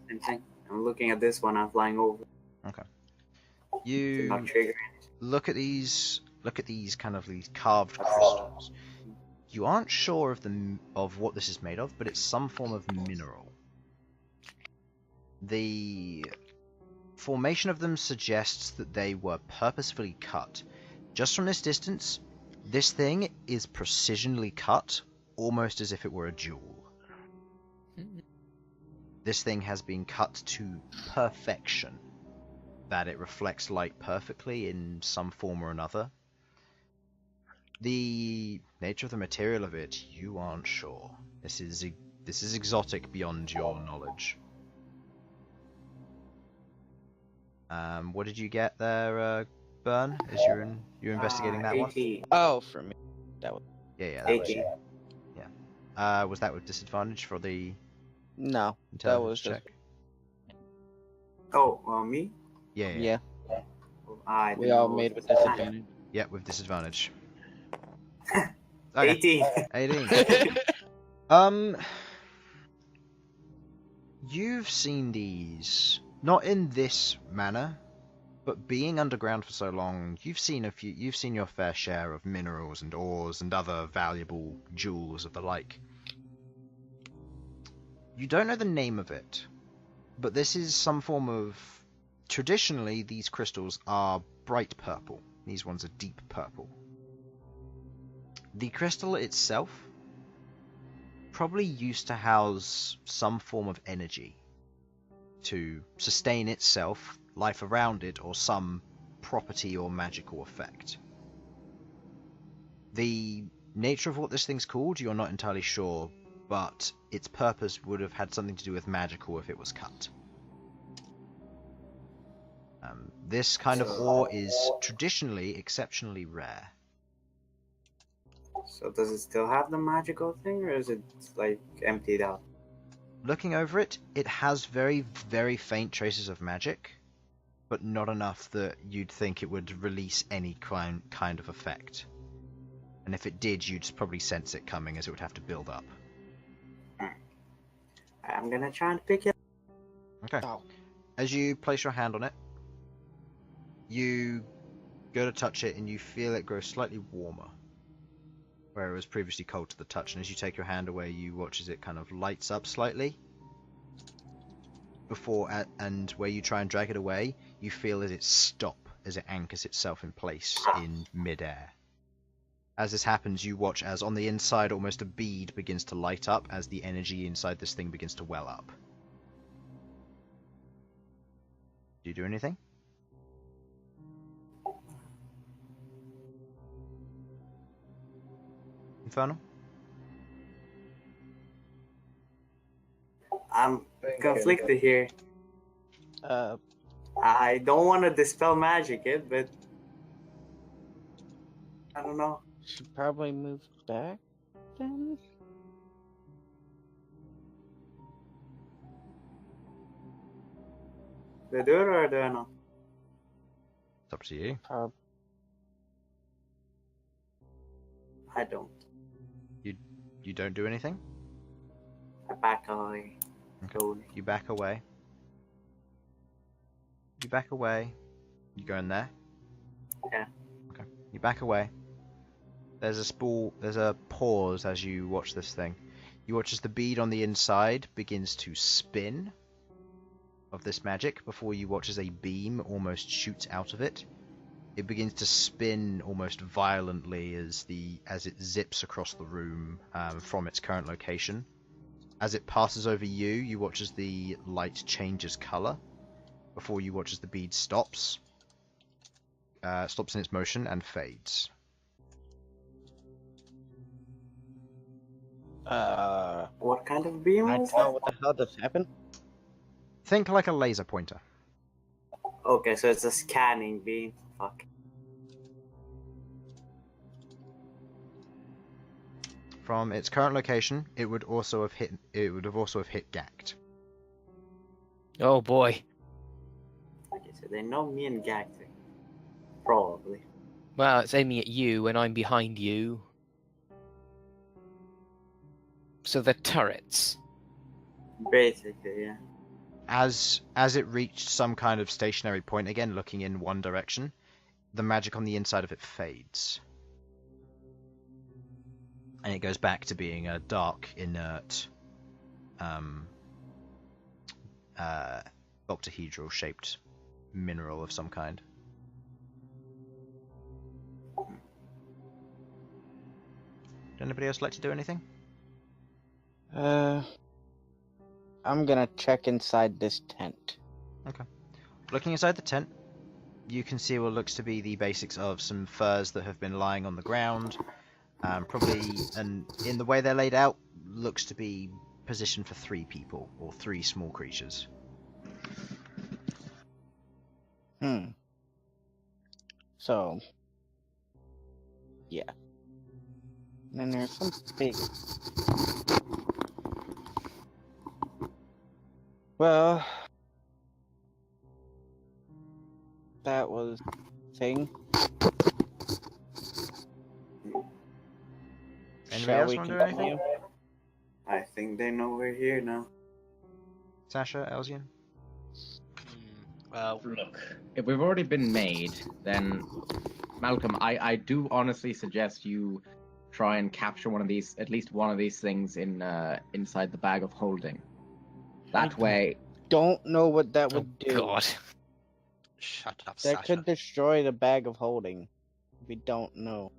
Same thing. I'm looking at this one. I'm flying over. Did You not trigger it. look at these kind of these carved crystals. You aren't sure of what this is made of, but it's some form of mineral. The formation of them suggests that they were purposefully cut. Just from this distance, this thing is precisionally cut, almost as if it were a jewel. This thing has been cut to perfection, that it reflects light perfectly in some form or another. The nature of the material of it, you aren't sure. This is exotic beyond your knowledge. What did you get there, Bern? As you're investigating that one? 18. Oh, for me. Yeah, that was 18. Was that with disadvantage for the No, intelligence was just- check? Oh, me? Yeah. I we don't all know. made with disadvantage. Yeah, with disadvantage. 18. 18. You've seen these, not in this manner, But being underground for so long, you've seen your fair share of minerals and ores and other valuable jewels of the like. You don't know the name of it, but this is some form of... Traditionally, these crystals are bright purple. These ones are deep purple. The crystal itself probably used to house some form of energy to sustain itself, life around it, or some property or magical effect. The nature of what this thing's called, you're not entirely sure, but its purpose would have had something to do with magical if it was cut. This kind of ore is traditionally exceptionally rare. So does it still have the magical thing, or is it like emptied out? Looking over it, it has very, very faint traces of magic, but not enough that you'd think it would release any kind of effect. And if it did, you'd probably sense it coming, as it would have to build up. I'm gonna try and pick it. Okay. As you place your hand on it, you go to touch it and you feel it grow slightly warmer, where it was previously cold to the touch. And as you take your hand away, you watch as it kind of lights up slightly. And where you try and drag it away, you feel as it stop, as it anchors itself in place in midair. As this happens, you watch as on the inside almost a bead begins to light up as the energy inside this thing begins to well up. Do you do anything? Infernal? I'm conflicted here. I don't want to dispel magic but I don't know. Should probably move back then. Do I do it or do I not? It's up to you. I don't. You don't do anything? I back away. Okay. You back away. You back away. You go in there? Yeah. Okay. You back away. There's a pause as you watch this thing. You watch as the bead on the inside begins to spin of this magic before you watch as a beam almost shoots out of it. It begins to spin almost violently as it zips across the room from its current location. As it passes over you, you watch as the light changes color before you watch as the bead stops in its motion and fades. What kind of beam I is don't know that? what the hell just happened. Think like a laser pointer. Okay, so it's a scanning beam. Fuck. From its current location, it would have also have hit Ghaakt. Oh boy. Okay, so they know me and Ghaakt. Probably. Well, it's aiming at you and I'm behind you. So they're turrets. Basically, yeah. As it reached some kind of stationary point, again looking in one direction, the magic on the inside of it fades. And it goes back to being a dark, inert, octahedral-shaped mineral of some kind. Would anybody else like to do anything? I'm gonna check inside this tent. Okay. Looking inside the tent, you can see what looks to be the basics of some furs that have been lying on the ground. Probably, and in the way they're laid out, looks to be positioned for 3 people, or 3 small creatures. So, yeah. And then there's some big... Well... That was... thing. Anybody Shall else we want to do anything? continue? I think they know we're here now. Sasha, Elsyan? Well, Look, if we've already been made, then Malcolm, I do honestly suggest you try and capture one of these, at least one of these things in inside the bag of holding. That way, Don't know what that Oh would do. God. shut up, That Sasha. could destroy the bag of holding. We don't know.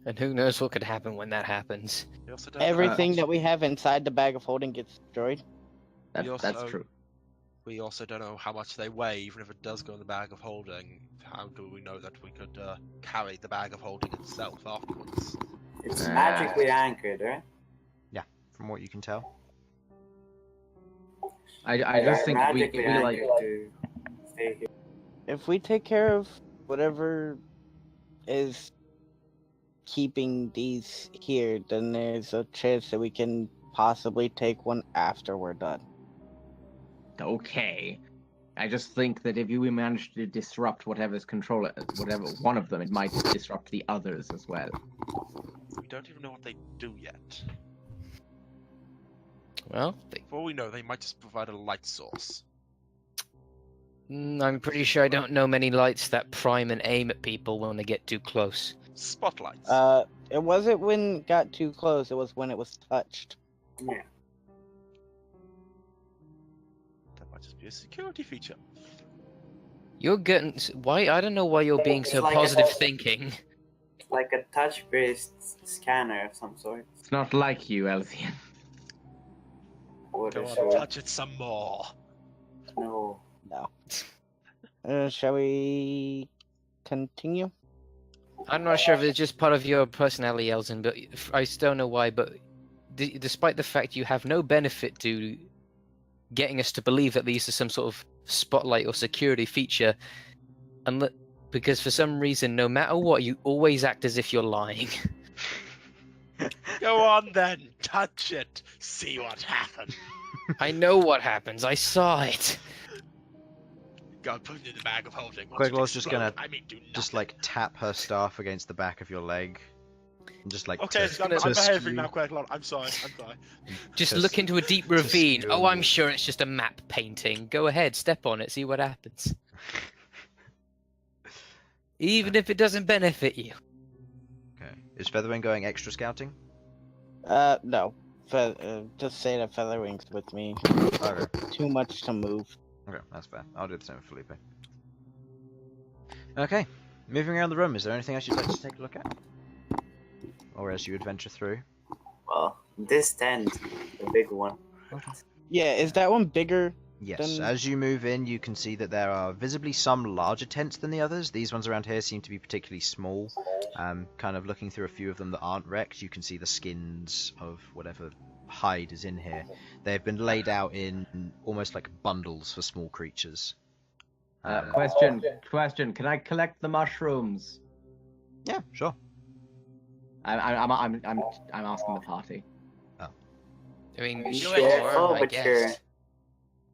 And who knows what could happen when that happens. We also don't Everything know. that we have inside the bag of holding gets destroyed. We that's also- true. We also don't know how much they weigh, even if it does go in the bag of holding. How do we know that we could carry the bag of holding itself afterwards? It's magically anchored, right? From what you can tell. I just think we magically like. anchored to stay here. If we take care of whatever is keeping these here, then there's a chance that we can possibly take one after we're done. Okay. I just think that if you manage to disrupt whatever's control whatever one of them, it might disrupt the others as well. We don't even know what they do yet. Well, For all we know, they might just provide a light source. I'm pretty sure I don't know many lights that prime and aim at people when they get too close. Spotlights. It wasn't when it got too close, it was when it was touched. Yeah. That might just be a security feature. You're getting why? I don't know why you're being so It's like positive a- thinking. Like a touch-based scanner of some sort. It's not like you, Elsyan. Or Go on, sure. touch it some more. No. No. Shall we continue? I'm not sure if it's just part of your personality, Elsyan, but I still don't know why. But despite the fact you have no benefit to getting us to believe that these are some sort of spotlight or security feature, because for some reason, no matter what, you always act as if you're lying. Go on then, touch it. See what happens. I know what happens. I saw it. Go put it in the bag of holding. Once it Queglod's just gonna explode, I mean, do Just nothing. like tap her staff against the back of your leg. And just like Okay, to, I'm to behaving skew- now, Queglod. I'm sorry. I'm sorry. Just to- look into a deep ravine. skew Oh, I'm you. sure it's just a map painting. Go ahead, step on it, see what happens. Even if it doesn't benefit you. Okay. Is Featherwing going extra scouting? No. Just say that Featherwing's with me. Okay. Too much to move. Okay, that's fair. I'll do the same with Felipe. Okay. Moving around the room, is there anything else you'd like to take a look at? Or as you adventure through? Well, this tent, the big one. Yeah, is that one bigger? Yes, Then- as you move in, you can see that there are visibly some larger tents than the others. These ones around here seem to be particularly small. Kind of looking through a few of them that aren't wrecked, you can see the skins of whatever hide is in here. They've been laid out in almost like bundles for small creatures. Question. Can I collect the mushrooms? Yeah, sure. I'm asking the party. I mean, Be sure, careful, I but guess. sure.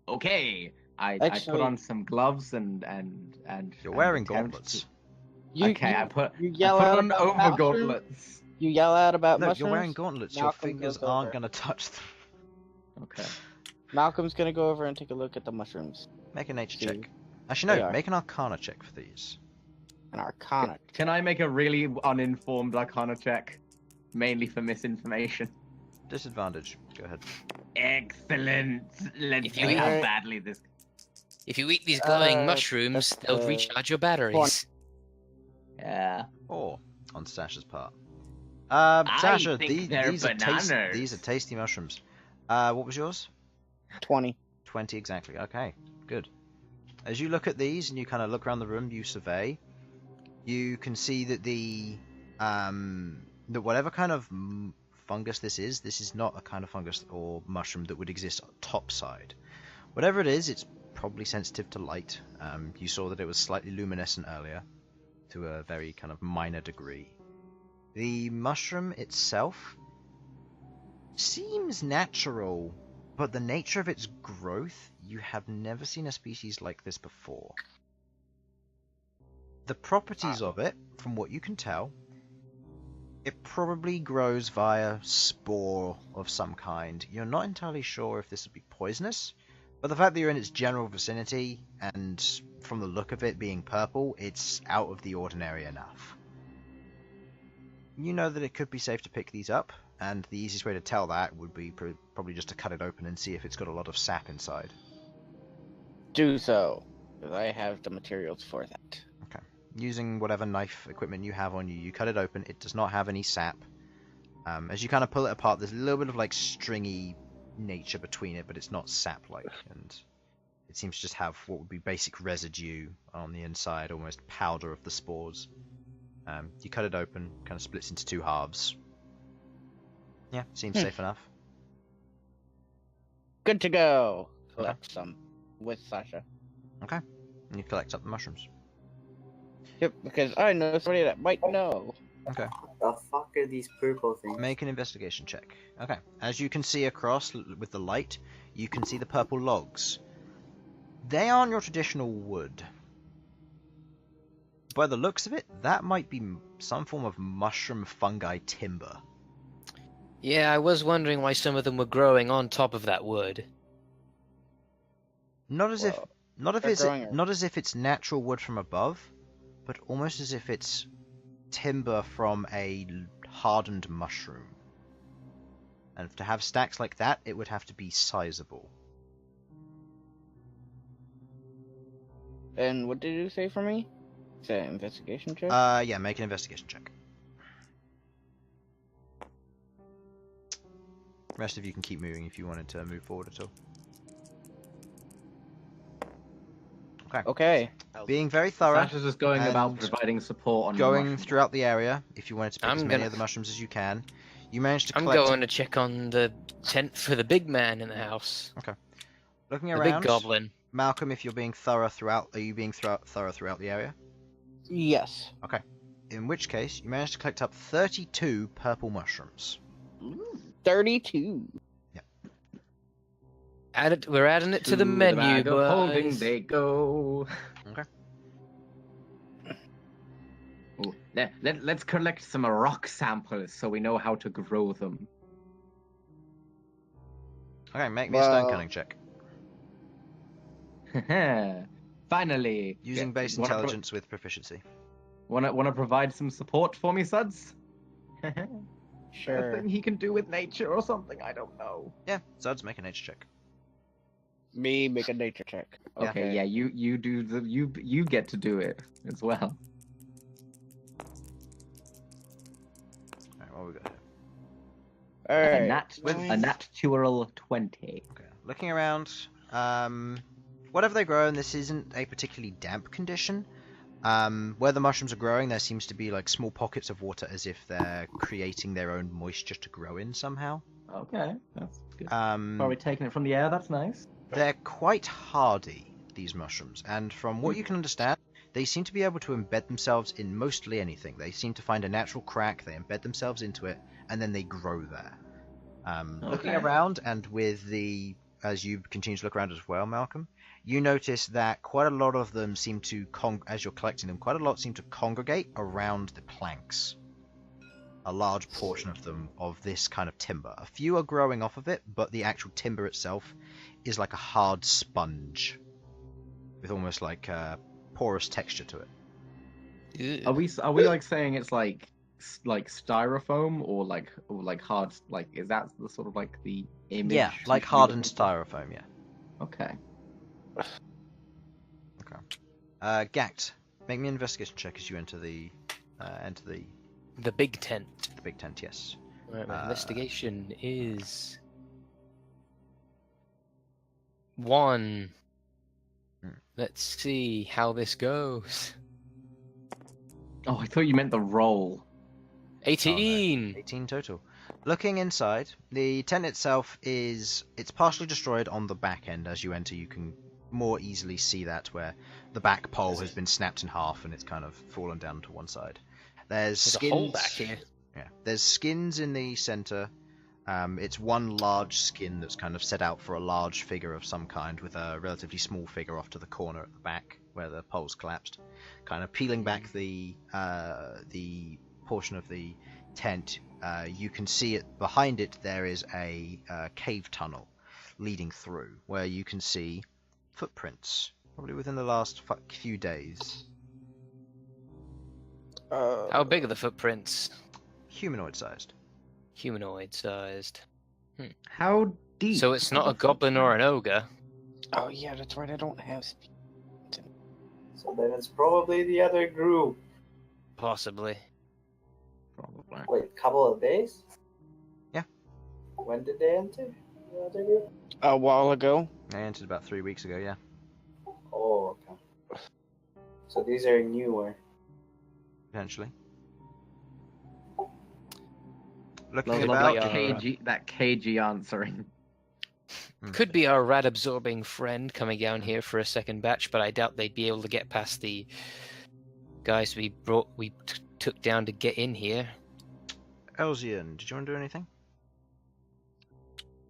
Okay. I put Actually- on some gloves and You're wearing attempt gauntlets. Okay, I put yell on out over about mushrooms? gauntlets. You yell out about No, mushrooms. you're wearing gauntlets. Your Malcolm fingers goes aren't over. going to touch them. Okay. Malcolm's gonna go over and take a look at the mushrooms. Make a nature See, check. Actually, they no, are. make an arcana check for these. An arcana. Can I make a really uninformed arcana check? Mainly for misinformation. Disadvantage. Go ahead. Excellent. Let's If you see how eat- badly this. If you eat these glowing Uh, mushrooms, that's, they'll recharge your batteries. Yeah. Or on Sasha's part. I Sasha, think they're these are bananas. these are tasty mushrooms. What was yours? 20. 20 exactly. Okay, good. As you look at these and you kind of look around the room, you survey. You can see that that whatever kind of fungus this is not a kind of fungus or mushroom that would exist topside. Whatever it is, it's probably sensitive to light. You saw that it was slightly luminescent earlier, to a very kind of minor degree. The mushroom itself seems natural, but the nature of its growth, you have never seen a species like this before. The properties of it, from what you can tell, it probably grows via spore of some kind. You're not entirely sure if this would be poisonous, but the fact that you're in its general vicinity and from the look of it being purple, it's out of the ordinary enough. You know that it could be safe to pick these up, and the easiest way to tell that would be probably just to cut it open and see if it's got a lot of sap inside. Do so, because I have the materials for that. Okay. Using whatever knife equipment you have on you, you cut it open. It does not have any sap. As you kind of pull it apart, there's a little bit of like stringy nature between it, but it's not sap-like, and it seems to just have what would be basic residue on the inside, almost powder of the spores. You cut it open, kind of splits into two halves. Yeah, seems safe enough. Good to go. Collect some with Sasha. Okay. And you collect up the mushrooms. Yep, because I know somebody that might know. Okay. The fuck are these purple things? Make an investigation check. Okay. As you can see across with the light, you can see the purple logs. They aren't your traditional wood. By the looks of it, that might be some form of mushroom fungi timber. Yeah, I was wondering why some of them were growing on top of that wood. Not as they're if it's natural wood from above, but almost as if it's timber from a hardened mushroom. And to have stacks like that, it would have to be sizable. And what did you say for me? Is that an investigation check? Yeah, make an investigation check. The rest of you can keep moving if you wanted to move forward at all. Okay. Being very thorough. Sasha's just going about and providing support on going mushrooms. throughout the area, if you wanted to pick as many gonna- of the mushrooms as you can. You managed to I'm collect... going to check on the tent for the big man in the house. Looking The around, big goblin. Malcom, if you're being thorough throughout... Are you being thorough throughout the area? Yes. In which case, you managed to collect up 32 purple mushrooms. 32. We're adding it to the menu, bag of holding boys. they go. Okay. Ooh, let's collect some rock samples so we know how to grow them. Okay, make me a stone cunning check. Finally. Using base intelligence with proficiency. Wanna provide some support for me, Sudz? A Sure. thing he can do with nature or something, I don't know. Yeah, Sudz, make a nature check. Me make a nature check. Yeah. Okay, yeah, you do you get to do it as well. Alright, what we got here? Alright. A natural 20. Okay, looking around, whatever they grow, and this isn't a particularly damp condition. Where the mushrooms are growing, there seems to be like small pockets of water, as if they're creating their own moisture to grow in somehow. Okay, that's good. Probably taking it from the air, that's nice. They're quite hardy, these mushrooms, and from what you can understand, they seem to be able to embed themselves in mostly anything. They seem to find a natural crack, they embed themselves into it, and then they grow there. Looking around, and with the... as you continue to look around as well, Malcom, you notice that quite a lot of them seem to, as you're collecting them, quite a lot seem to congregate around the planks. A large portion of them of this kind of timber. A few are growing off of it, but the actual timber itself is like a hard sponge with almost like a porous texture to it. Are we like saying it's like styrofoam or like hard, like, is that the sort of like the image? Yeah, like hardened styrofoam, yeah. Okay. Ghaakt, make me an investigation check as you enter the big tent. the big tent, yes. Right, my investigation is 1. Let's see how this goes. Oh, I thought you meant the roll. 18. 18 total. Looking inside, the tent itself it's partially destroyed on the back end. As you enter, you can more easily see that, where the back pole has been snapped in half and it's kind of fallen down to one side. There's skins. A hole back here. Yeah, there's skins in the center. It's one large skin that's kind of set out for a large figure of some kind, with a relatively small figure off to the corner at the back where the pole's collapsed. Kind of peeling back the portion of the tent, you can see it behind it. There is a cave tunnel leading through, where you can see footprints Probably within the last few days. How big are the footprints? Humanoid-sized. Humanoid-sized. How deep? So it's not are a the goblin or an footprints? ogre. Oh yeah, that's right. I don't have. So then it's probably the other group. Possibly. Probably. Wait, couple of days? Yeah. When did they enter the other group? A while ago. I entered about 3 weeks ago, yeah. Oh, okay. So these are newer. Potentially. Love Looking Well, about... that cagey answering. Could be our rat-absorbing friend coming down here for a second batch, but I doubt they'd be able to get past the guys we took down to get in here. Elsyan, did you want to do anything?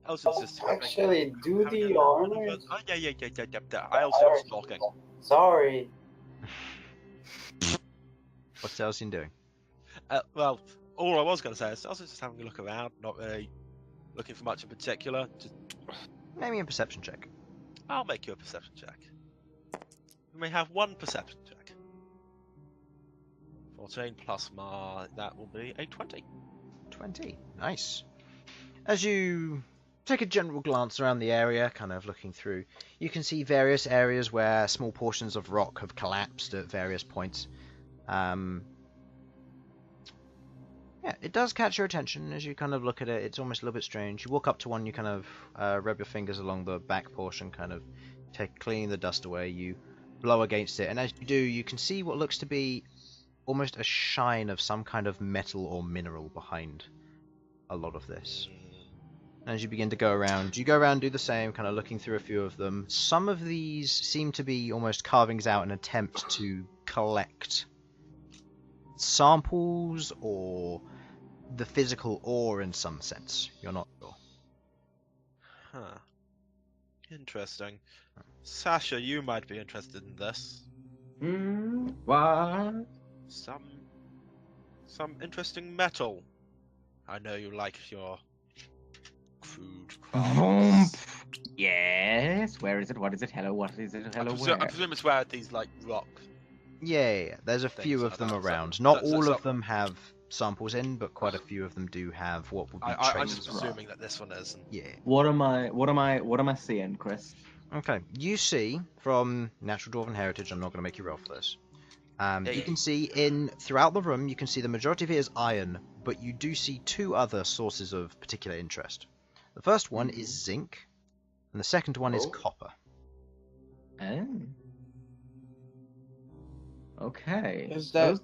Elsyan's just Actually, do having the a- armor. Oh, yeah. Elsyan's talking. Sorry. What's Elsyan doing? Well, all I was going to say is Elsyan's just having a look around, not really looking for much in particular. Just, Make me a perception check. I'll make you a perception check. You may have one perception check. 14 plus that will be a 20. 20. Nice. As you take a general glance around the area, kind of looking through, you can see various areas where small portions of rock have collapsed at various points. Yeah, it does catch your attention as you kind of look at it. It's almost a little bit strange. You walk up to one, you kind of rub your fingers along the back portion, kind of clean the dust away. You blow against it, and as you do, you can see what looks to be almost a shine of some kind of metal or mineral behind a lot of this. As you begin to go around, you go around and do the same, kind of looking through a few of them. Some of these seem to be almost carvings out in an attempt to collect samples or the physical ore in some sense. You're not sure. Huh. Interesting. Sasha, you might be interested in this. What? Some interesting metal. I know you like your crude crafts. Yes. Where is it? What is it? Hello. What is it? Hello. I presume it's where these like rock. Yeah. There's a Things few like of them that, so- around. Not so- all so- of them have samples in, but quite a few of them do have what would be I'm traces just of rock. assuming that this one is. And Yeah. What am I seeing, Chris? Okay. You see from Natural Dwarven Heritage, I'm not going to make you roll for this. You can see throughout the room, you can see the majority of it is iron, but you do see two other sources of particular interest. The first one is zinc, and the second one is copper. Oh. Okay. Is that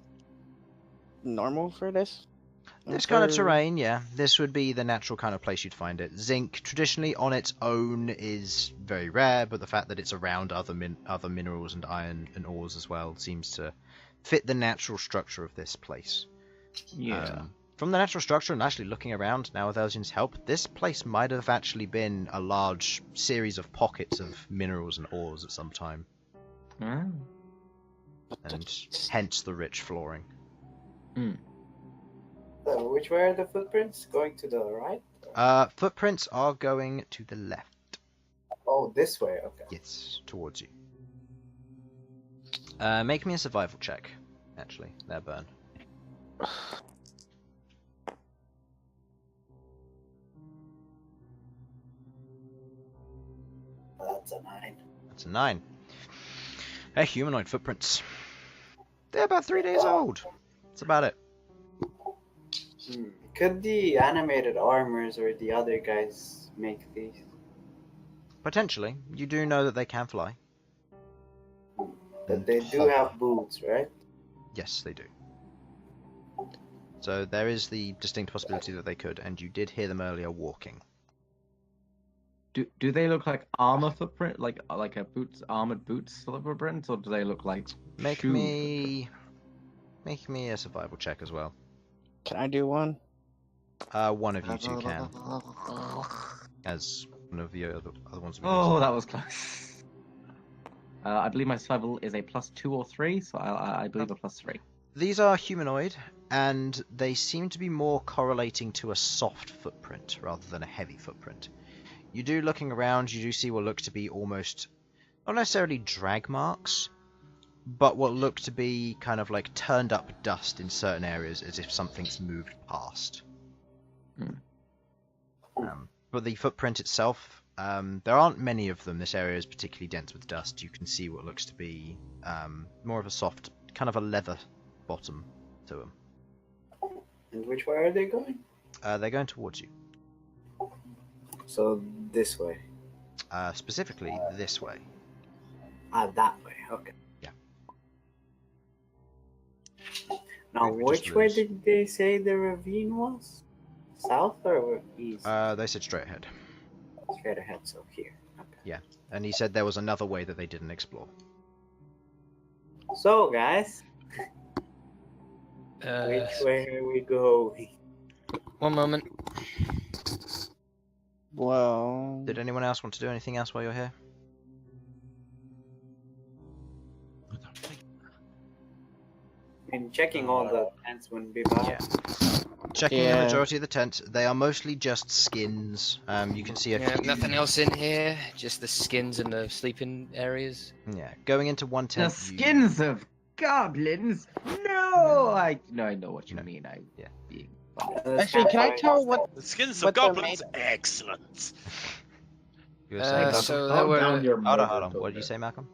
normal for this? This kind of Or- terrain, yeah. This would be the natural kind of place you'd find it. Zinc, traditionally on its own, is very rare, but the fact that it's around other minerals and iron and ores as well seems to fit the natural structure of this place. Yeah. From the natural structure and actually looking around now with Elsyan's help, this place might have actually been a large series of pockets of minerals and ores at some time, Oh. and hence the rich flooring. So which way are the footprints? Going to the right? Footprints are going to the left. Oh, this way. Okay. Yes, towards you. Make me a survival check, actually. There, Bern. That's a 9. That's a 9. They're humanoid footprints. They're about 3 days old. That's about it. Could the animated armors or the other guys make these? Potentially. You do know that they can fly. But they do have boots, right? Yes, they do. So there is the distinct possibility that they could, and you did hear them earlier walking. Do they look like armor footprint, like a armored boots footprints, or do they look like Make shoe me a survival check as well. Can I do one? One of you two can, as one of the other ones. Oh, that was close. I believe my survival is a +2 or 3, so I believe a +3. These are humanoid, and they seem to be more correlating to a soft footprint rather than a heavy footprint. You do, looking around, you do see what looks to be almost not necessarily drag marks, but what look to be kind of like turned up dust in certain areas as if something's moved past. But the footprint itself, there aren't many of them. This area is particularly dense with dust. You can see what looks to be more of a soft, kind of a leather bottom to them. And which way are they going? They're going towards you. So this way. Specifically this way. That way. Okay. Yeah. Now, We just which way lose. did they say the ravine was? South or east? They said straight ahead. Straight ahead, so here. Okay. And he said there was another way that they didn't explore. So, guys, Uh, which way are we going? one moment. Well, Did anyone else want to do anything else while you're here? I mean, checking all the tents wouldn't be bad. Yeah. Checking the Yeah. majority of the tents, they are mostly just skins. You can see a Yeah, few... nothing else in here. Just the skins and the sleeping areas. Yeah, going into one The tent. skins of goblins? No, I know what you mean. Yeah. Being actually, can I tell what? The skins What of they're goblins, excellent. You were saying, So Calm there were. down your hold murder on. What did you token. say, Malcolm?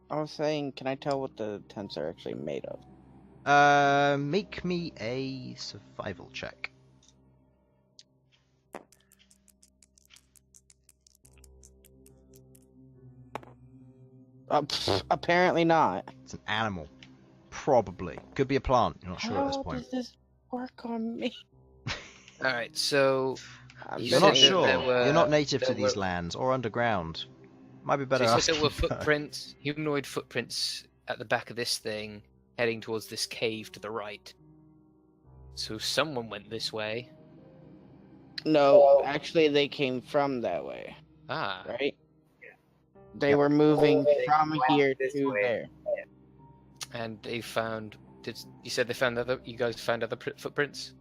I was saying, can I tell what the tents are actually made of? Make me a survival check. Apparently not. It's an animal. Probably. Could be a plant. You're not sure at this How point. does this work on me? All right, so I'm You You're not said that sure. there were- You're not native to there these were- lands or underground. Might be better So you said asking. there were her. footprints, humanoid footprints at the back of this thing, heading towards this cave to the right. So someone went this way. No, actually, they came from that way, Ah, right? They Yep. were moving They from went here this to way. there. and they found. You said they found other. You guys found other footprints.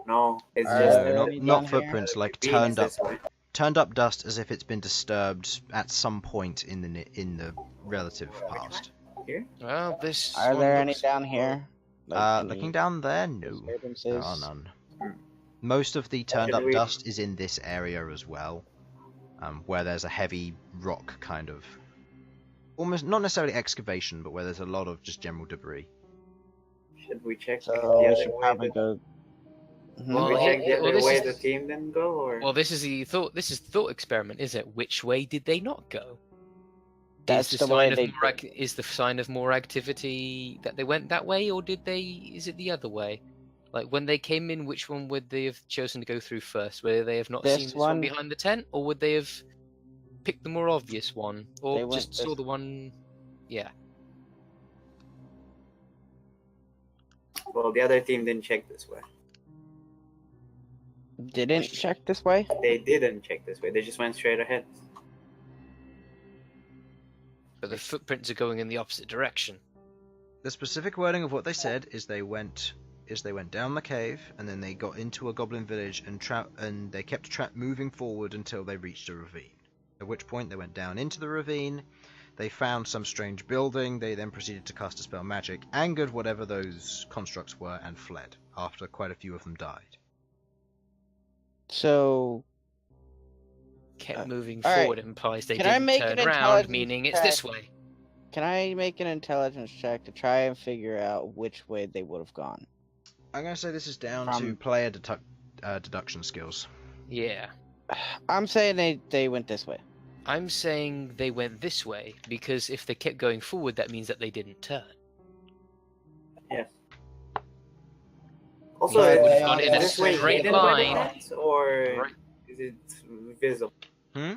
No, it's Uh, just there not, any not down here? footprints, like ravine is turned up, this way. turned up dust as if it's been disturbed at some point in the relative past. Here? Well, this. Are one there any looks- down here? Like, Looking any down there, no, disturbances? there are none. Hmm. Most of the turned up Should we- dust is in this area as well, where there's a heavy rock kind of, almost not necessarily excavation, but where there's a lot of just general debris. Should we check So the we other should way? probably go. Should Well, we check the well, other this way is- the team didn't go, or Well, this is the thought. This is the thought experiment, is it? Which way did they not go? That's is the the way sign of they. more is the sign of more activity that they went that way, or did they? Is it the other way? Like when they came in, which one would they have chosen to go through first? Would they have not This seen this one one. behind the tent, or would they have picked the more obvious one, or They went just saw this- the one? Yeah. well, the other team didn't check this way. Didn't check this way. They didn't check this way. They just went straight ahead. But the footprints are going in the opposite direction. The specific wording of what they said is they went down the cave and then they got into a goblin village and they kept moving forward until they reached a ravine. At which point they went down into the ravine. They found some strange building. They then proceeded to cast a spell magic, angered whatever those constructs were, and fled. After quite a few of them died. So Kept moving all right. forward implies they Can I didn't make turn an around, intelligence meaning it's this check? way. can I make an intelligence check to try and figure out which way they would have gone? I'm going to say this is down to From- player deduction skills. Yeah. I'm saying they went this way. I'm saying they went this way because if they kept going forward, that means that they didn't turn. Yes. Also, But is would have gone in a this way straight hidden by the line. tents, or Right. is it visible? Hmm?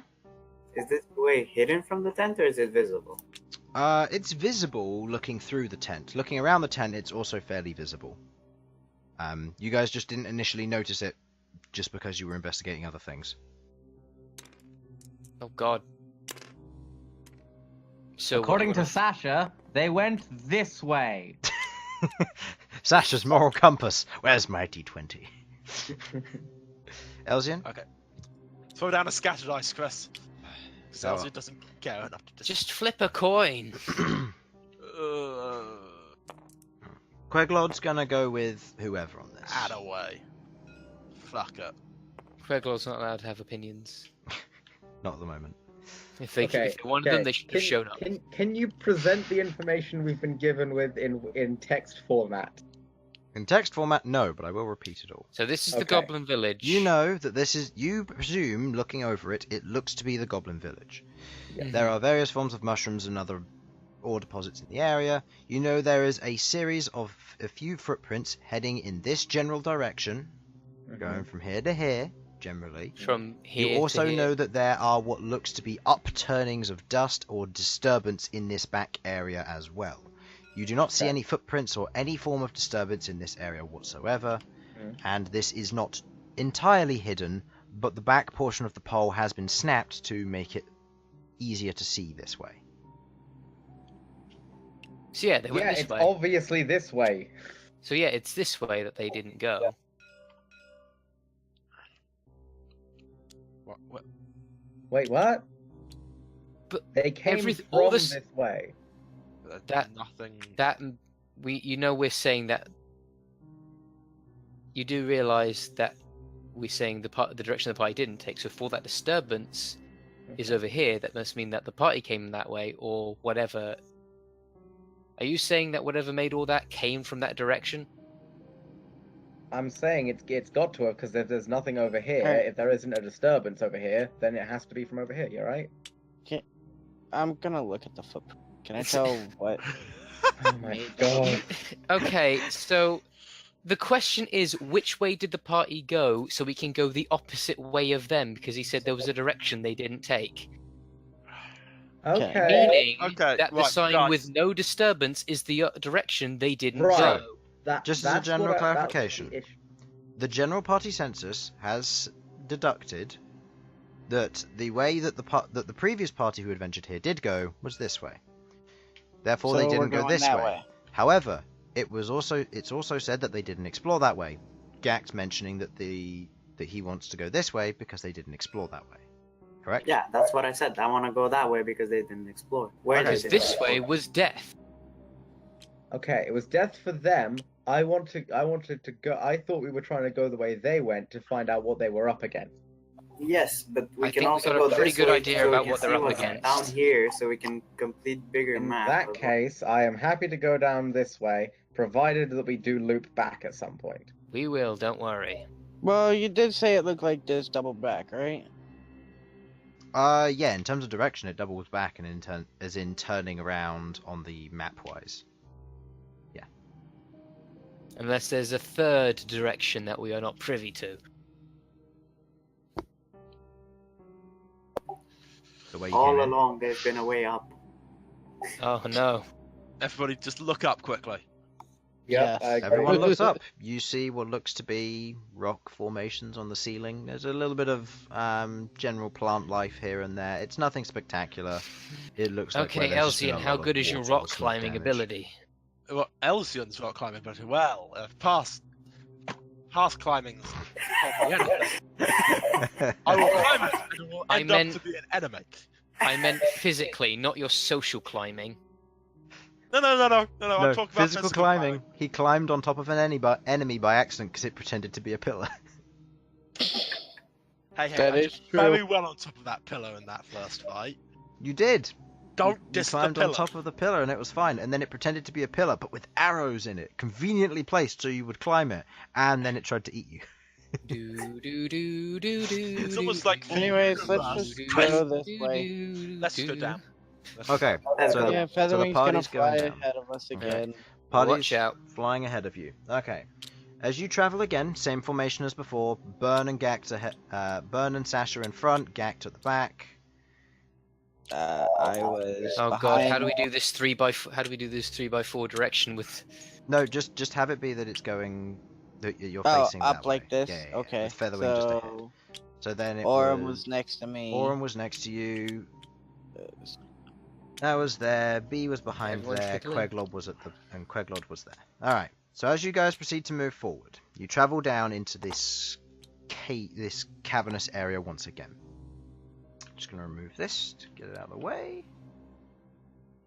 Is this way hidden from the tent, or is it visible? It's visible looking through the tent. Looking around the tent, it's also fairly visible. You guys just didn't initially notice it just because you were investigating other things. Oh God. So According to Sasha, they went this way. Sasha's moral compass. Where's my D20? Elsyan? Throw down a scattered ice, Chris. Because Elsyan doesn't care enough to Just flip a coin. Queglod's gonna go with whoever on this. Add away. Fuck it. Queglod's not allowed to have opinions. Not at the moment. If they wanted them, they should have shown up. Can you present the information we've been given with in text format? In text format, no, but I will repeat it all. So this is the Okay. Goblin Village. You know that this is, you presume, looking over it, it looks to be the Goblin Village. Yeah. There are various forms of mushrooms and other ore deposits in the area. You know there is a series of a few footprints heading in this general direction, going from here to here, generally. From here You also to here. know that there are what looks to be upturnings of dust or disturbance in this back area as well. You do not see Okay. any footprints or any form of disturbance in this area whatsoever, and this is not entirely hidden, but the back portion of the pole has been snapped to make it easier to see this way. So yeah, they went Yeah, this it's way. obviously this way. So yeah, it's this way that they didn't go. What? Wait, what? But They came all from this- this way. Nothing. That we're saying that. You do realise that we're saying the direction the party didn't take. So for that disturbance is over here, that must mean that the party came that way or whatever. Are you saying that whatever made all that came from that direction? I'm saying it's got to have, because if there's nothing over here, Alright. if there isn't a disturbance over here, then it has to be from over here. You're right. I'm gonna look at the footprint. Can I tell what? Oh my god. Okay, so the question is, which way did the party go so we can go the opposite way of them? Because he said there was a direction they didn't take. Okay. Meaning Okay, that the right, sign guys. with no disturbance is the direction they didn't Right. go. Just as a That's general what that's clarification. the issue. The general party census has deducted that the way that the previous party who had ventured here did go was this way. Therefore, So they we're didn't go going this that way. way. However, it's also said that they didn't explore that way. Ghaakt mentioning that he wants to go this way because they didn't explore that way. Correct? Yeah, that's what I said. I want to go that way because they didn't explore. Where Okay, Because did they this explore? way was death. Okay, it was death for them. I wanted to go. I thought we were trying to go the way they went to find out what they were up against. Yes, but we I can think we also got a go pretty this good way idea so we about can what they're see up what's against. down here, so we can complete bigger In map. that of- case, I am happy to go down this way, provided that we do loop back at some point. We will, don't worry. Well, you did say it looked like this double back, right? Yeah, in terms of direction, it doubles back and as in turning around on the map-wise. Unless there's a third direction that we are not privy to. The way you All came in. along, there's been a way up. Oh no. Everybody, just look up quickly. Yeah, Yes. I agree. Everyone looks up. You see what looks to be rock formations on the ceiling. There's a little bit of general plant life here and there. It's nothing spectacular. It looks like Okay, where there's just been Elsyan, a how lot of good is your water rock or slug climbing damage. ability? Well, Elsyan's rock climbing ability. Well, past climbing's not the enemy. I will climb it and it will I end up meant- to be an enemy. I meant physically, not your social climbing. No. No, I'm talking about physical climbing. He climbed on top of an enemy by accident because it pretended to be a pillar. Hey, That I is did true. very well on top of that pillar in that first fight. You did. Don't You diss the climbed pillar. on top of the pillar and it was fine. And then it pretended to be a pillar, but with arrows in it, conveniently placed so you would climb it. And then it tried to eat you. Do, do, do, do, do, It's almost like Anyways, let's Us. just go this way. Let's go down. Okay, Let's so go. the, Yeah, so the Featherwing's gonna party's fly going down. ahead of us Okay. again. Party's Watch out. flying ahead of you. Okay. As you travel again, same formation as before. Bern and Ghaakt Bern and Sasha in front, Ghaakt at the back. I was. Oh god, how behind- do we do this 3x4 direction with? No, just have it be that it's going. That you're Oh, facing up that like way. this. Yeah, yeah, yeah. Okay. With Featherwing just ahead. So So then it Orem was next to me. Orem was next to you. That was there. B was behind Everyone's there. trickling. Queglod was Queglod was there. All right. So as you guys proceed to move forward, you travel down into this cavernous area once again. Just going to remove this to get it out of the way.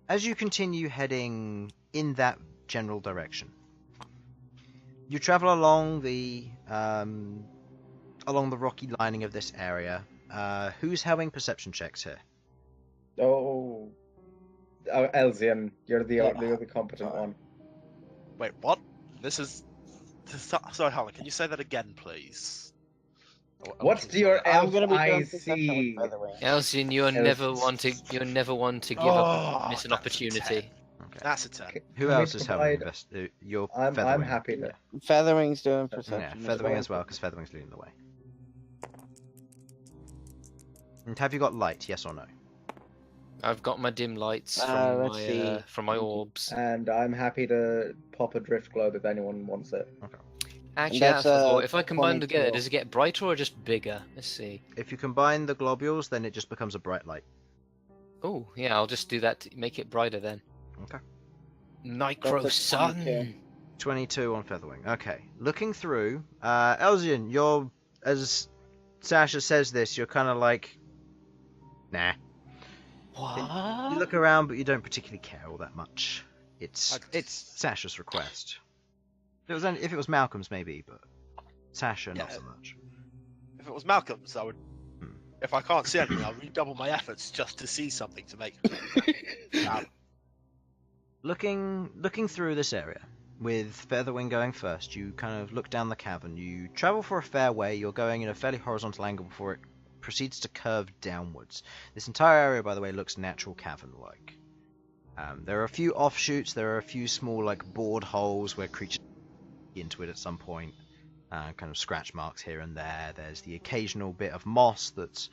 As you continue heading in that general direction, you travel along the rocky lining of this area. Who's having perception checks here? Oh, Elsyan, you're the competent one. Wait, what? This is. Sorry, Harlan, can you say that again, please? What's your I'm gonna be doing LIC? perception with Featherweight. Elsyan, you're never one to give up, miss an that's a opportunity. 10. Okay. That's a 10. Who Can else we is having provide- your I'm Featherwing? happy to. Featherwing's doing Yeah, perception. Featherwing as well, because Featherwing's leading the way. And have you got light? Yes or no? I've got my dim lights let's see. from my orbs. And I'm happy to pop a drift globe if anyone wants it. Actually, that's, that's the thought. If I combine them 22. together, does it get brighter or just bigger? Let's see. If you combine the globules, then it just becomes a bright light. Oh, yeah, I'll just do that to make it brighter then. Okay. Micro That's a sun. 22. 22 on Featherwing. Okay. Looking through, Elsyan, you're, as Sasha says this, you're kind of like, nah. What? You look around, but you don't particularly care all that much. It's I- Sasha's request. If it was Malcolm's, maybe, but Sasha, not Yeah. so much. If it was Malcolm's, I would. Hmm. If I can't see anything, I'll redouble my efforts just to see something to make. Looking through this area, with Featherwing going first, you kind of look down the cavern. You travel for a fair way. You're going in a fairly horizontal angle before it proceeds to curve downwards. This entire area, by the way, looks natural cavern-like. There are a few offshoots. There are a few small, like, bored holes where creatures get into it at some point. Kind of scratch marks here and there. There's the occasional bit of moss that's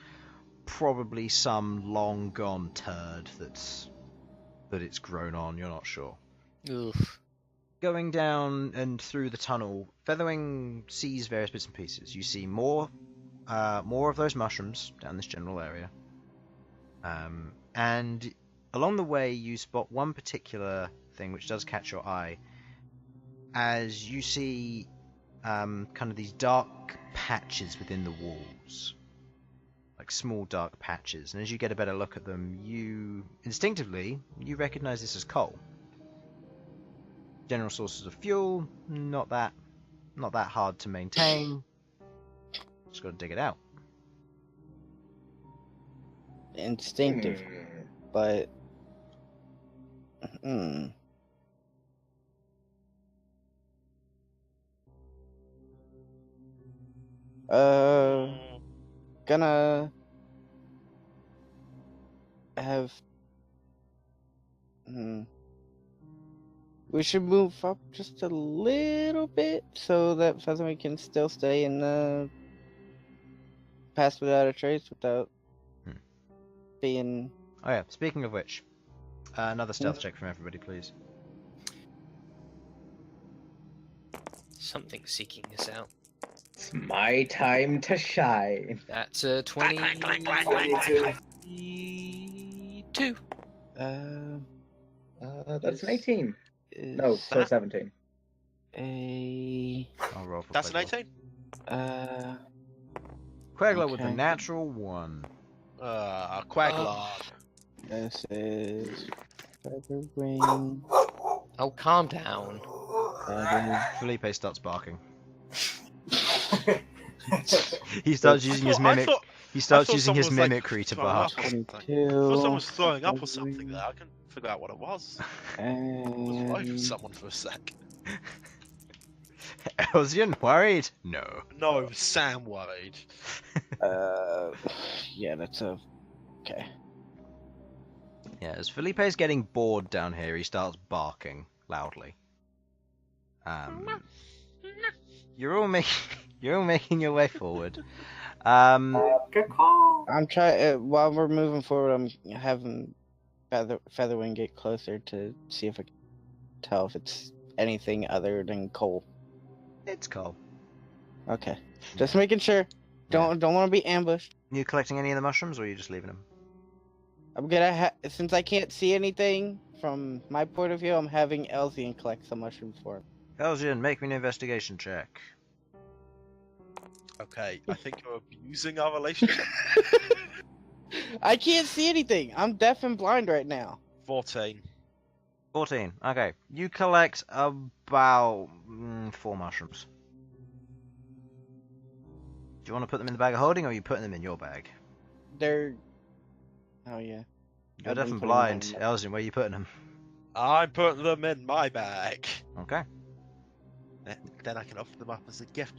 probably some long gone turd that it's grown on. You're not sure. Oof. Going down and through the tunnel, Featherwing sees various bits and pieces. You see more of those mushrooms down this general area, and along the way you spot one particular thing which does catch your eye, as you see kind of these dark patches within the walls, like small dark patches. And as you get a better look at them, you instinctively recognize this as coal. General sources of fuel, not that hard to maintain. Just got to dig it out. Instinctive, but gonna have we should move up just a little bit so that Featherwing can still stay in the pass without a trace without being. Oh yeah, speaking of which, another stealth check from everybody, please. Something seeking this out. It's my time to shine. That's a 22. That's an 18. No, so 17. I'll roll for That's an Queglod. 18. Queglod with a Okay. natural 1. Queglod. This is Featherwing. Oh, calm down. Felipe starts barking. He starts using his mimic. He starts using his someone was, like, mimicry to throwing bark. up or something. I thought someone was throwing up or something there. I couldn't figure out what it was. I was worried for someone for a sec. Elsyan worried? No. No, Sam worried. Yeah, that's a okay. Yeah, as Felipe's getting bored down here, he starts barking loudly. You're all making your way forward. Good call. I'm trying while we're moving forward. I'm having Featherwing get closer to see if I can tell if it's anything other than coal. It's cool. Okay, just making sure. Don't want to be ambushed. You collecting any of the mushrooms, or are you just leaving them? I'm gonna since I can't see anything from my point of view. I'm having Elsyan collect some mushrooms for him. Elsyan, make me an investigation check. Okay, I think you're abusing our relationship. I can't see anything. I'm deaf and blind right now. 14. 14. Okay. You collect about 4 mushrooms. Do you want to put them in the bag of holding, or are you putting them in your bag? They're. Oh yeah. You're I've deaf been and putting them blind. in Elsyan, where are you putting them? I'm putting them in my bag. Okay. Then I can offer them up as a gift.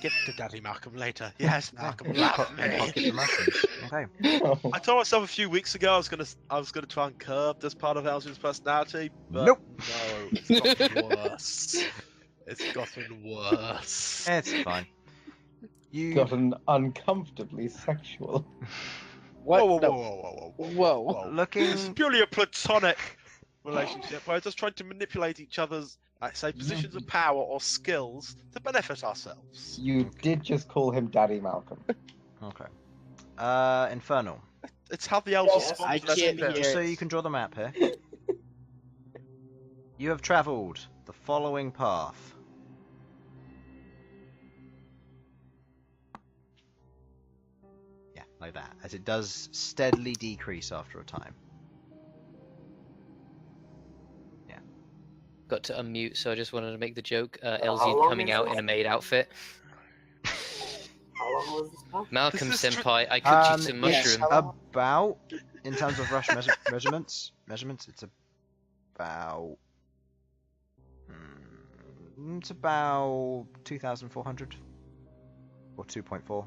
Gift to Daddy Malcolm later. Yes, Malcolm, Okay. love Pocket the me. mushrooms. Okay. I told myself a few weeks ago I was gonna try and curb this part of Elsyan's personality, but Nope. no, it's gotten worse. It's gotten worse. It's fine. You Gotten uncomfortably sexual. What? Whoa, whoa, No. whoa, whoa, whoa, Whoa. whoa. looking. This is purely a platonic relationship where we're just trying to manipulate each other's, say, positions of power or skills to benefit ourselves. You did just call him Daddy Malcolm. Okay. Infernal. It's how the elves Yes. respond I to their can't spirits. hear Just so it. you can draw the map here. You have travelled the following path. Yeah, like that, as it does steadily decrease after a time. Got to unmute, so I just wanted to make the joke. how Elsyan long coming is out this? in a maid outfit. How long was this path? Malcolm This is senpai, I cooked you some It's mushroom. about, in terms of rush measurements, it's about, it's about 2,400 or 2.4.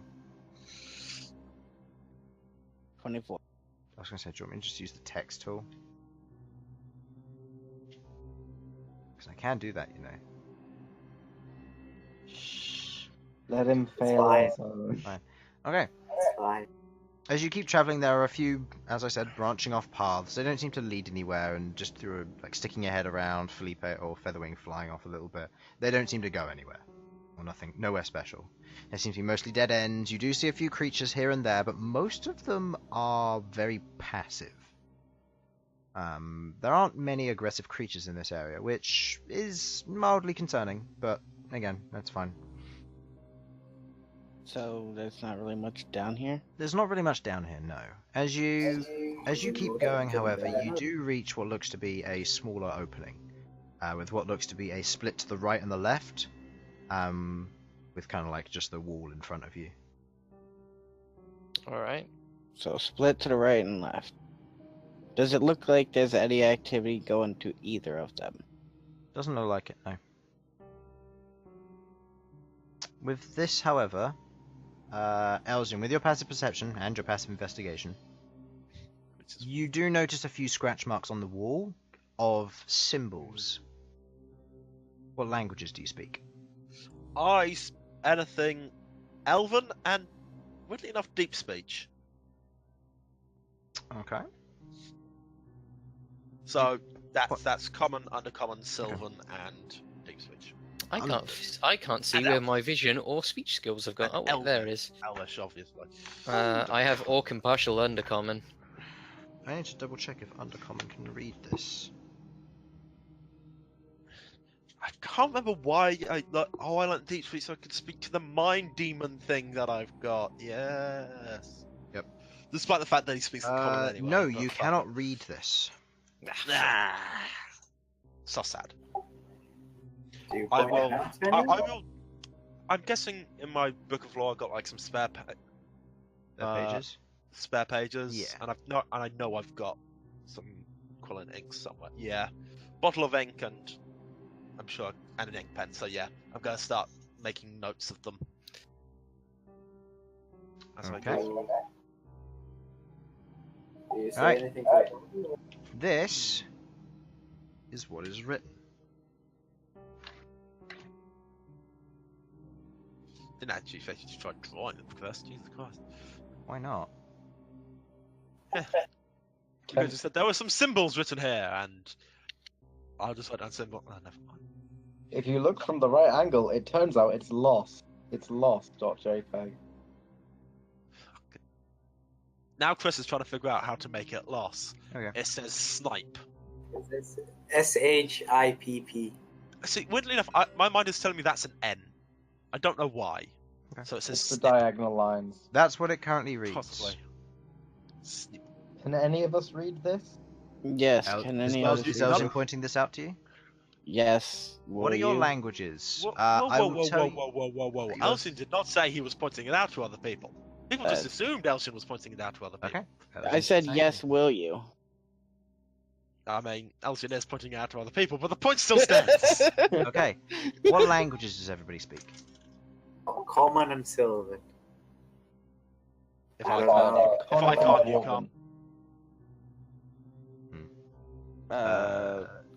24. I was gonna say, do you want me to just use the text tool? Because I can do that, you know. Let him fail fine. on his own. Okay. It's fine. As you keep traveling, there are a few, as I said, branching off paths. They don't seem to lead anywhere, and just through, like, sticking your head around, Felipe or Featherwing flying off a little bit. They don't seem to go anywhere. Or nothing, nowhere special. There seems to be mostly dead ends. You do see a few creatures here and there, but most of them are very passive. There aren't many aggressive creatures in this area, which is mildly concerning, but again, that's fine. So there's not really much down here. There's not really much down here, no. As you keep going, however, you do reach what looks to be a smaller opening, with what looks to be a split to the right and the left, with kind of like just the wall in front of you. Alright. So split to the right and left. Does it look like there's any activity going to either of them? Doesn't look like it, no. With this, however, Elsyan, with your passive perception and your passive investigation, you do notice a few scratch marks on the wall of symbols. What languages do you speak? Anything Elven and, weirdly enough, deep speech. Okay. So that's common, undercommon, Sylvan, and deep speech. I can't see And where my vision or speech skills have gone. And Oh, wait, there it is. Elvish, obviously. I have Orc and partial undercommon. I need to double check if Undercommon can read this. I can't remember why I learned deep speech so I could speak to the mind demon thing that I've got. Yes. Yep. Despite the fact that he speaks in common anyway. No, but you fuck cannot read this. Nah. So sad. Do you I point will. it out to I anyone? will. I'm guessing in my book of lore I got like some spare Pages. spare pages. Yeah. And I know I've got some Quillen ink somewhere. Yeah. Bottle of ink and I'm sure and an ink pen. So yeah, I'm gonna start making notes of them. As I Okay. go. Do you say Alright. anything to it? This is what is written. Didn't actually expect you to try drawing them first. Jesus Christ. Why not? You guys just said there were some symbols written here, and I'll just write down symbol. Oh, never mind. If you look from the right angle, it turns out it's lost. It's lost.jpg. Now Chris is trying to figure out how to make it loss. Okay. It says snipe. It's SHIPP. See, weirdly enough, my mind is telling me that's an N. I don't know why. Okay. So it says It's the snip, diagonal lines. That's what it currently reads. possibly. Snip. Can any of us read this? Yes. El- Can is any El- of us is read Elsyan it? pointing this out to you? Yes. What are Will your you? languages? Whoa, I whoa, will whoa, tell whoa, you. whoa, whoa, whoa, whoa! You guys- Elsyan did not say he was pointing it out to other people. People just Uh, assumed Elsyan was pointing it out to other people. Okay. I said Elsyan's yes. saying- Will you? I mean, Elsyan is pointing it out to other people, but the point still stands. Okay. What languages does everybody speak? Common and Sylvan. If I I don't can't, know. if I can't, you can't.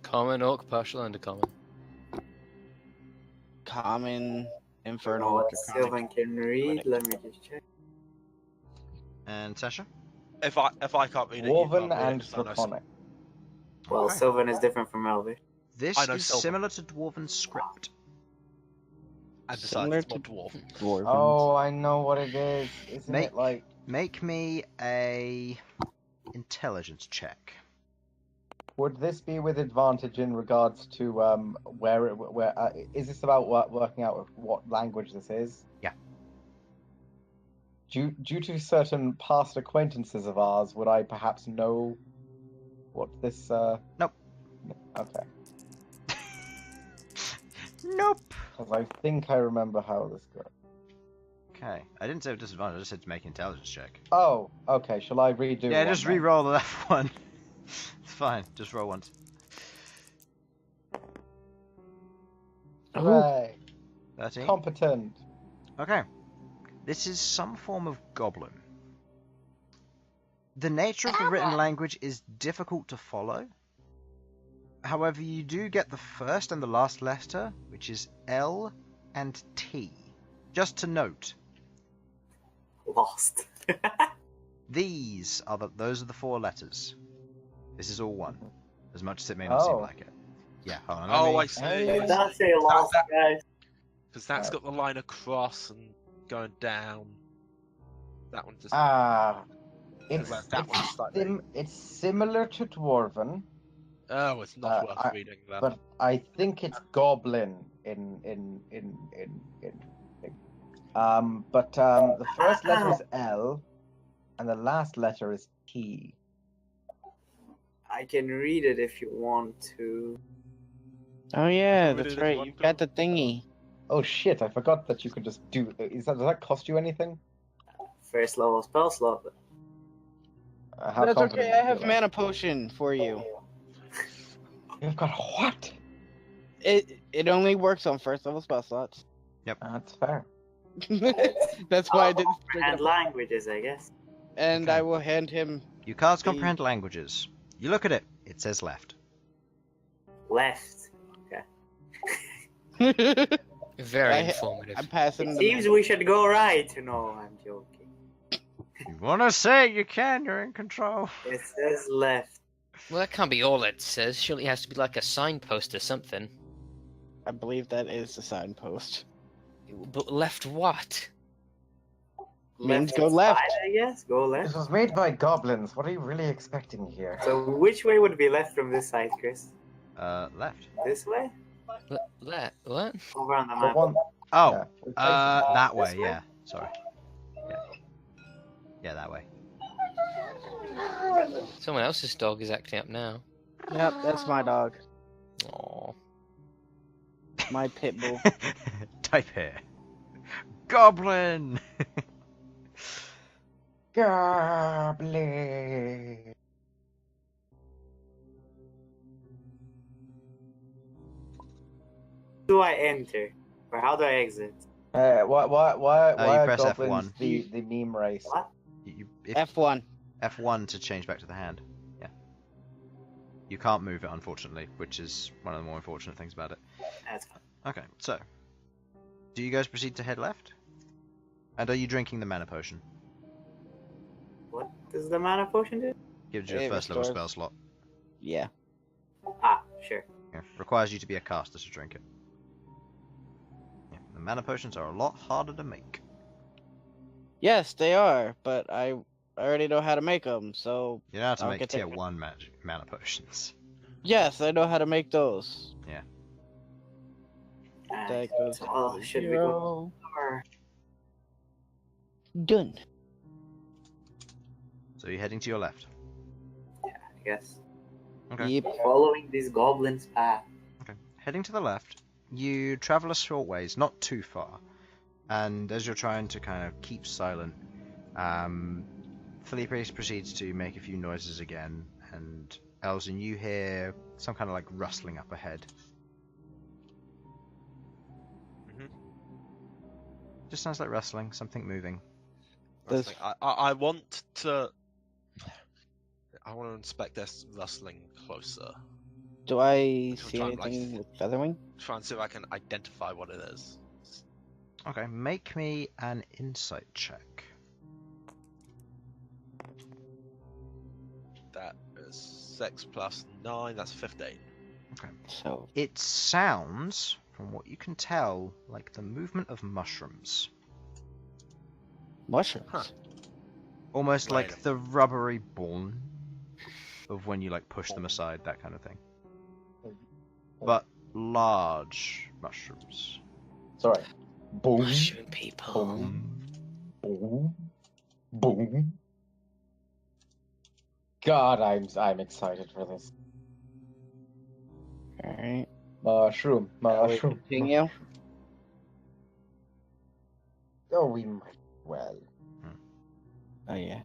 Common, Orc, Partial, Undercommon. Common, I don't know Infernal, what Draconic. Sylvan can read. Let me just check. And Sasha? If I can't read it, you Dwarven can't read it, and 'cause I know Draconic. Well, Okay. Sylvan is different from Elvish. This I know is Sylvan. similar to Dwarven script. And besides, Similar it's to- more dwarf. Dwarven. Oh, I know what it is. Isn't Make- it like? Make me a intelligence check. Would this be with advantage in regards to where is this about working out what language this is? Yeah. Due to certain past acquaintances of ours, would I perhaps know what this? Nope. Okay. Nope. Because I think I remember how this goes. Okay. I didn't say with disadvantage. I just said to make an intelligence check. Oh, okay. Shall I redo? Yeah, one just then? re-roll the left one. It's fine. Just roll once. Hooray! 13. Competent. Okay. This is some form of goblin. The nature of the written language is difficult to follow. However, you do get the first and the last letter, which is L and T. Just to note, Lost. those are the 4 letters. This is all one, as much as it may not seem Oh. like it. Yeah, hold on. Oh, let I see. Hey. Don't say lost, guys. Because that's Right. got the line across and going down. That one just. It's Well, that one's slightly- it's similar to Dwarven, Oh, it's not worth I- reading that. but I think it's Goblin in. But the first letter is L, and the last letter is T. I can read it if you want to. Oh yeah, Read it that's if right. you You've want got to. the thingy. Oh shit! I forgot that you could just do. Does that cost you anything? First level spell slot. How That's confident okay. I do you have feel? mana potion for you. You've got what? It only works on first level spell slots. That's fair. That's why I didn't bring it And up. languages, I guess. And Okay. I will hand him. You can't the- comprehend languages. You look at it, it says left. Left. Very I- informative. I'm passing It the seems we should go right. No, I'm joking. You wanna say it, you can, you're in control. It says left. Well, that can't be all it says. Surely it has to be like a signpost or something. I believe that is the signpost. But left what? Means Left go is left. fine, I guess. Go left. This was made by goblins. What are you really expecting here? So which way would be left from this side, Chris? Left. This way? Left? What? Over on the The map. one. Oh, yeah, we're facing- that way, This way? yeah. Sorry. Yeah. Yeah, that way. Someone else's dog is acting up now. Yep, that's my dog. Aww. My pit bull. Type here. Goblin! Goblin. Do I enter? Or how do I exit? Why you are press goblins F1. the meme race? What? F1. F1 to change back to the hand. Yeah. You can't move it, unfortunately, which is one of the more unfortunate things about it. That's fine. Okay, so. Do you guys proceed to head left? And are you drinking the mana potion? What does the mana potion do? Gives you a It first level restores- spell slot. Yeah. Ah, sure. Yeah. Requires you to be a caster to drink it. Yeah. The mana potions are a lot harder to make. Yes, they are, but I already know how to make them, so You know how to I'll make get tier that. 1 mana potions. yes, I know how to make those. That goes Well, to should we zero. go? Or... Done. So you're heading to your left. I guess. Okay. Yep. Following this goblin's path. Okay. Heading to the left, you travel a short ways, not too far. And as you're trying to kind of keep silent, Felipe proceeds to make a few noises again, and Elsyan, you hear some kind of like rustling up ahead. Just sounds like rustling, something moving. Does- I want to. I want to inspect this rustling closer. Do I I'll see try and, like, anything with Featherwing? Try and see if I can identify what it is. Okay, make me an insight check. That is 6 plus 9. That's 15. So, It sounds, from what you can tell, like the movement of mushrooms. mushrooms. Huh. Almost Right. like the rubbery bone of when you like push them aside, that kind of thing. But large mushrooms. Sorry. Boom. Mushroom people. Boom. Boom. Boom. God, I'm excited for this. Alright. Mushroom. Mushroom. Continue. Oh, we might well. Oh, yeah.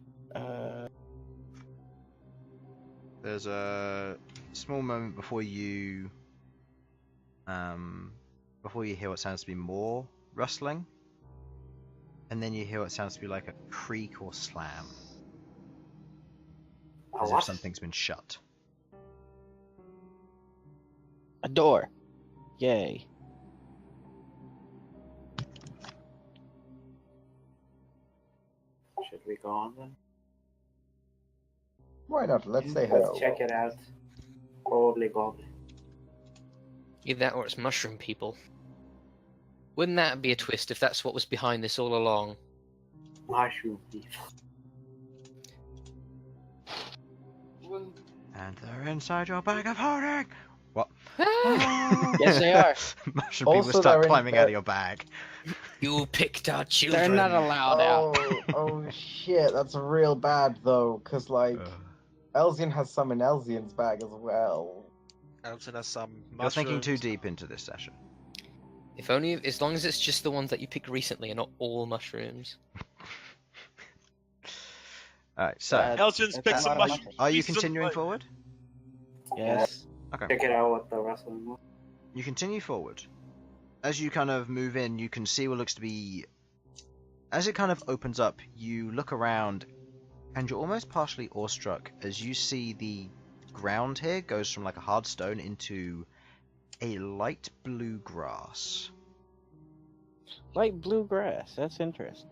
There's a small moment before you hear what sounds to be more rustling, and then you hear what sounds to be like a creak or slam, as if What? something's been shut. A door. Yay. Should we go on then? Why not? Let's say hello. Let's check it out. Probably goblin. Either that or it's mushroom people. Wouldn't that be a twist if that's what was behind this all along? Mushroom people. And they're inside your bag of holding! What? Yes, they are. Mushroom Also, people start they're in climbing bed. out of your bag. You picked our children. They're not allowed out. Oh shit, that's real bad though, cause like Ugh. Elsyan has some in Elsyan's bag as well. Elton has some You're thinking too mushrooms. deep into this session. If only, as long as it's just the ones that you picked recently and not all mushrooms. Alright, so, Elsyan's That's picked a some lot of mushrooms. are you recently. continuing forward? Yes. Check it out what the rustling was. You continue forward. As you kind of move in, you can see what looks to be... As it kind of opens up, you look around, and you're almost partially awestruck as you see the ground here goes from like a hard stone into a light blue grass. Light blue grass. That's interesting.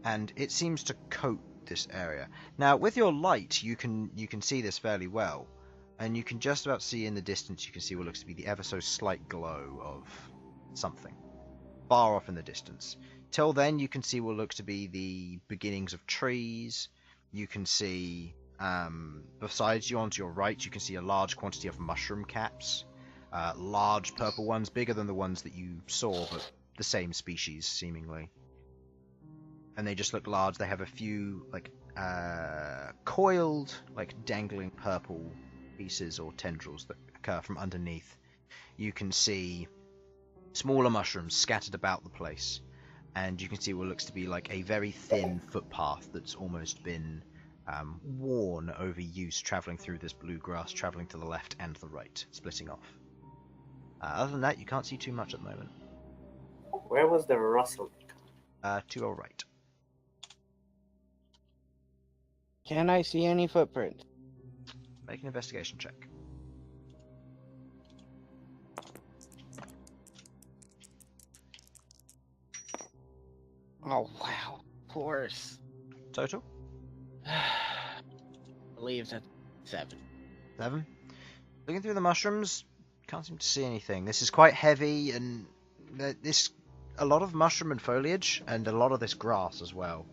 And it seems to coat this area. Now, with your light, you can see this fairly well, and you can just about see in the distance. You can see what looks to be the ever so slight glow of something far off in the distance. Till then, you can see what looks to be the beginnings of trees. You can see, besides you, onto your right, you can see a large quantity of mushroom caps, large purple ones, bigger than the ones that you saw, but the same species seemingly. And they just look large. They have a few like coiled, like dangling purple pieces or tendrils that occur from underneath. You can see smaller mushrooms scattered about the place, and you can see what looks to be like a very thin footpath that's almost been worn over use, traveling through this blue grass, traveling to the left and the right, splitting off. Other than that, you can't see too much at the moment. Where was the rustling? To your right. Can I see any footprints? Make an investigation check. Oh wow. Of course. Total? I believe that's 7. 7. Looking through the mushrooms, can't seem to see anything. This is quite heavy, and this a lot of mushroom and foliage, and a lot of this grass as well.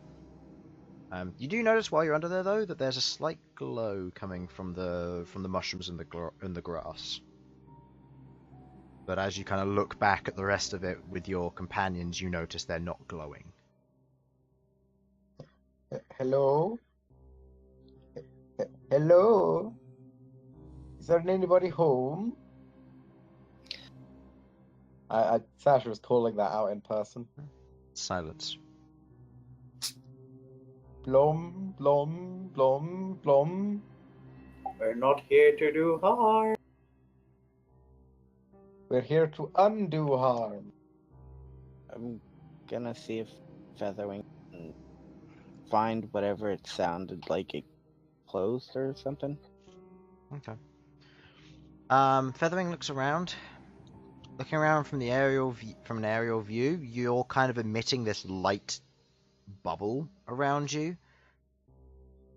You do notice while you're under there, though, that there's a slight glow coming from the mushrooms and the grass. But as you kind of look back at the rest of it with your companions, you notice they're not glowing. Hello? Hello? Is there anybody home? Sasha was calling that out in person. Silence. Blom, blom, blom, blom. We're not here to do harm. We're here to undo harm. I'm gonna see if Featherwing can find whatever it sounded like it closed or something. Okay. Featherwing looks around. Looking around from the from an aerial view, you're kind of emitting this light bubble around you,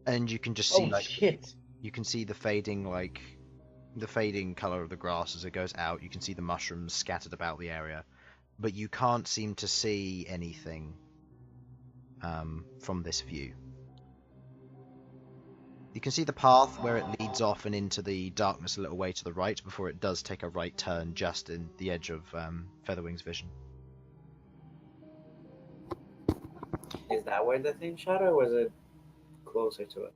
and you can just see Shit! you can see the fading color of the grass as it goes out. You can see the mushrooms scattered about the area, but you can't seem to see anything from this view. You can see the path where it leads off and into the darkness a little way to the right before it does take a right turn just in the edge of Featherwing's vision. Is that where the thing shot, or was it closer to it?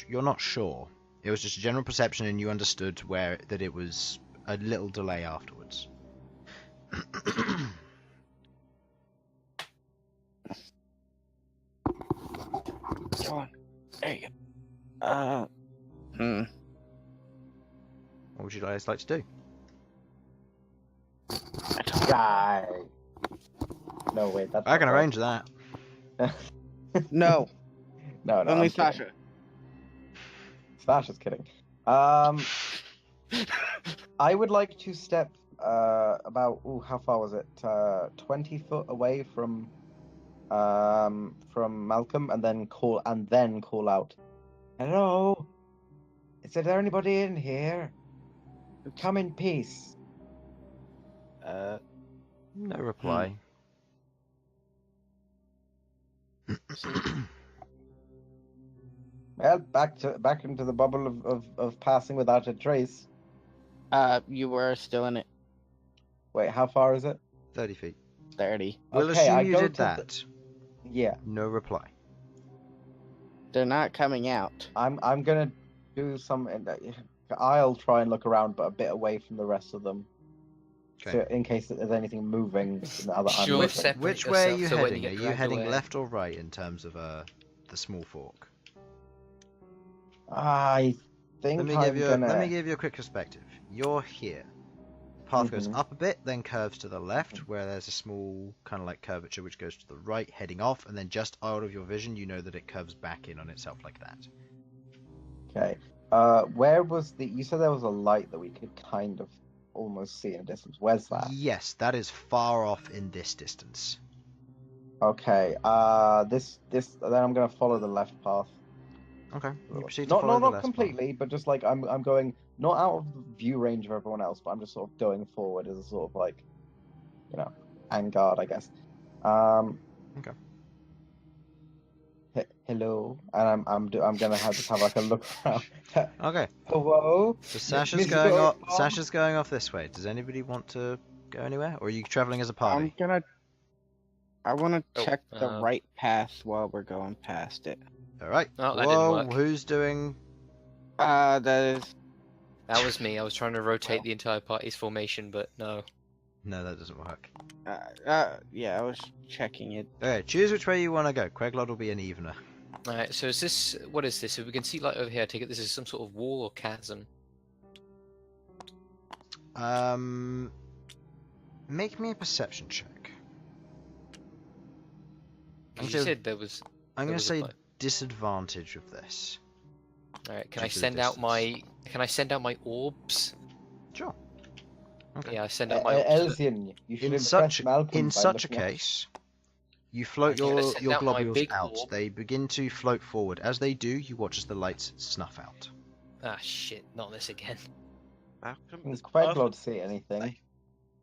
You're not sure. It was just a general perception, and you understood that it was a little delay afterwards. Come on. There you go. What would you guys like to do? Die. No, wait, that's I can not arrange that. No, No, only I'm kidding. Sasha. Sasha's kidding. I would like to step about how far was it? 20 foot away from Malcom, and then call out. Hello? Is there anybody in here? Come in peace. No reply. Well, back into the bubble of passing without a trace. You were still in it. Wait, how far is it? 30 feet. 30. We'll Okay, I assume you go did to that. Yeah, No reply. They're not coming out. I'm gonna do some. I'll try and look around, but a bit away from the rest of them, Okay. so in case there's anything moving. Now that I'm Sure, looking. separate Which way are yourself you so when heading? you Are get you dragged heading away- left or right in terms of the small fork? I think Let me give you a quick perspective. You're here. The path goes Mhm. up a bit, then curves to the left, where there's a small kind of like curvature which goes to the right, heading off, and then just out of your vision, you know that it curves back in on itself like that. Okay. Where was the? You said there was a light that we could kind of almost see in a distance. Where's that? Yes, that is far off in this distance. Okay. This. Then I'm gonna follow the left path. Okay. You proceed to follow the Not left completely, but just like I'm going not out of the view range of everyone else, but I'm just sort of going forward as a sort of like, en garde, I guess. Okay. Hello, and I'm gonna just have like a look around. path. Okay. Hello. So Sasha's Mr. going off. Dwarf. Sasha's going off this way. Does anybody want to go anywhere, or are you traveling as a party? I wanna Oh, check the right path while we're going past it. All right. Oh, that didn't Whoa, work. who's doing? That is That was me. I was trying to rotate the entire party's formation, but no. No, that doesn't work. yeah, I was checking it. Okay, choose which way you want to go. Queglod will be an evener. Alright, so is this... What is this? So we can see light over here. I take it this is some sort of wall or chasm. Make me a perception check. 'Cause you said there was... I'm going to was a say light. disadvantage of this. Alright, can Due I to the send out distance. my... Can I send out my orbs? Sure. Okay. Yeah, I send out my orbs. Elsyan, you should In impress such Malcolm by a looking at- case, you float I'm gonna your send out my globules big out. orb. They begin to float forward. As they do, you watch as the lights snuff out. Ah, shit. Not this again. Malcolm Can is Queglod perfect. see anything?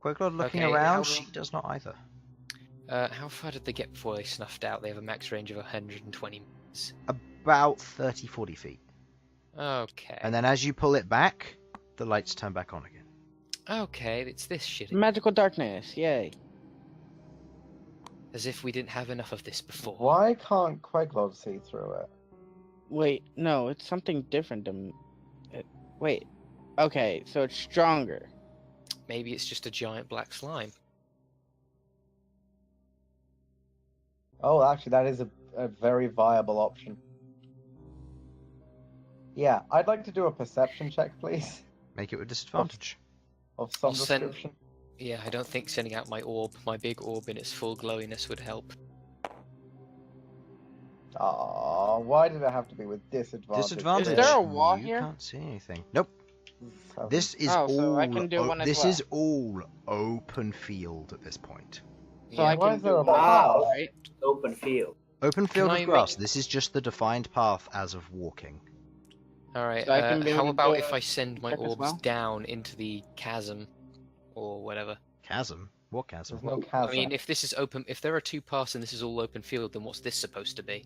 Queglod looking Okay, around, how- she does not either. How far did they get before they snuffed out? They have a max range of 120 meters. About 30-40 feet. Okay. And then as you pull it back, the lights turn back on again. Okay, it's this shit. Magical darkness, yay. As if we didn't have enough of this before. Why can't Queglod see through it? Wait, no, it's something different than. Wait. Okay, so it's stronger. Maybe it's just a giant black slime. Oh, actually, that is a very viable option. Yeah, I'd like to do a perception check, please, Make it with disadvantage. of some I'll send- description. Yeah, I don't think sending out my big orb in its full glowiness would help. Ah, why did it have to be with disadvantage? Disadvantage. Is there a wall you here? can't see anything. Nope. So- This is Oh, all. so I can do one as this well. is all open field at this point. So Yeah. I Why can is there do a one, path? right? Open field. Open field I of grass. make- This is just the defined path as of walking. Alright, So I can be able how to about do if a I send my check as orbs well? down into the chasm or whatever? Chasm? What chasm? There's no chasm. I mean, if this is open, if there are two paths and this is all open field, then what's this supposed to be?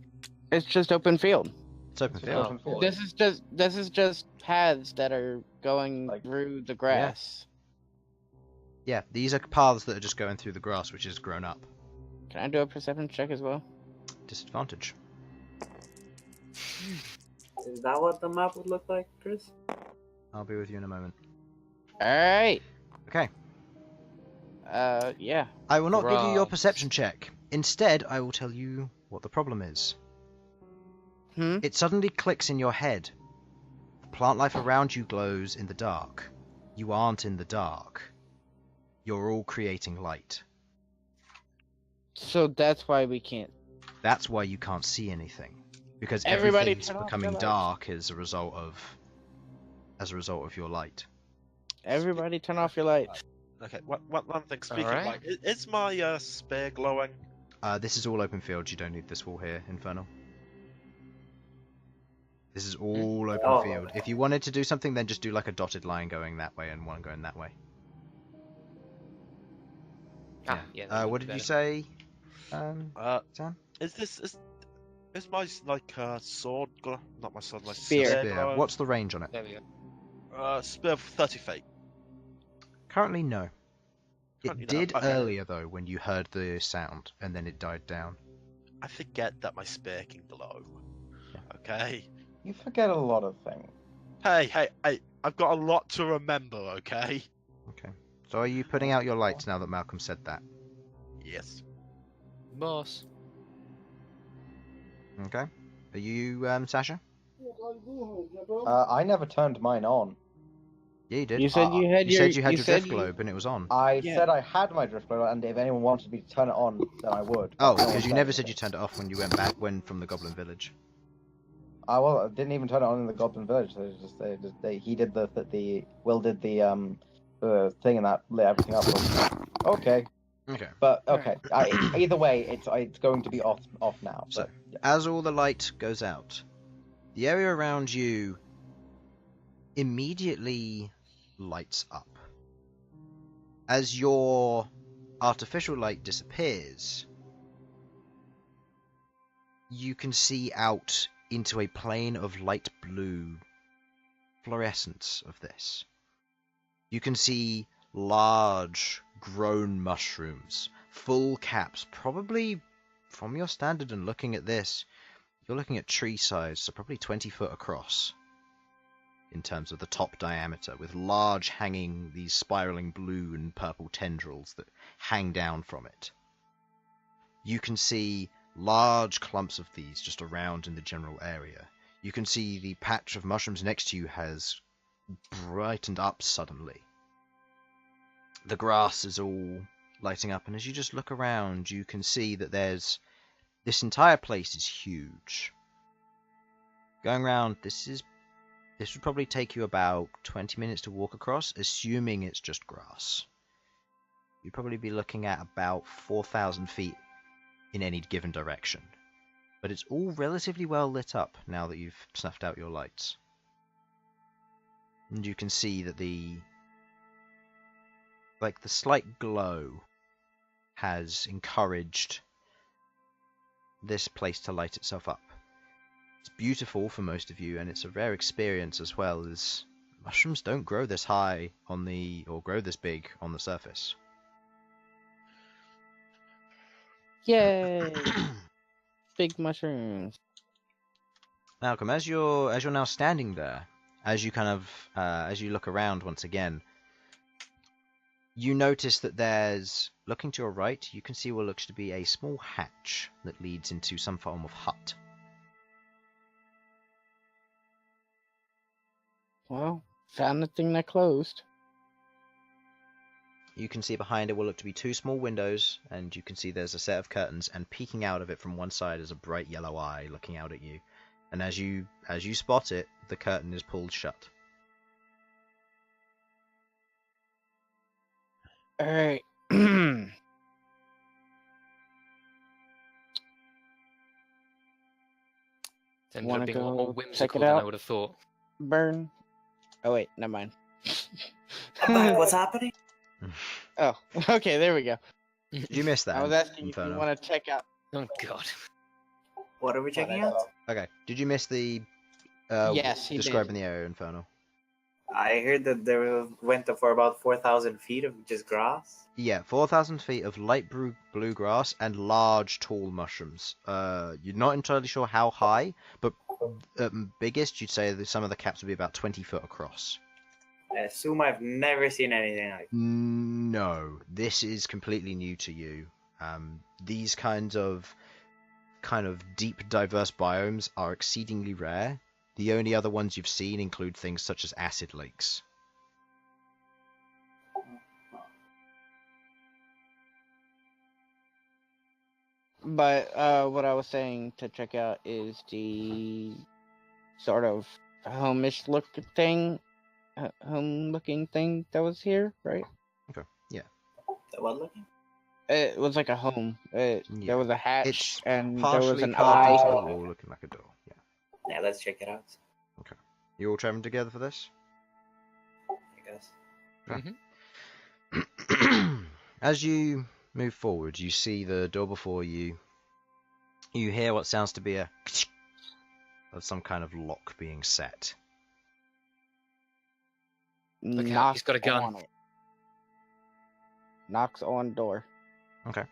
It's just open field. It's open It's field. open field. This is just paths that are going Like- through the grass. Yeah, these are paths that are just going through the grass, which has grown up. Can I do a perception check as well? Disadvantage. Is that what the map would look like, Chris? I'll be with you in a moment. Alright. Okay. Yeah. I will not give you your Grass. perception check. Instead, I will tell you what the problem is. Hmm? It suddenly clicks in your head. The plant life around you glows in the dark. You aren't in the dark. You're all creating light. So that's why we can't. That's why you can't see anything. Because Everybody everything's turn off becoming your lights. dark as a result of your light. Everybody turn off your lights. Okay, one thing. Speaking of Alright. light, is my spear glowing? This is all open field. You don't need this wall here, Infernal. This is all open Oh. field. If you wanted to do something, then just do like a dotted line going that way and one going that way. Ah, yeah. that would What be did you better. say, Sam? Is my sword not my sword, my Spear. spear? Spear. What's the range on it? There we go. Spear of 30 feet. Currently, no. It Currently no. did Okay. earlier though, when you heard the sound, and then it died down. I forget that my spear can glow. Okay. You forget a lot of things. Hey, I've got a lot to remember. Okay. Okay. So are you putting out your lights now that Malcolm said that? Yes. Boss. Okay. Are you, Sasha? I never turned mine on. Yeah, you did. You said you had You your. said you had your drift you- globe and it was on. I Yeah. said I had my drift globe, and if anyone wanted me to turn it on, then I would. Oh, No one because you never said anything. you turned it off when you went from the Goblin Village. I didn't even turn it on in the Goblin Village. He did Will did the thing and that lit everything up. Okay, Okay. but okay. Either way, it's going to be off now. So, But, yeah. as all the light goes out, the area around you immediately lights up. As your artificial light disappears, you can see out into a plane of light blue fluorescence of this. You can see large grown mushrooms, full caps, probably from your standard and looking at this, you're looking at tree size, so probably 20 foot across in terms of the top diameter, with large hanging, these spiraling blue and purple tendrils that hang down from it. You can see large clumps of these just around in the general area. You can see the patch of mushrooms next to you has brightened up suddenly. The grass is all lighting up, and as you just look around, you can see that this entire place is huge. Going around, this would probably take you about 20 minutes to walk across, assuming it's just grass. You'd probably be looking at about 4,000 feet in any given direction. But it's all relatively well lit up now that you've snuffed out your lights. And you can see that the slight glow has encouraged this place to light itself up. It's beautiful for most of you, and it's a rare experience as well, as mushrooms don't grow this high or grow this big on the surface. Yay! Big mushrooms. Malcolm, as you're now standing there, as you as you look around once again, you notice that there's, looking to your right, you can see what looks to be a small hatch that leads into some form of hut. Well, found the thing that closed. You can see behind it what look to be two small windows, and you can see there's a set of curtains, and peeking out of it from one side is a bright yellow eye looking out at you. And as you spot it, the curtain is pulled shut. Alright. Ended Wanna up being a lot more go check whimsical it than I out? would have thought. Bern. Oh wait, never mind. I'm back. What's happening? Oh, okay, there we go. Did you miss that? I was asking if Infernal? you want to check out. Oh god. What are we checking out? Okay. Did you miss the Yes, he describing the area, Infernal? I heard that there went for about 4,000 feet of just grass. Yeah, 4,000 feet of light blue grass and large tall mushrooms. You're not entirely sure how high, but biggest, you'd say that some of the caps would be about 20 foot across. I assume I've never seen anything like that. No, this is completely new to you. These kind of deep, diverse biomes are exceedingly rare. The only other ones you've seen include things such as acid lakes. But what I was saying to check out is the sort of home-looking thing that was here, right? Okay, yeah. The what looking? It was like a home. Yeah. There was a hatch It's and there was partially an carved eye. into the wall, looking like a door. Yeah. Yeah, let's check it out. You all traveling together for this? I guess. As you move forward, you see the door before you. You hear what sounds to be a of some kind of lock being set. Look out, Knocks he's got a gun. on it. Knocks on door. Okay.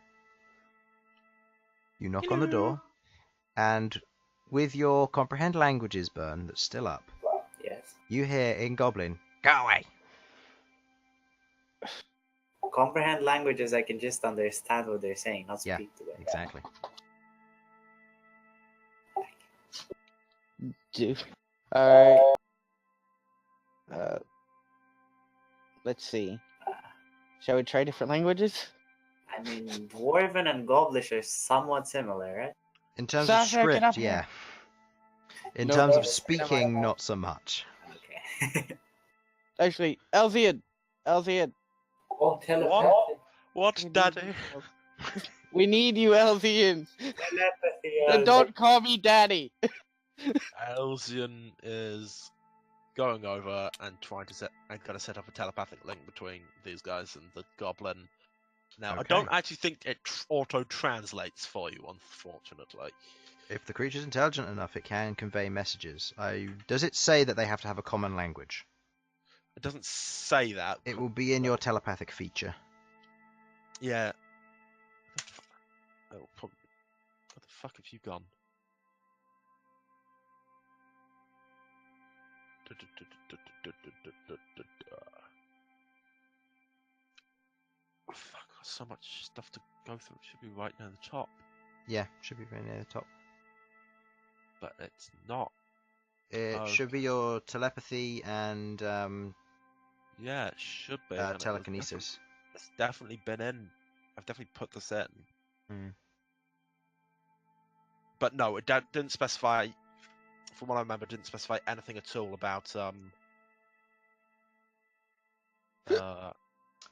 You knock on the door, and with your comprehend languages, Bern, that's still up, Yes. you hear in Goblin, "Go away." Comprehend languages, I can just understand what they're saying, not Yeah, speak to them. exactly. Alright. Let's see. Shall we try different languages? I mean, Dwarven and Goblish are somewhat similar, right? In terms Sasha, of get up script, here. yeah. In No, terms no, of speaking, not so much. Okay. Actually, Elsyan! Oh, What, Daddy? We need you, Elsyan! And don't call me Daddy! Elsyan is going over and trying to set up a telepathic link between these guys and the goblin. Now, I Okay. don't actually think it auto-translates for you, unfortunately. If the creature's intelligent enough, it can convey messages. Does it say that they have to have a common language? It doesn't say that. It will be in your telepathic feature. Yeah. Oh, probably. Where the fuck have you gone? Oh, fuck, I've got so much stuff to go through. It should be right near the top, Yeah, should be very near the top. but it's not. It should be your telepathy and Yeah, it should be. and telekinesis. It's definitely been in. I've definitely put this in. Hmm. But no, it didn't specify. From what I remember, it didn't specify anything at all about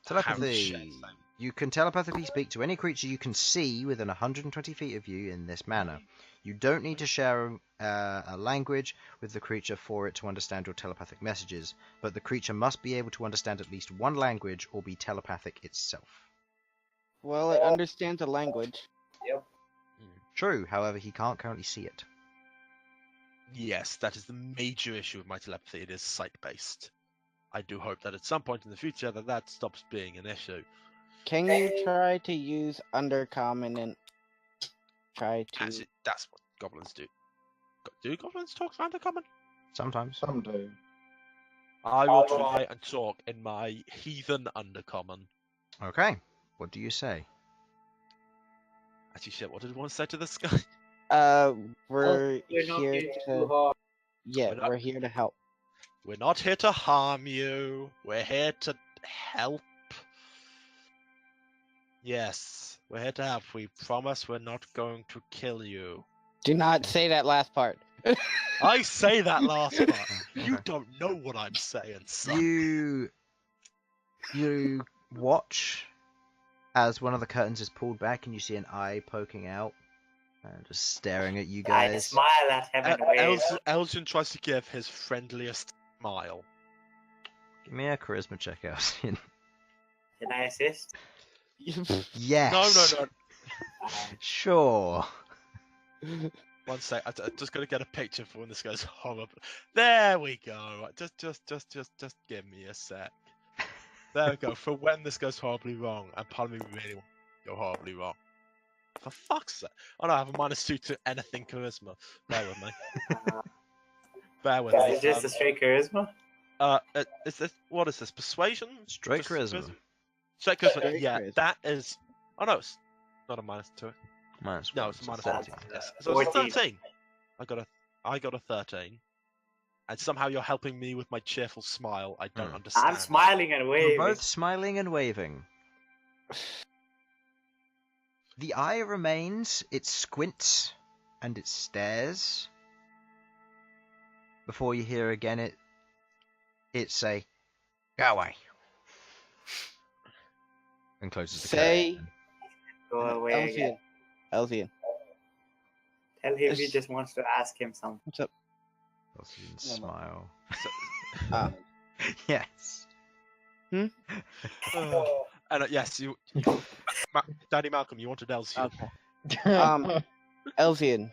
Telepathy. You can telepathically speak to any creature you can see within 120 feet of you in this manner. You don't need to share a language with the creature for it to understand your telepathic messages, but the creature must be able to understand at least one language or be telepathic itself. Well, it understands a language. True, however, he can't currently see it. Yes, that is the major issue with my telepathy. It is sight-based. I do hope that at some point in the future that stops being an issue. Can you try to use Undercommon and try to... That's what goblins do. Do goblins talk undercommon? Sometimes. Some do. I will try and talk in my heathen undercommon. Okay. What do you say? Actually, shit. What did one say to this guy? We're We're not here here to. too hard. Yeah, We're not- we're here to help. We're not here to harm you. We're here to help. Yes, we're here to help. We promise we're not going to kill you. Do not say that last part. I say that last part. You Okay. don't know what I'm saying, son. You watch as one of the curtains is pulled back and you see an eye poking out, just staring at you I guys. smile at him and wave. Elsyan tries to give his friendliest smile. Give me a charisma check, Elsyan. Can I assist? Yes. No. Sure. One sec. I'm just gonna get a picture for when this goes horrible. There we go. Just give me a sec. There we go. For when this goes horribly wrong, and part of me really wants to go horribly wrong. For fuck's sake! Oh no, I have a -2 to anything charisma. Bear with me. Bear with me. Is it just a straight charisma? Is this what is this? Persuasion? Straight Just charisma. Straight charisma. Straight Yeah, charisma. that is. Oh no, it's not a -2. Minus No, one, it's a so -1. 13. Yes. So it's 14. 13. I got a 13. And somehow you're helping me with my cheerful smile. I don't understand. I'm smiling and You're waving. both smiling and waving. The eye remains, it squints, and it stares. Before you hear again it say, "Go away." And closes the Say- curtain. Go away again. Elsyan. Tell him he Yes. just wants to ask him something. What's up? Elsyan smile. Uh, Yes. And yes, you Daddy Malcolm, you wanted Elsyan. okay. Elsyan,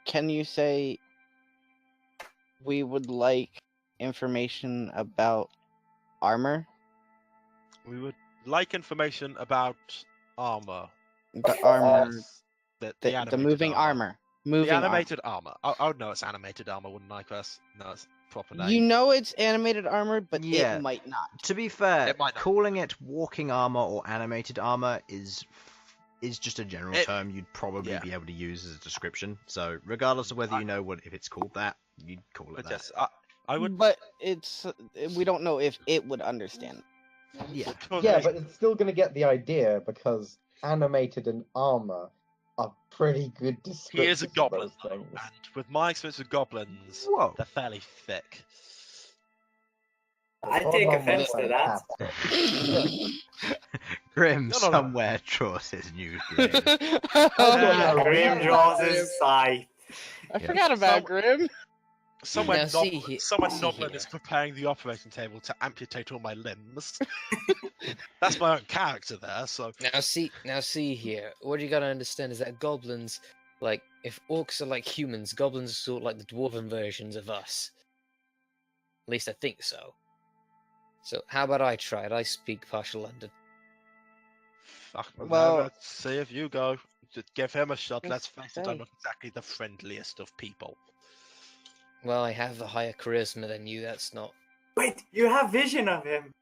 can you say we would like information about armor? We would like information about armor. The armor, Yes. The the animated moving armor. Moving The armor. animated armor. I would know it's animated armor, wouldn't I, Chris? No, it's proper name. You know it's animated armor, but Yeah. it might not. To be fair, It might not. calling it walking armor or animated armor is just a general term you'd probably be able to use as a description. So regardless of whether you know if it's called that, you'd call it But that. yes, I would. But it's we don't know if it would understand. Yeah. Yeah, but it's still going to get the idea because animated and armor are pretty good descriptors. He is a of goblin, those though, things. and with my experience with goblins, Whoa. they're fairly thick. I take offense to that. Grim No, no, no. somewhere draws his new grenade. Grim draws his scythe. I forgot about Grim. Someone Now see he- see Noblin here. is preparing the operating table to amputate all my limbs. That's my own character there, so Now see here. What you gotta understand is that goblins, like, if orcs are like humans, goblins are sort of like the dwarven versions of us. At least I think so. So how about I try it? I speak partial London. fuck, Well- let's see if you go. Just give him a shot. Let's Let's face it, I'm say. not exactly the friendliest of people. Well, I have a higher charisma than you. That's not. Wait, you have vision of him.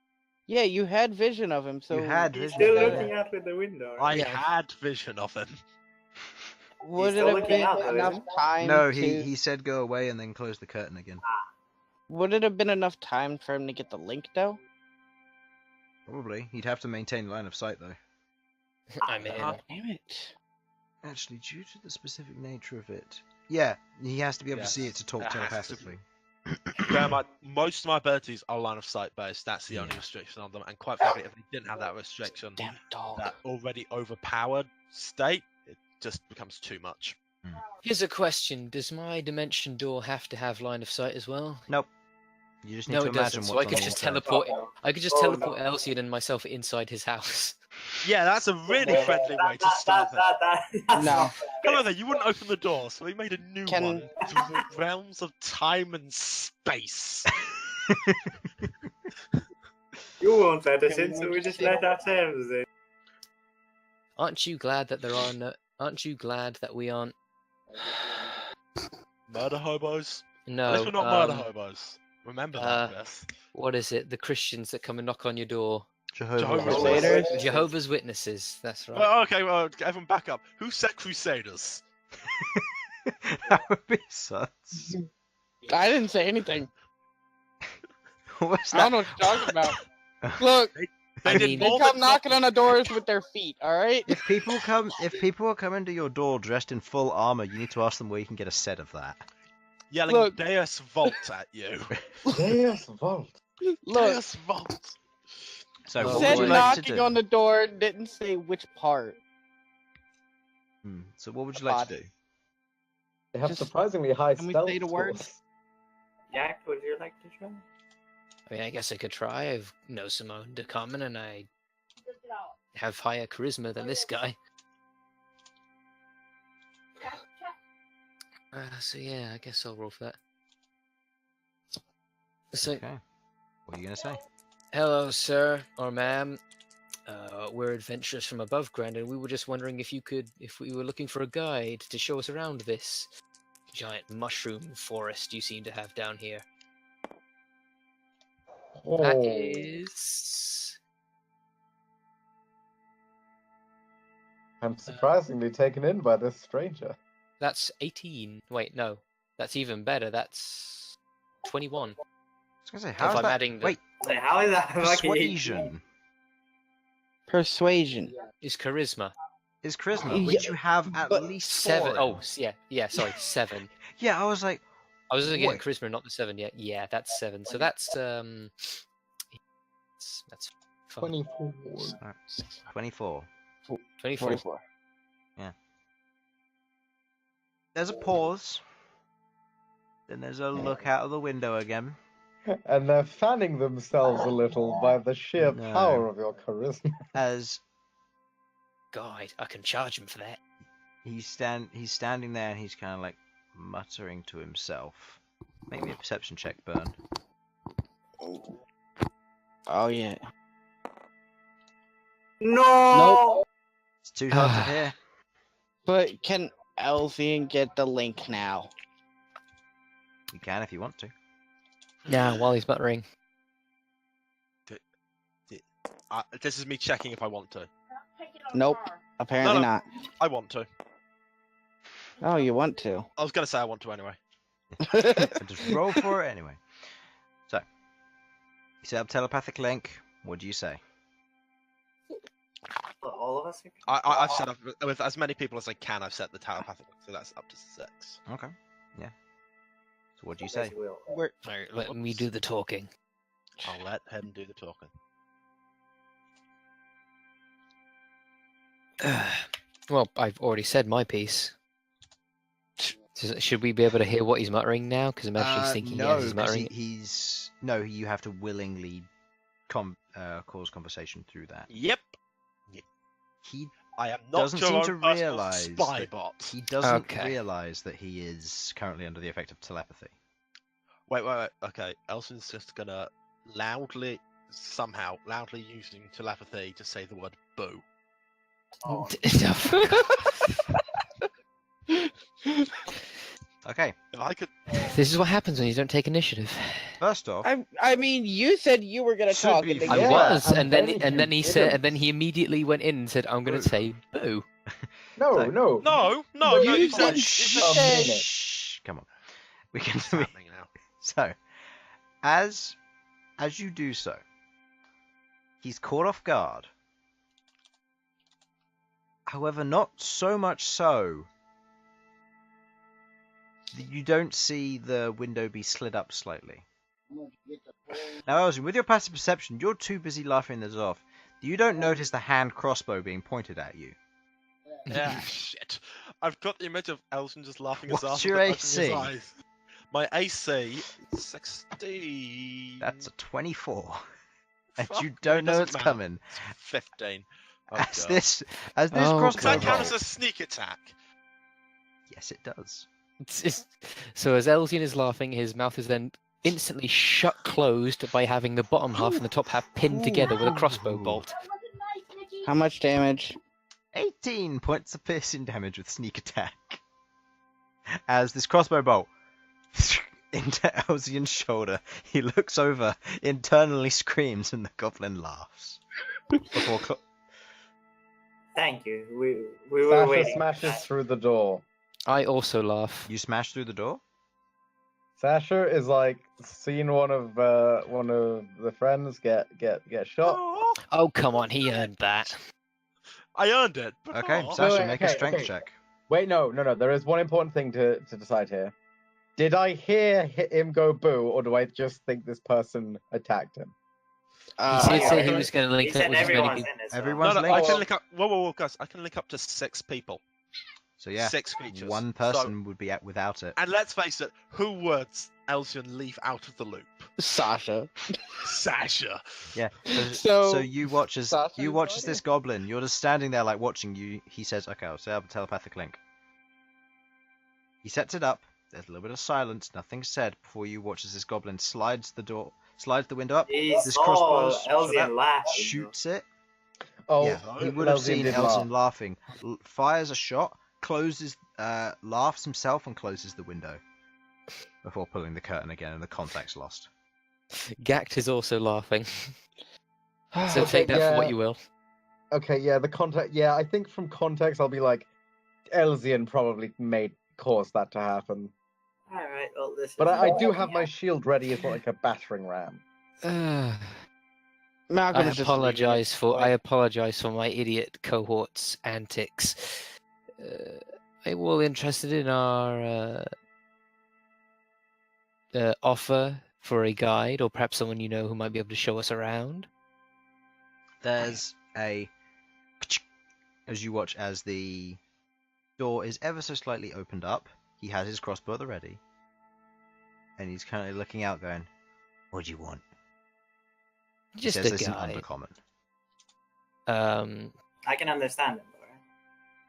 Yeah, you had vision of him, so You had He's vision still of him. looking out with the window. I Yeah. had vision of him. would still it have looking been out, though, enough isn't time? No, to... he said go away and then close the curtain again. Would it have been enough time for him to get the link though? Probably. He'd have to maintain line of sight though. I'm in. Uh-huh. Damn it! Actually, due to the specific nature of it. Yeah, he has to be able Yes, to see it to talk it has to be. telepathically. Most of my abilities are line of sight based. That's the only Yeah. restriction on them. And quite frankly, if they didn't have that restriction, Damn dog! that already overpowered state, it just becomes too much. Here's a question: does my dimension door have to have line of sight as well? Nope. You just need No, to it imagine doesn't. what's So I on could the just inside. teleport. I could just Oh, teleport no. Elsyan and myself inside his house. Yeah, that's a really friendly way to start it. That's No. not fair. However, you wouldn't open the door, so we made a new Can- one through the realms of time and space. You won't let us Can in, we so we just say- let ourselves in. Aren't you glad that there are no? Aren't you glad that we aren't Murder hobos? No. At least we're not murder hobos. Remember that, Beth. What is it? The Christians that come and knock on your door. Jehovah's Crusaders? Jehovah's Witnesses. That's right. Well, okay, well, everyone back up. Who said Crusaders? That would be Sudz. I didn't say anything. What's I don't that? know what you're talking about. Look, I mean, they come knocking on the doors with their feet. All right. If people are coming to your door dressed in full armor, you need to ask them where you can get a set of that. Yelling Look. Deus Volt at you. Deus Volt. Look, Deus Volt. So, Well, what said would you like to knocking do? on the door, didn't say which part. So, what would you like to do? They have Just- surprisingly high can we stealth say the words? scores. Yak, would you like to try? I mean, I guess I could try. I know some Undercommon, and I have higher charisma than this guy. So yeah, I guess I'll roll for that. So, Okay. What are you gonna say? hello, sir or ma'am. We're adventurers from above ground, and we were just wondering if we were looking for a guide to show us around this giant mushroom forest you seem to have down here. That Oh. is I'm surprisingly taken in by this stranger. that's 18. Wait, no, that's even better. That's 21. I was gonna say, If how's I'm that? adding the Wait, Like, how is that fucking persuasion Persuasion. is charisma. is charisma, Yeah, which you have at but least 7. 4. Oh, yeah. Sorry, 7. Yeah, I was like, I was looking at What? charisma, not the 7 yet. Yeah, that's 7. So that's fine. 24. 24. 24. 44. There's a pause. Then there's a look out of the window again. And they're fanning themselves a little by the sheer No. power of your charisma. As God, I can charge him for that. he's standing there and he's kind of like muttering to himself. Make me a perception check, Bern. Oh yeah. No! It's too hard to hear. But can Elsyan get the link now? You can if you want to. Yeah, while he's muttering. This is me checking if I want to. Nope. Apparently No. not. I want to. Oh, you want to? I was gonna say I want to anyway. And just roll for it anyway. So, you set up telepathic link. What do you say? All of us? I've set up with as many people as I can. I've set the telepathic, so that's up to 6. Okay. Yeah. So what do you say? Alright, let me do the talking. I'll let him do the talking. Well, I've already said my piece. Should we be able to hear what he's muttering now? Because I'm actually thinking no, as he's 'cause muttering. you have to willingly cause conversation through that. Yep. He I am not doesn't your seem own to personal realise spy that bot. he doesn't Okay. realize that he is currently under the effect of telepathy. Wait. Okay, Elsyan's just gonna loudly using telepathy to say the word boo. Oh, Okay. If I could, This is what happens when you don't take initiative. First off, I mean, you said you were gonna Should talk. be And then fun. I you Yeah, was, and and then then he you said, didn't. and then he immediately went in and said, "I'm going to say boo." No, So- no. no, You you said said shh. Shh. Come on. We can. What's happening now? So, as you do so, he's caught off guard. However, not so much so that you don't see the window be slid up slightly. Now, Elsyan, with your passive perception, you're too busy laughing this off. You don't notice the hand crossbow being pointed at you. Yeah, shit. I've got the image of Elsyan just laughing his What's ass your off at his AC? eyes. My AC is 16. That's a 24. And Fuck you me, don't know doesn't it's matter. coming. It's 15. Oh, As God. this Oh, crossbow Does that count bolt- as a sneak attack? Yes, it does. So as Elsyan is laughing, his mouth is then instantly shut closed by having the bottom half and the top half pinned together with a crossbow bolt. How much damage? 18 points of piercing damage with sneak attack. As this crossbow bolt into Elsyan's shoulder. He looks over, internally screams, and the goblin laughs. Before Thank you. We were Sasha waiting. smashes through the door. I also laugh. you smash through the door. Sasha is like seen one of the friends get shot. Oh, Oh, come on, he earned that. I earned it. But Okay, oh. Sasha, wait, make a okay, strength okay. check. Wait, no. There is one important thing to decide here. Did I hear him go boo, or do I just think this person attacked him? He did say he okay. was going to He link up said with as many everyone's people. in it. Everyone's No, I linked. can link up. Whoa, guys! I can link up to 6 people. So yeah, 6 creatures. one person would be without it. And let's face it, who would Elsyan leave out of the loop? Sasha. Sasha. Yeah. So- So you watch as Sasha you is watch not as this goblin. You're just standing there like watching you. He says, "Okay, I'll set up a telepathic link." He sets it up. There's a little bit of silence. Nothing's said before you watch as this goblin slides the window up. He This saw crossbow's shot out, Elsyan laughing. shoots it. Oh, Yeah, he would have Elsyan seen did Elsyan laugh. laughing. Fires a shot, closes, laughs himself, and closes the window before pulling the curtain again, and the contact's lost. Ghaakt is also laughing. So Okay, take that for what yeah. you will. Okay, yeah, the context. Yeah, I think from context, I'll be like, Elsyan probably caused that to happen. Alright, well, this But is I do working have my out. shield ready as like a battering ram. Malcolm I is just apologize for leaving it. my idiot cohort's antics. Are you all interested in our offer for a guide, or perhaps someone you know who might be able to show us around? There's a as you watch as the door is ever so slightly opened up. He has his crossbow at the ready, and he's currently looking out, going, "What do you want?" He Just says a this in guide. undercommon. I can understand him, though, right?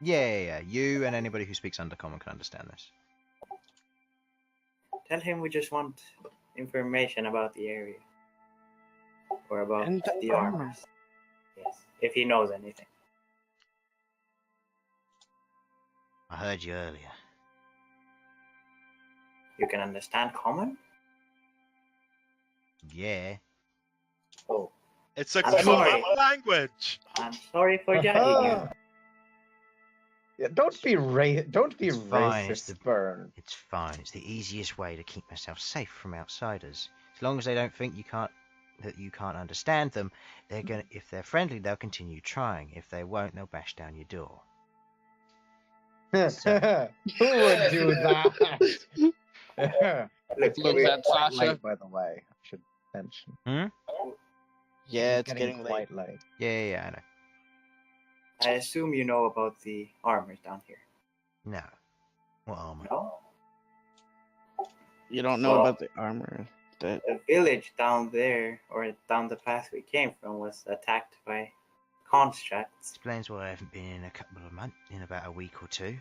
Yeah. You and anybody who speaks undercommon can understand this. Tell him we just want information about the area. Or about And the the armor. armors. Yes, if he knows anything. I heard you earlier. You can understand common? Yeah. Oh, It's a I'm common sorry. language. I'm sorry for judging you. Yeah, don't be It's fine, it's racist, Bern. It's fine. It's the easiest way to keep myself safe from outsiders. As long as they don't think you can't understand them, if they're friendly, they'll continue trying. If they won't, they'll bash down your door. Who would do that? Look, Look, we- that's Quite Sasha. late, by the way. I should mention. Yeah, it's getting late. quite late. Yeah, I know. I assume you know about the armors down here. No. What armor? No? You don't know Well- about the armor. That The village down there, or down the path we came from, was attacked by constructs. Explains why I haven't been in a couple of months, in about a week or two.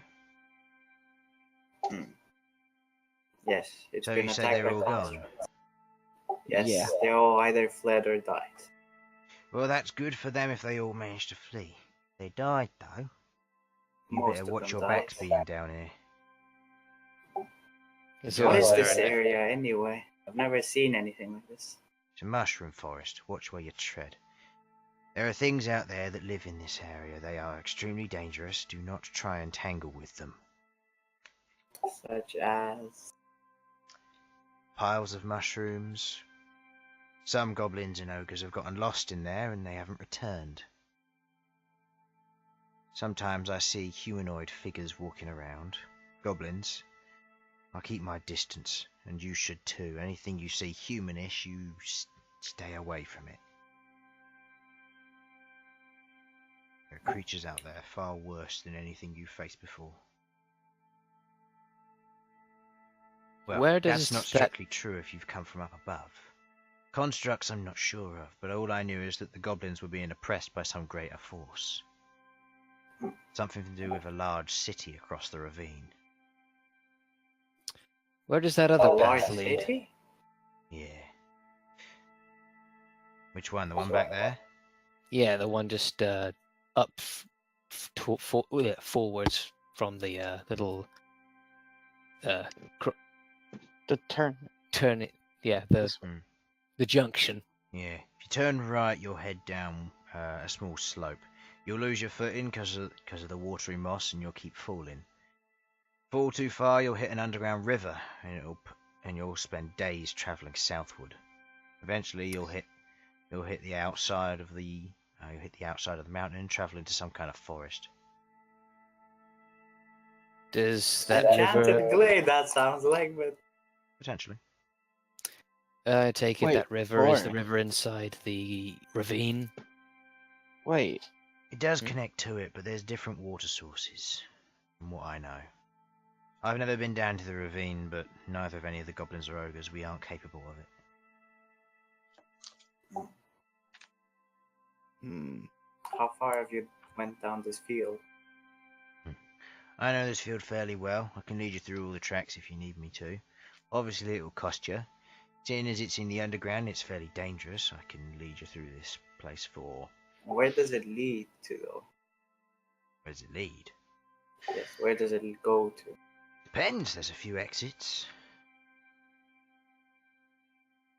Yes, it's So been you say attacked they're by all gone? constructs. Yes, Yeah. they all either fled or died. Well, that's good for them if they all managed to flee. They died, though. You Most better of watch them your died. backs being down here. Is What it is all this there? area anyway? I've never seen anything like this. It's a mushroom forest. Watch where you tread. There are things out there that live in this area. They are extremely dangerous. Do not try and tangle with them. Such as... Piles of mushrooms. Some goblins and ogres have gotten lost in there and they haven't returned. Sometimes I see humanoid figures walking around. Goblins. I keep my distance, and you should too. Anything you see humanish, you stay away from it. There are creatures out there far worse than anything you've faced before. Well, Where that's does not that- strictly true if you've come from up above. Constructs I'm not sure of, but all I knew is that the goblins were being oppressed by some greater force. Something to do with a large city across the ravine. Where does that A other large path lead? city? Yeah. Which one? The one back there? Yeah, the one just up forwards from the little The turn. Turn it. Yeah, the Mm. the junction. Yeah, if you turn right, you'll head down a small slope. You'll lose your footing because of the watery moss, and you'll keep falling. Fall too far, you'll hit an underground river, and you'll spend days travelling southward. Eventually, you'll hit the outside of the mountain and travel into some kind of forest. Does that Enchanted river? glade, that sounds like, but Potentially. I take it Wait, that river is the Bern. river inside the ravine. Wait. It does Hmm? connect to it, but there's different water sources, from what I know. I've never been down to the ravine, but neither of any of the goblins or ogres. We aren't capable of it. how far have you went down this field? I know this field fairly well. I can lead you through all the tracks if you need me to. Obviously, it will cost you. Seeing as it's in the underground, it's fairly dangerous. I can lead you through this place for... Where does it lead to, though? Where does it lead? Yes, where does it go to? Depends. There's a few exits.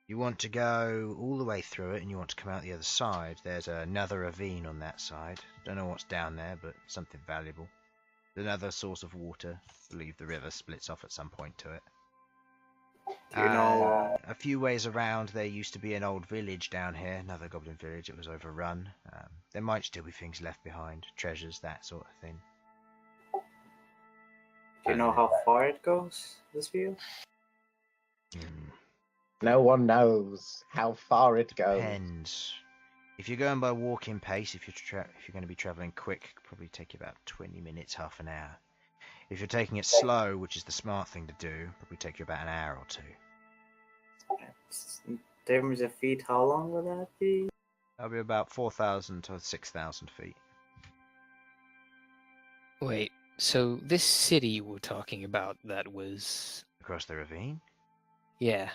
You want to go all the way through it, and you want to come out the other side. There's another ravine on that side. Don't know what's down there, but something valuable. Another source of water. I believe the river splits off at some point to it. Do you know? A few ways around, there used to be an old village down here, another goblin village. It was overrun. There might still be things left behind, treasures, that sort of thing. Do you know how far it goes? This field? No one knows how far it goes. Depends. If you're going by walking pace, if you're going to be travelling quick, it could probably take you about 20 minutes, half an hour. If you're taking it slow, which is the smart thing to do, probably take you about an hour or two. In terms of feet, how long would that be? That'll be about 4,000 to 6,000 feet. Wait, so this city we're talking about that was... Across the ravine? Yeah,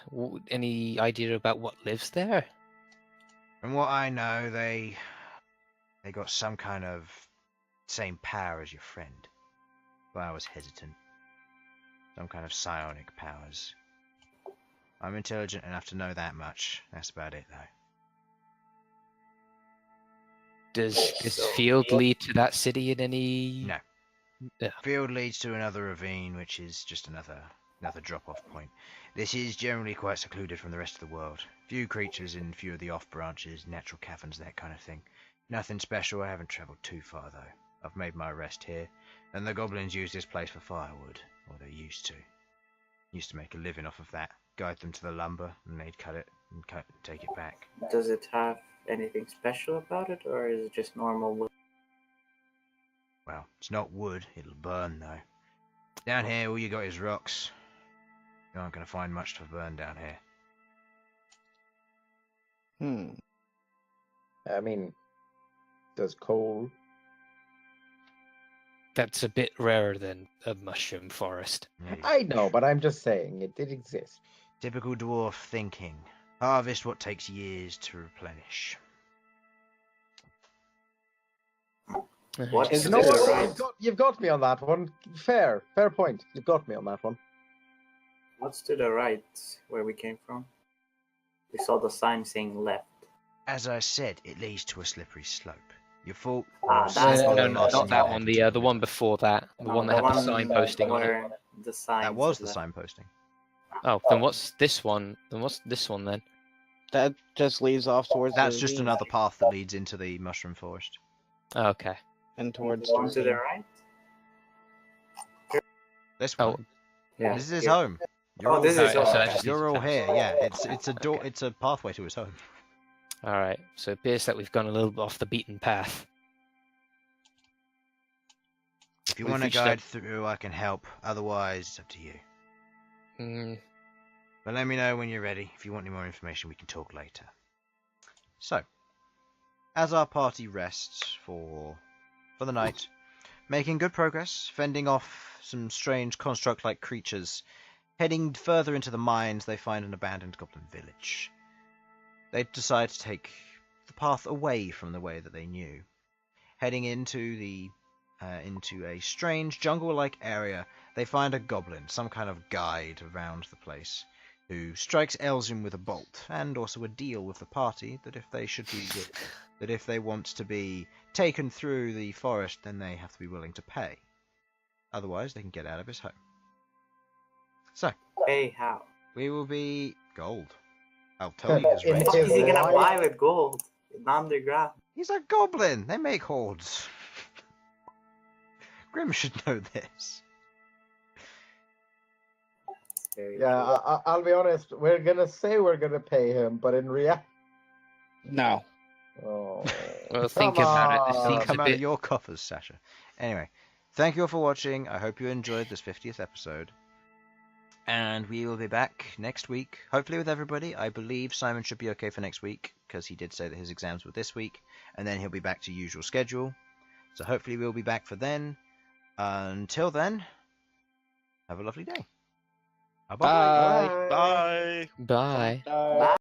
any idea about what lives there? From what I know, they got some kind of same power as your friend. But I was hesitant. Some kind of psionic powers. I'm intelligent enough to know that much. That's about it, though. Does this field lead to that city in any... No. Yeah. Field leads to another ravine, which is just another drop-off point. This is generally quite secluded from the rest of the world. Few creatures in few of the off-branches, natural caverns, that kind of thing. Nothing special. I haven't travelled too far, though. I've made my rest here, and the goblins use this place for firewood, or they used to. Used to make a living off of that. Guide them to the lumber, and they'd cut it and take it back. Does it have anything special about it, or is it just normal wood? Well, it's not wood. It'll burn, though. Down here, all you got is rocks. You aren't going to find much to burn down here. I mean, does coal... That's a bit rarer than a mushroom forest. Yeah. I know, but I'm just saying, it did exist. Typical dwarf thinking. Harvest what takes years to replenish. What Is to no the one, right? you've got me on that one. Fair point. You've got me on that one. What's to the right where we came from? We saw the sign saying left. As I said, it leads to a slippery slope. Your fault. That's No, the no, one. not that one. The one before that. The one that had the signposting on it. where the sign That was the said left. signposting. Oh, then what's this one? Then what's this one then? That just leads off towards That's the just ravine another path that leads into the mushroom forest. Oh, okay. and towards The one the to the ravine. right? This Oh, one. Yeah. This is his yeah. home. You're Oh, all, this is so home. that just you're leads all past. here. Yeah, it's a door. Okay. It's a pathway to his home. All right. So it appears that we've gone a little bit off the beaten path. If you We've want to reached guide out- through, I can help. Otherwise, it's up to you. Mm, But let me know when you're ready. If you want any more information, we can talk later. So, as our party rests for the night, making good progress, fending off some strange construct-like creatures, heading further into the mines, they find an abandoned goblin village. They decide to take the path away from the way that they knew, heading into a strange jungle-like area. they find a goblin, some kind of guide around the place, who strikes Elsyan with a bolt, and also a deal with the party that if they want to be taken through the forest, then they have to be willing to pay. Otherwise, they can get out of his home. So, Hey, how? we will be gold. I'll tell you his In rate. What is he gonna Why? buy with gold? Underground. He's a goblin. They make hoards. Grim should know this. Yeah, I'll be honest. We're gonna say we're gonna pay him, but in reality, No. oh, Well, think come about it. This on. seems Come a out of bit. your coffers, Sasha. Anyway, thank you all for watching. I hope you enjoyed this 50th episode. And we will be back next week, hopefully with everybody. I believe Simon should be okay for next week, because he did say that his exams were this week, and then he'll be back to usual schedule. So hopefully we'll be back for then. Until then, have a lovely day. Bye-bye. Bye. Bye. Bye. Bye.